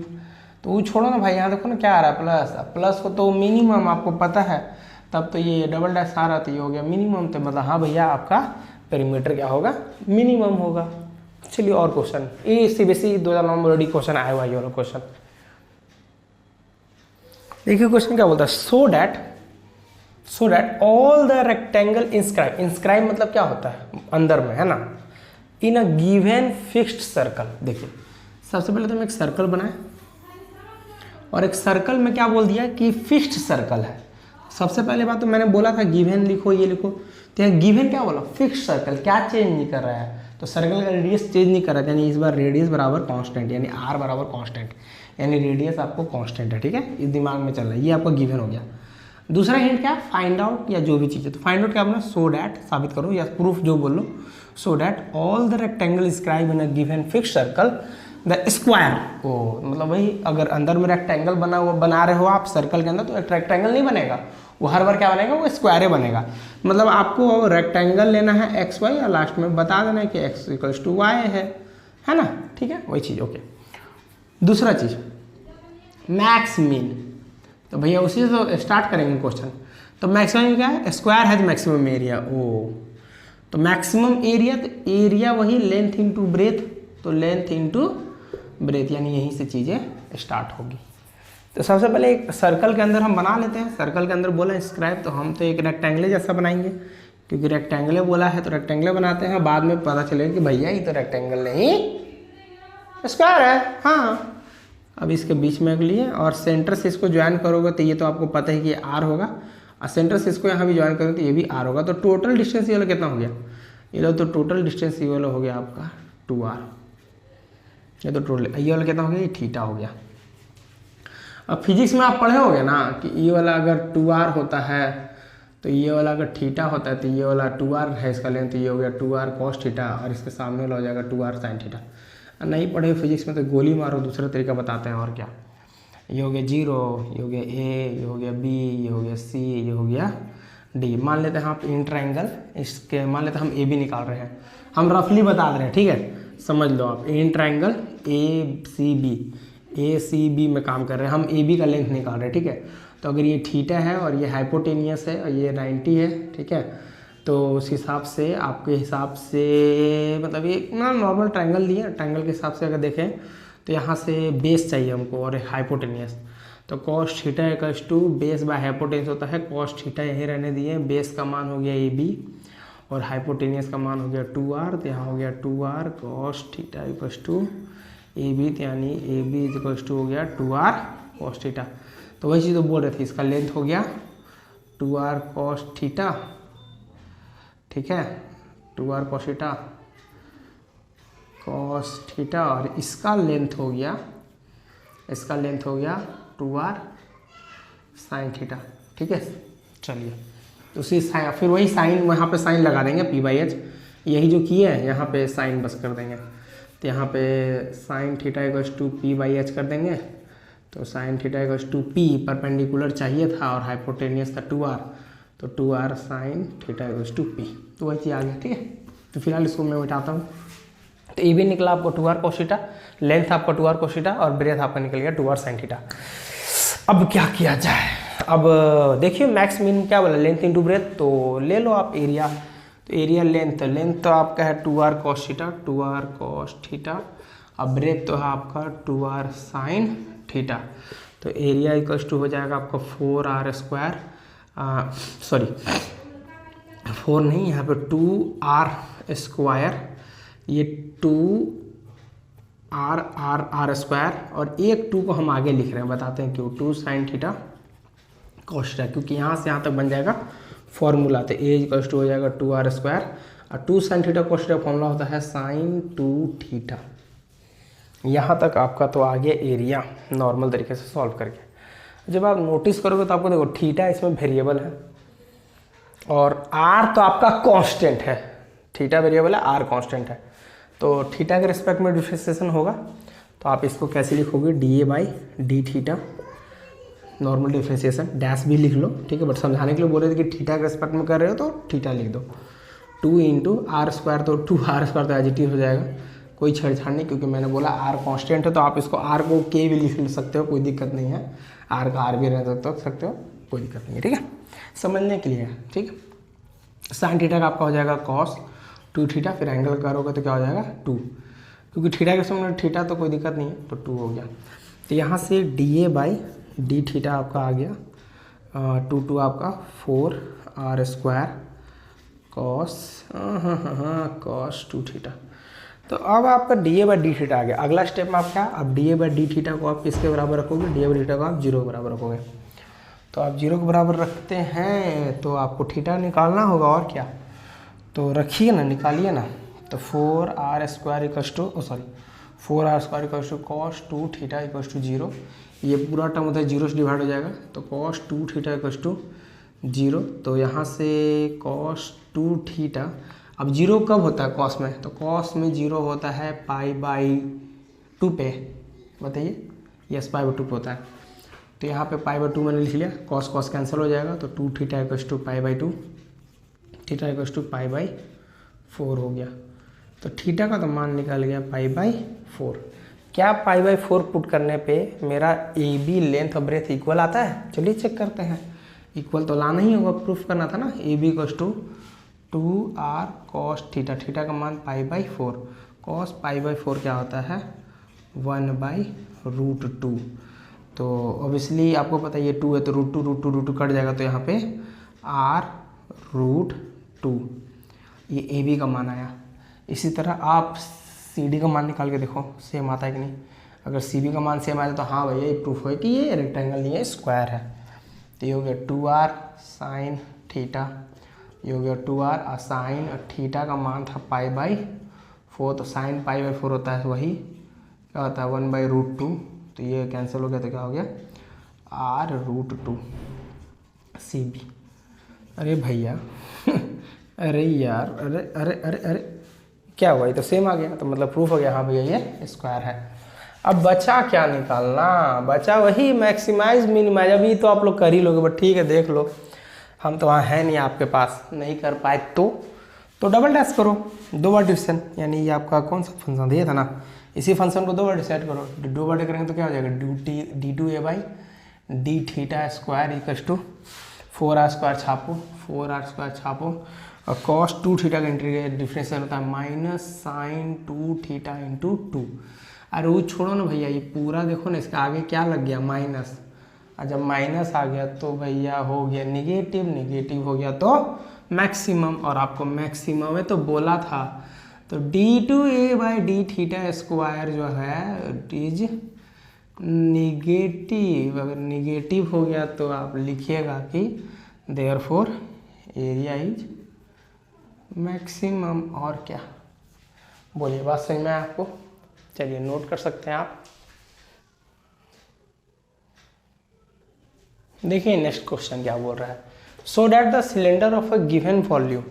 तो वो छोड़ो ना भाई, यहाँ देखो ना क्या आ रहा है प्लस को, तो मिनिमम आपको पता है, तब तो ये डबल डैश आ रहा था, ये हो गया मिनिमम, तो मतलब हाँ भैया आपका पेरीमीटर क्या होगा, मिनिमम होगा। चलिए और क्वेश्चन, ये CBSE 2009 में ऑलरेडी क्वेश्चन आया हुआ है, ये वाला क्वेश्चन। देखिए क्वेश्चन क्या बोलता है, so that all the rectangle inscribe मतलब क्या होता है अंदर में, है ना, इन अ गिवन फिक्स्ड सर्कल। देखिए सबसे पहले तो हम एक सर्कल बनाए और एक सर्कल में क्या बोल दिया कि फिक्स्ड सर्कल है। सबसे पहले बात तो मैंने बोला था गिवन लिखो, ये लिखो, तो यहाँ गिवन क्या बोला, फिक्स्ड सर्कल, क्या चेंज नहीं कर रहा है, तो सर्कल का रेडियस चेंज नहीं कर रहा है, यानी इस बार रेडियस बराबर कांस्टेंट, यानी आर बराबर कांस्टेंट, यानी रेडियस आपको कांस्टेंट है, ठीक है, इस दिमाग में चल रहा है, ये आपका गिवन हो गया। दूसरा हिंट क्या, फाइंड आउट या जो भी चीज़ है, तो फाइंड आउट क्या बोला, सो डैट, साबित करो या प्रूफ जो बोल लो, so that all the rectangle scribe in a given fixed circle the square को, मतलब वही अगर अंदर में रेक्टेंगल बना रहे हो आप सर्कल के अंदर, तो एक रेक्टेंगल नहीं बनेगा, वो हर बार क्या बनेगा, वो स्क्वायर बनेगा। मतलब आपको रेक्टेंगल लेना है एक्स वाई और लास्ट में बता देना है कि एक्स इक्वल्स टू वाई है ना, ठीक है, वही चीज़, ओके। दूसरा चीज़ मैक्स मीन, तो भैया उसी से तो स्टार्ट करेंगे क्वेश्चन। तो मैक्सिमम क्या है, स्क्वायर हैज मैक्सिमम एरिया, ओ तो मैक्सिमम एरिया, तो एरिया वही लेंथ इनटू ब्रेथ, तो लेंथ इनटू ब्रेथ, यानी यहीं से चीज़ें स्टार्ट होगी। तो सबसे पहले एक सर्कल के अंदर हम बना लेते हैं, सर्कल के अंदर बोला स्क्राइब, तो हम तो एक रेक्टेंगल जैसा बनाएंगे, क्योंकि रेक्टेंगल बोला है तो रेक्टेंगल बनाते हैं, बाद में पता चलेगा कि भैया ये तो रेक्टेंगल नहीं स्क्वायर है, हाँ। अब इसके बीच में लिए और सेंटर से इसको ज्वाइन करोगे तो ये तो आपको पता है कि आर होगा, और सेंटर से इसको यहाँ भी ज्वाइन करोगे तो ये भी आर होगा, तो टोटल डिस्टेंस ये वाला कितना हो गया, ये लो, तो टोटल डिस्टेंस ये वाला हो गया आपका 2r, ये तो टोटल ये वाला कितना हो गया, ये थीटा हो गया। अब फिजिक्स में आप पढ़े होगे ना कि ये वाला अगर 2r होता है तो ये वाला अगर थीटा होता है तो ये वाला 2r है इसका लेंथ, तो ये हो गया 2r cos थीटा, और इसके सामने वाला हो जाएगा 2r sin थीटा। नहीं पढ़े फिजिक्स में तो गोली मारो, दूसरा तरीका बताते हैं और क्या। ये हो गया 0, ये हो गया a, ये हो गया b, ये हो गया c, ये हो गया d। मान लेते हैं आप इन ट्रायंगल, इसके मान लेते हैं हम a b निकाल रहे हैं, हम रफली बता दे रहे हैं, ठीक है, समझ लो आप, in triangle A C B में काम कर रहे हैं, हम ए बी का लेंथ निकाल रहे हैं, ठीक है। तो अगर ये थीटा है और ये हाइपोटेनियस है और ये 90 है, ठीक है, तो उस हिसाब से आपके हिसाब से मतलब ये ना नॉर्मल ट्रायंगल दिए, ट्रायंगल के हिसाब से अगर देखें तो यहाँ से बेस चाहिए हमको और हाइपोटेनियस, तो cos theta equals to base by hypotenuse होता है, कॉस थीटा यही रहने दिए, बेस का मान हो गया ए बी और हाइपोटेनियस का मान हो गया 2r, तो यहाँ हो गया 2r cos theta equals to A B, यानी A B is equals to हो गया 2r कॉस थीटा। तो वही चीज़ तो बोल रहे थे, इसका लेंथ हो गया 2r कॉस थीटा, ठीक है, 2r कॉस थीटा और इसका लेंथ हो गया 2r साइन थीटा, ठीक है। चलिए तो उसी साइन, फिर वही साइन यहाँ पे साइन लगा देंगे p/h, यही जो किए हैं यहाँ पे साइन बस कर देंगे, तो यहाँ पे sign theta equals to p/h कर देंगे, तो sine theta equals to p perpendicular चाहिए था और हाइपोटेनियस था 2r, तो 2r sine theta equals to p, तो वही चीज़ आ गया, ठीक है। तो फिलहाल इसको मैं मिटाता हूँ, तो ये भी निकला आपको 2r cos थीटा, लेंथ आपका 2r cos थीटा और ब्रेथ आपका निकल गया 2r sin थीटा। अब क्या किया जाए, अब देखिए मैक्स मिन क्या बोला, लेंथ इंटू ब्रेथ, तो ले लो आप एरिया, तो एरिया लेंथ तो आपका है 2r cos थीटा, अब ब्रेथ तो है आपका 2r sin थीटा, तो एरिया इक्वल्स टू हो जाएगा आपका 4r स्क्वायर, सॉरी 4 नहीं, यहाँ पे 2r स्क्वायर, ये 2r स्क्वायर, और एक 2 को हम आगे लिख रहे हैं, बताते हैं क्यों, 2 sin थीटा cos थीटा, क्योंकि यहाँ से यहाँ तक बन जाएगा फॉर्मूला, तो ए इक्वल्स टू हो जाएगा 2r स्क्वायर, और 2 sin theta cos theta formula होता है sin 2 थीटा। यहाँ तक आपका तो आगे एरिया नॉर्मल तरीके से सॉल्व करके। जब आप नोटिस करोगे तो आपको देखो थीटा इसमें वेरिएबल है और r तो आपका कांस्टेंट है, थीटा वेरिएबल है, r कांस्टेंट है, तो थीटा के रिस्पेक्ट में डिफरेंशिएशन होगा, तो आप इसको कैसे लिखोगे, dA/d theta, normal differentiation, dash भी लिख लो, ठीक है, बट समझाने के लिए बोल रहे थे कि थीटा के रिस्पेक्ट में कर रहे हो तो थीटा लिख दो, 2 इंटू r स्क्वायर, तो 2r स्क्वायर तो एज हो जाएगा, कोई छेड़छाड़ नहीं, क्योंकि मैंने बोला r कांस्टेंट है, तो आप इसको r को k भी लिख सकते हो, कोई दिक्कत नहीं है, r का r भी रह सकते हो, कोई दिक्कत नहीं है, ठीक है, समझने के लिए, ठीक है। साइन थीटा का आपका हो जाएगा cos 2 थीटा, फिर एंगल करोगे तो क्या हो जाएगा 2, क्योंकि थीटा के समय थीटा तो कोई दिक्कत नहीं है, तो 2 हो गया। तो यहाँ से डी थीटा आपका आ गया 2 आपका 4r² कॉस कॉस 2 थीटा। तो अब आपका dA/d थीटा आ गया। अगला स्टेप में आप क्या, अब dA/d थीटा को आप किसके बराबर रखोगे, dA/d थीटा को आप 0 के बराबर रखोगे। तो आप 0 के बराबर रखते हैं तो आपको थीटा निकालना होगा और क्या, तो रखिए ना, निकालिए ना। तो 4r² cos 2 theta equal to 0। ये पूरा टर्म होता है 0 से डिवाइड हो जाएगा, तो कॉस 2 थीटा इक्वल टू 0। तो यहाँ से कॉस 2 थीटा, अब 0 कब होता है कॉस में, तो कॉस में 0 होता है π/2 पे, बताइए, यस π/2 पे होता है। तो यहाँ पे π/2 मैंने लिख लिया, कॉस कॉस कैंसिल हो जाएगा, तो 2 theta equal to π/2, theta equal to π/4 हो गया। तो थीटा का तो मान निकल गया π/4। क्या π/4 पुट करने पे मेरा ए बी लेंथ और ब्रेथ इक्वल आता है, चलिए चेक करते हैं। इक्वल तो लाना ही होगा, प्रूफ करना था ना। A B equal to 2r cos theta, theta का मान π/4, cos π/4 क्या होता है 1/√2। तो ऑब्वियसली आपको पता है ये 2 है तो √2 कट जाएगा, तो यहाँ पे r√2 ये ए बी का मान आया। इसी तरह आप सी डी का मान निकाल के देखो सेम आता है कि नहीं। अगर सी बी का मान सेम आया तो हाँ भैया ये प्रूफ है कि ये रेक्टेंगल नहीं है, स्क्वायर है। तो ये हो गया 2r sin थीटा, ये हो गया 2r और साइन थीटा का मान था π/4, तो साइन π/4 होता है वही क्या होता है 1/√2। तो ये कैंसिल हो गया, तो क्या हो गया r√2 सी बी। अरे भैया अरे यार, अरे अरे अरे अरे क्या हुआ, ये तो सेम आ गया, तो मतलब प्रूफ हो गया हाँ भैया ये स्क्वायर है। अब बचा क्या निकालना, बचा वही मैक्सिमाइज मिनिमाइज। अभी तो आप लोग कर ही लोगे, बट ठीक है देख लो, हम तो वहाँ है नहीं आपके पास, नहीं कर पाए तो डबल डैश करो, 2 बार डिविजन, यानी ये आपका कौन सा फंक्शन दिया था ना, इसी फंक्शन को 2 बार डिसाइड करो। 2 बार करेंगे तो क्या हो जाएगा d2a/d theta square equal to 4r² छापो, 4r² छापो, और cos 2 थीटा का डिफरेंशियल होता है माइनस साइन 2 थीटा इंटू 2। अरे वो छोड़ो ना भैया, ये पूरा देखो ना, इसका आगे क्या लग गया माइनस, और जब माइनस आ गया तो भैया हो गया निगेटिव, निगेटिव हो गया तो मैक्सिमम, और आपको मैक्सिमम में तो बोला था। तो d2a/d थीटा स्क्वायर जो है इज निगेटिव। अगर निगेटिव हो गया तो आप लिखिएगा कि देयरफॉर एरिया इज मैक्सिमम। और क्या बोलिए, बात समझ में आपको, चलिए नोट कर सकते हैं आप। देखिए नेक्स्ट क्वेश्चन क्या बोल रहा है, so that the cylinder of a given volume,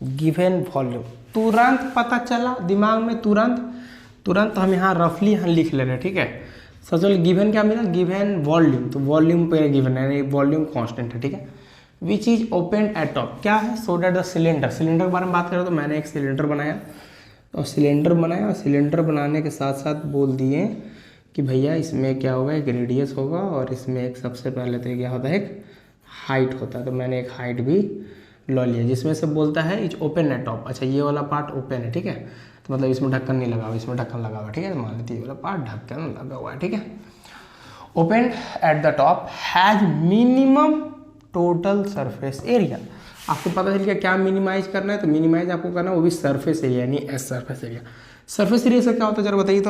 given volume तुरंत पता चला दिमाग में, तुरंत हम यहाँ रफली यहाँ लिख ले रहे हैं, ठीक है। सबसे पहले गिवन क्या मिला, गिवन वॉल्यूम, तो वॉल्यूम पे गिवन है, वॉल्यूम कांस्टेंट है, ठीक है। विच इज ओपन एट टॉप, क्या है, so that the cylinder, cylinder के बारे में बात करें तो मैंने एक सिलेंडर बनाया, और सिलेंडर बनाया, और सिलेंडर बनाने के साथ साथ बोल दिए कि भैया इसमें क्या होगा, एक रेडियस होगा, और इसमें एक सबसे पहले तो क्या होता है एक हाइट होता है। तो मैंने एक हाइट भी लो लिया, जिसमें से बोलता है इज ओपन एट टॉप। अच्छा ये वाला पार्ट ओपन है, ठीक है, तो मतलब इसमें ढक्कन नहीं लगा हुआ, इसमें ढक्कन लगा हुआ, ठीक है। मान लीजिए ये वाला पार्ट ढक्कन लगा हुआ है, ठीक है। Open at the top has minimum total surface area. आपको पता चल गया क्या मिनिमाइज करना है, तो मिनिमाइज आपको करना है वो भी सरफेस एरिया, यानी S surface area. Surface area से क्या होता है जरा बताइए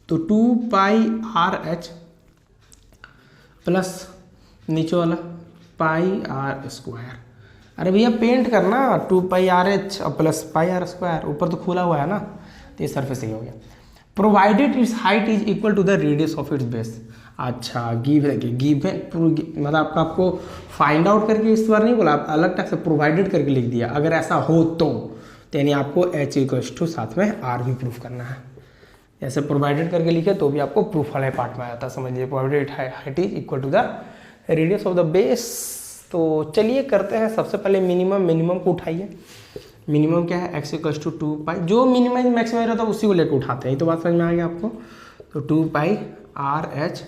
तो 2πr/h प्लस नीचे वाला πr²। अरे भैया पेंट करना, 2πr/h और प्लस πr², ऊपर तो खुला हुआ है ना, तो ये सरफेस एरिया हो गया। Provided its height is equal to the radius of its base. अच्छा गिवन मतलब आपको फाइंड आउट करके इस बार नहीं बोला, आप अलग टाइप से प्रोवाइडेड करके लिख दिया। अगर ऐसा हो तो यानी आपको h इक्वल्स टू साथ में r भी प्रूफ करना है। ऐसे प्रोवाइडेड करके लिखे तो भी आपको प्रूफ वाले पार्ट में आता है, समझिए। Provided height is equal to the radius of the base. तो चलिए करते हैं, सबसे पहले मिनिमम को उठाइए। मिनिमम क्या है, x इक्वल्स टू 2π, जो मिनिमाइज मैक्सिमाइज रहता है उसी को लेकर उठाते हैं, तो बात समझ में आ गया आपको। तो 2πr/h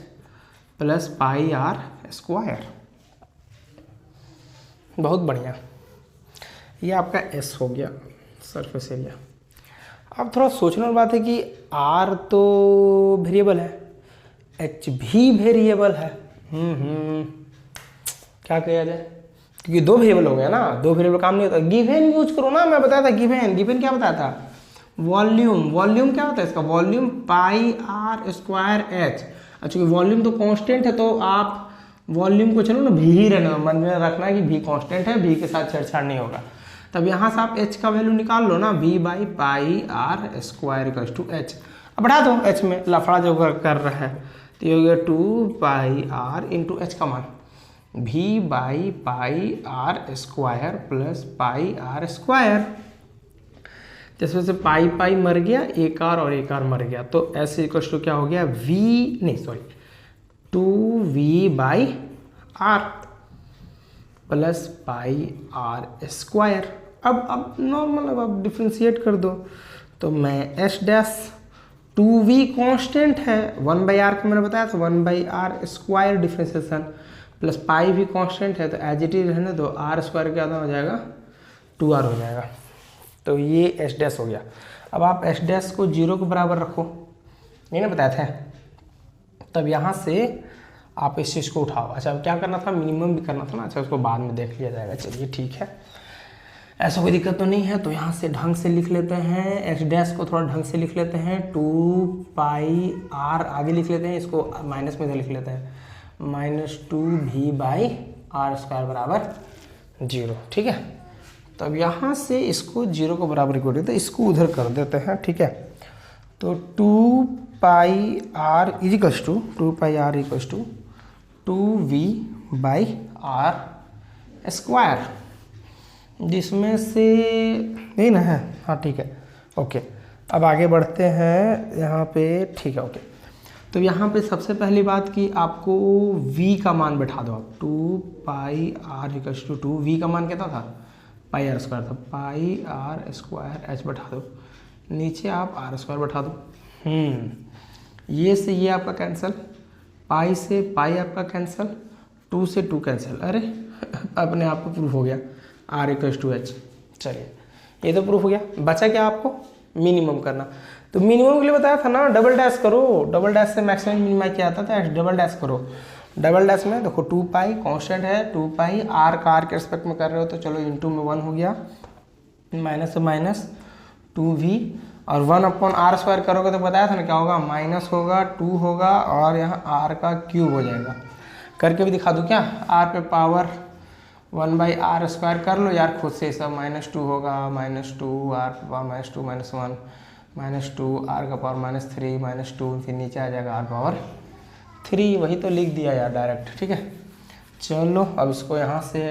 प्लस πr², बहुत बढ़िया, ये आपका s हो गया सरफेस एरिया। अब थोड़ा सोचने वाली बात है कि r तो वेरिएबल है, एच भी वेरिएबल है। क्या किया जाए, क्योंकि दो वेरिएबल हो गया ना, दो वेरिएबल काम नहीं होता। गिवन यूज करो ना, मैं बताया था गिवन क्या बताया था, वॉल्यूम क्या होता है इसका, volume pi r square h. अच्छा वॉल्यूम तो कांस्टेंट है तो आप वॉल्यूम को चलो ना भी ही रहना, मन में रखना है कि भी कांस्टेंट है, भी के साथ छेड़छाड़ नहीं होगा। तब यहाँ से आप एच का वैल्यू निकाल लो ना, v by pi r square equal to h. अब बढ़ा दो, एच में लफड़ा जो कर रहा है तो ये हो गया 2 पाई आर इंटू एच का मान v by pi r square plus pi r square. जैसे जैसे पाई पाई मर गया, एक आर और एक आर मर गया, तो ऐसे इक्वल टू क्या हो गया v, नहीं sorry 2v by r plus pi r square. अब नॉर्मल, अब आप डिफ्रेंशिएट कर दो तो मैं एच डैश 2v कांस्टेंट है, 1/r का मैंने बताया था 1/r square differentiation, plus pi भी कांस्टेंट है तो एज इट इज रहने दो, आर स्क्वायर क्या हो जाएगा 2r हो जाएगा। तो ये एच डैश हो गया। अब आप एच डैश को 0 के बराबर रखो, नहीं ना बताया था। तब यहाँ से आप इस चीज़ को उठाओ। अच्छा अब क्या करना था, मिनिमम भी करना था ना, अच्छा उसको बाद में देख लिया जाएगा। चलिए ठीक है, ऐसा कोई दिक्कत तो नहीं है। तो यहाँ से ढंग से लिख लेते हैं, एच डैश को थोड़ा ढंग से लिख लेते हैं, 2 पाई आर आगे लिख लेते हैं, इसको माइनस में लिख लेते हैं, -2v बाई आर स्क्वायर बराबर 0। ठीक है, तो अब यहाँ से इसको 0 के बराबर कर देते हैं, इसको उधर कर देते हैं। ठीक है, तो 2 pi r equals to 2 pi r equals to 2v by r square, जिसमें से नहीं ना है, हाँ ठीक है ओके। अब आगे बढ़ते हैं यहाँ पे, ठीक है ओके। तो यहाँ पे सबसे पहली बात कि आपको v का मान बैठा दो आप, 2 pi r equals to 2, v का मान कितना था पाई आर स्क्वायर था, पाई आर स्क्वायर एच बैठा दो, नीचे आप आर स्क्वायर बैठा दो। ये से ये आपका कैंसिल, पाई से पाई आपका कैंसिल, 2 से 2 कैंसिल, अरे अपने आप को प्रूफ हो गया आर इक्वल्स टू एच। चलिए ये तो प्रूफ हो गया, बचा क्या आपको मिनिमम करना। तो मिनिमम के लिए बताया था ना, डबल डैश करो, डबल डैश से मैक्सिमम मिनिमम क्या आता था, डबल डैश करो। डबल डैश में देखो 2 पाई कॉन्स्टेंट है, 2 पाई आर का आर के रिस्पेक्ट में कर रहे हो तो चलो इंटू में 1 हो गया, माइनस से माइनस 2v, और 1/r स्क्वायर करोगे तो बताया था ना क्या होगा, माइनस होगा 2 होगा और यहाँ r का क्यूब हो जाएगा। करके भी दिखा दूँ क्या, r पे पावर 1/r स्क्वायर कर लो यार खुद से, सब -2 होगा, -2 r -2 -1 -2 r का पावर -3 -2, फिर नीचे आ जाएगा r पावर 3, वही तो लिख दिया यार डायरेक्ट। ठीक है, चलो अब इसको यहाँ से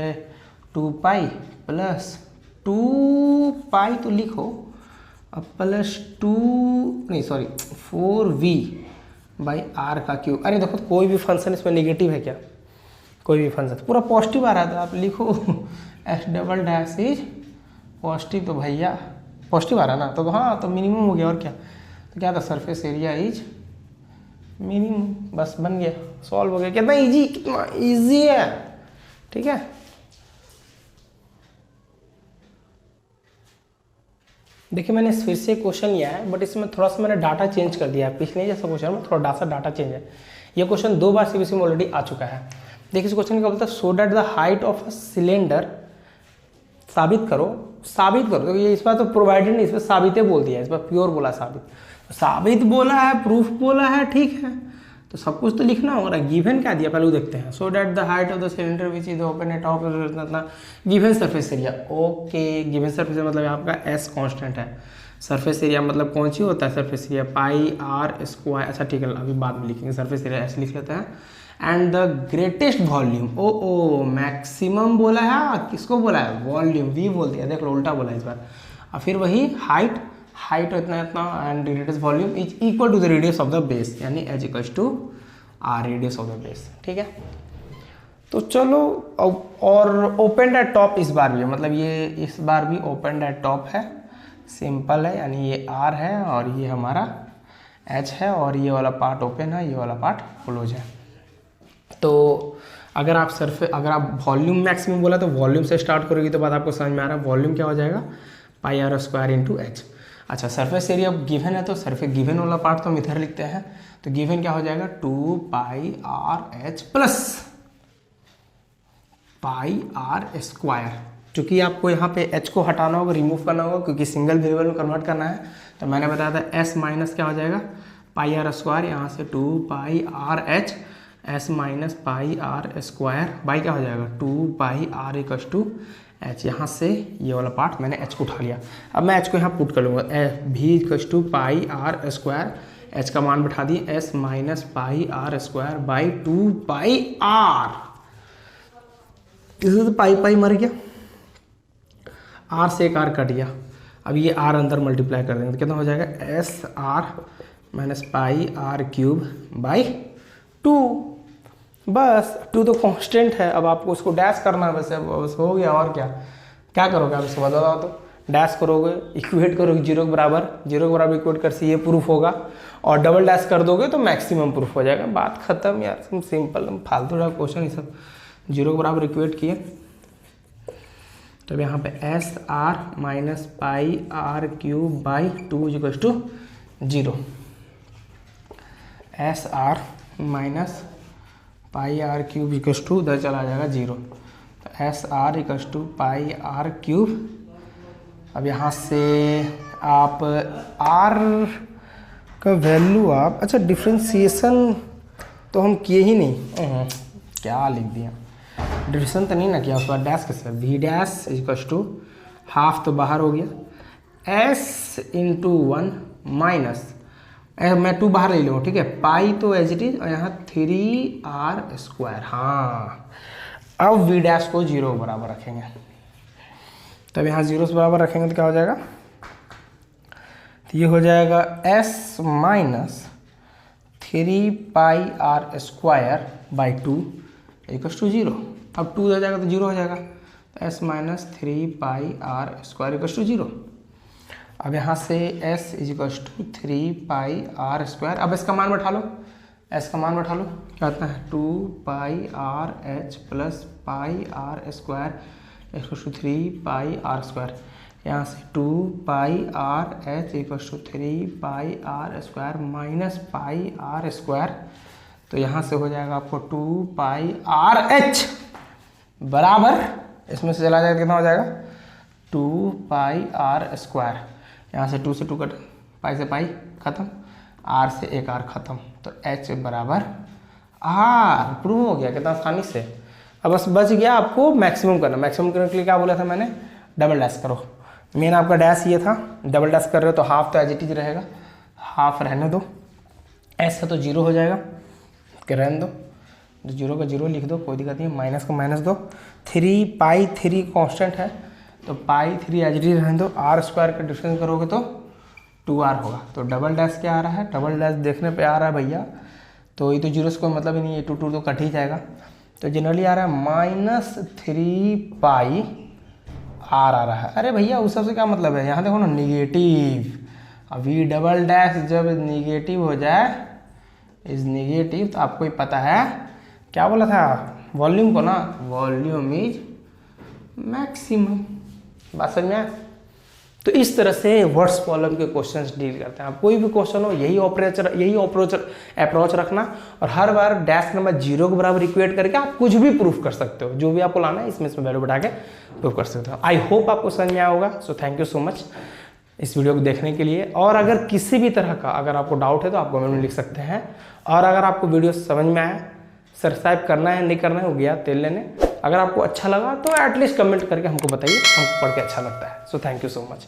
2 पाई प्लस 2 पाई तो लिखो, अब प्लस 2 नहीं सॉरी 4v बाई आर का क्यूब। अरे देखो कोई भी फंक्शन इसमें नेगेटिव है क्या, कोई भी फंक्शन पूरा पॉजिटिव आ रहा था, आप लिखो H double dash is positive, तो भैया पॉजिटिव आ रहा ना, तो हाँ तो मिनिमम हो गया और क्या। तो क्या था, सरफेस एरिया इज मिनिमम, बस बन गया, सॉल्व हो गया। कितना इजी, कितना इजी है। ठीक है, देखिए मैंने फिर से क्वेश्चन लिया है, बट इसमें थोड़ा सा मैंने डाटा चेंज कर दिया है। पिछले जैसा क्वेश्चन में थोड़ा सा डाटा चेंज है। ये क्वेश्चन 2 बार सीबीएसई में ऑलरेडी आ चुका है। देखिए इस क्वेश्चन का बोलता है सो that the height of a cylinder, साबित करो, साबित करो। तो ये इस बार तो प्रोवाइडेड नहीं, इस पर साबित बोल दिया है, इस बार प्योर बोला, साबित बोला है, प्रूफ बोला है, ठीक है तो सब कुछ तो लिखना होगा। गिवन क्या दिया पहले वो देखते हैं, so that the height of the cylinder which is open at top given surface area. Okay, given surface मतलब आपका एस कांस्टेंट है, सरफेस एरिया मतलब कौन सी होता है, surface area pi r square. अच्छा ठीक है, अभी बाद में लिखेंगे, सरफेस एरिया ऐसे लिख लेते हैं। एंड द ग्रेटेस्ट वॉल्यूम, ओ मैक्सिमम बोला है, किसको बोला है, वॉल्यूम, वी बोल दिया, देख लो उल्टा बोला इस बार। और फिर वही हाइट इतना and greatest volume is equal to the radius of the base, यानी h equals to r radius of the base. ठीक है, तो चलो और ओपन एट टॉप इस बार भी, मतलब ये इस बार भी ओपन एट टॉप है, सिंपल है, यानी ये आर है और ये हमारा एच है और ये वाला पार्ट ओपन है, ये वाला पार्ट क्लोज है। तो अगर आप वॉल्यूम मैक्सिमम बोला तो वॉल्यूम से स्टार्ट करोगी तो बात आपको समझ में आ रहा है, वॉल्यूम क्या हो जाएगा पाई आर स्क्वायर इंटू एच। अच्छा सरफेस एरिया गिवन है तो सरफेस गिवन वाला पार्ट तो हम इधर लिखते हैं, तो गिवन क्या हो जाएगा 2 pi r h plus pi r square. चूंकि आपको यहाँ पे h को हटाना होगा, रिमूव करना होगा, क्योंकि सिंगल वेरिएबल में कन्वर्ट करना है, तो मैंने बताया था s माइनस क्या हो जाएगा पाई आर स्क्वायर, यहाँ से 2 pi r h s minus pi r square by क्या हो जाएगा 2 pi r equal to h. यहाँ से ये वाला पार्ट मैंने h को उठा लिया। अब मैं h को यहाँ पुट कर लूँगा, v equal to pi r square, h का मान बैठा दिए s minus pi r square by 2 pi r. इससे तो पाई पाई मर गया, r से एक r कट गया। अब ये r अंदर मल्टीप्लाई कर देंगे तो कितना हो जाएगा s r minus pi r cube by 2। बस 2 तो कांस्टेंट है, अब आपको उसको डैश करना है, वैसे बस हो गया। और क्या क्या करोगे आप इसको बताओ, तो डैश करोगे, इक्वेट करोगे जीरो के बराबर इक्वेट कर से ये प्रूफ होगा, और डबल डैश कर दोगे तो मैक्सिमम प्रूफ हो जाएगा। बात खत्म यार, सिंपल फालतू का क्वेश्चन ये सब। जीरो के बराबर इक्वेट किए तो यहाँ पे s r minus pi r cube by 2 equal to 0। S r minus pi r cube equal to उधर चला जाएगा 0, तो s r equal to pi r cube. अब यहाँ से आप आर का वैल्यू आप, अच्छा डिफ्रेंसिएशन तो हम किए ही नहीं, क्या लिख दिया, डिफ्रेंसिएशन तो नहीं ना किया, उसके बाद डैश कैसे, v dash equal to half तो बाहर हो गया, एस इंटू 1 माइनस, मैं 2 बाहर ले लूँ, ठीक है, पाई तो एज इट इज, और यहाँ 3 आर स्क्वायर। हाँ अब वी डैश को 0 के बराबर रखेंगे, तब यहाँ 0 से बराबर रखेंगे तो क्या हो जाएगा, तो ये हो जाएगा s minus 3 pi r square by 2 equal to 0। अब 2 हो जाएगा तो 0 हो जाएगा, तो s minus 3 pi r square equal to 0। अब यहाँ से s is equal to 3 pi r square, अब इसका मान बैठा लो, s का मान बैठा लो, क्या होता है 2 pi r h plus pi r square equal to 3 pi r square. यहाँ से 2 pi r h equal to 3 pi r square minus pi r square, तो यहाँ से हो जाएगा आपको 2 पाई आर एच बराबर, इसमें से चला जाएगा कितना हो जाएगा 2 पाई आर स्क्वायर। यहाँ से 2 से 2 कट, पाई से पाई खत्म, आर से एक आर खत्म, तो h बराबर आर। प्रूव हो गया कितना आसानी से। अब बस बच गया आपको मैक्सिमम करना। मैक्सिमम करने के लिए क्या बोला था मैंने, डबल डैश करो। मेन आपका डैश ये था, डबल डैश कर रहे हो तो हाफ तो एज इट इज रहेगा, हाफ रहने दो, एस है तो 0 हो जाएगा, रहने दो, 0 का 0 लिख दो, कोई दिक्कत नहीं, माइनस का माइनस दो। 3 पाई 3 कॉन्स्टेंट है तो पाई 3 एज इट इज रहने दो, आर स्क्वायर का डिफरेंस करोगे तो 2r होगा। तो डबल डैश क्या आ रहा है, डबल डैश देखने पे आ रहा है भैया, तो ये तो 0 से कोई मतलब ही नहीं है, 2 2 तो कट ही जाएगा, तो जनरली आ रहा है -3 पाई आर आ रहा है। अरे भैया उस सबसे क्या मतलब है, यहाँ देखो ना निगेटिव, अभी डबल डैश जब निगेटिव हो जाए, इज निगेटिव, तो आपको ही पता है क्या बोला था वॉल्यूम को ना, वॉल्यूम इज मैक्सिमम। बात समझ में आया? तो इस तरह से वर्ड्स प्रॉब्लम के क्वेश्चंस डील करते हैं। आप कोई भी क्वेश्चन हो यही अप्रोच रखना, और हर बार डैश नंबर 0 के बराबर इक्वेट करके आप कुछ भी प्रूफ कर सकते हो, जो भी आपको लाना है इसमें वैल्यू बढ़ा के प्रूफ कर सकते हो। आई होप आपको समझ में आया होगा। So thank you so much इस वीडियो को देखने के लिए। और अगर किसी भी तरह का अगर आपको डाउट है तो आप कमेंट में लिख सकते हैं, और अगर आपको वीडियो समझ में आया, सब्सक्राइब करना है नहीं करना है वो गया तेल लेने, अगर आपको अच्छा लगा तो एटलीस्ट कमेंट करके हमको बताइए, हमको पढ़ के अच्छा लगता है। So thank you so much.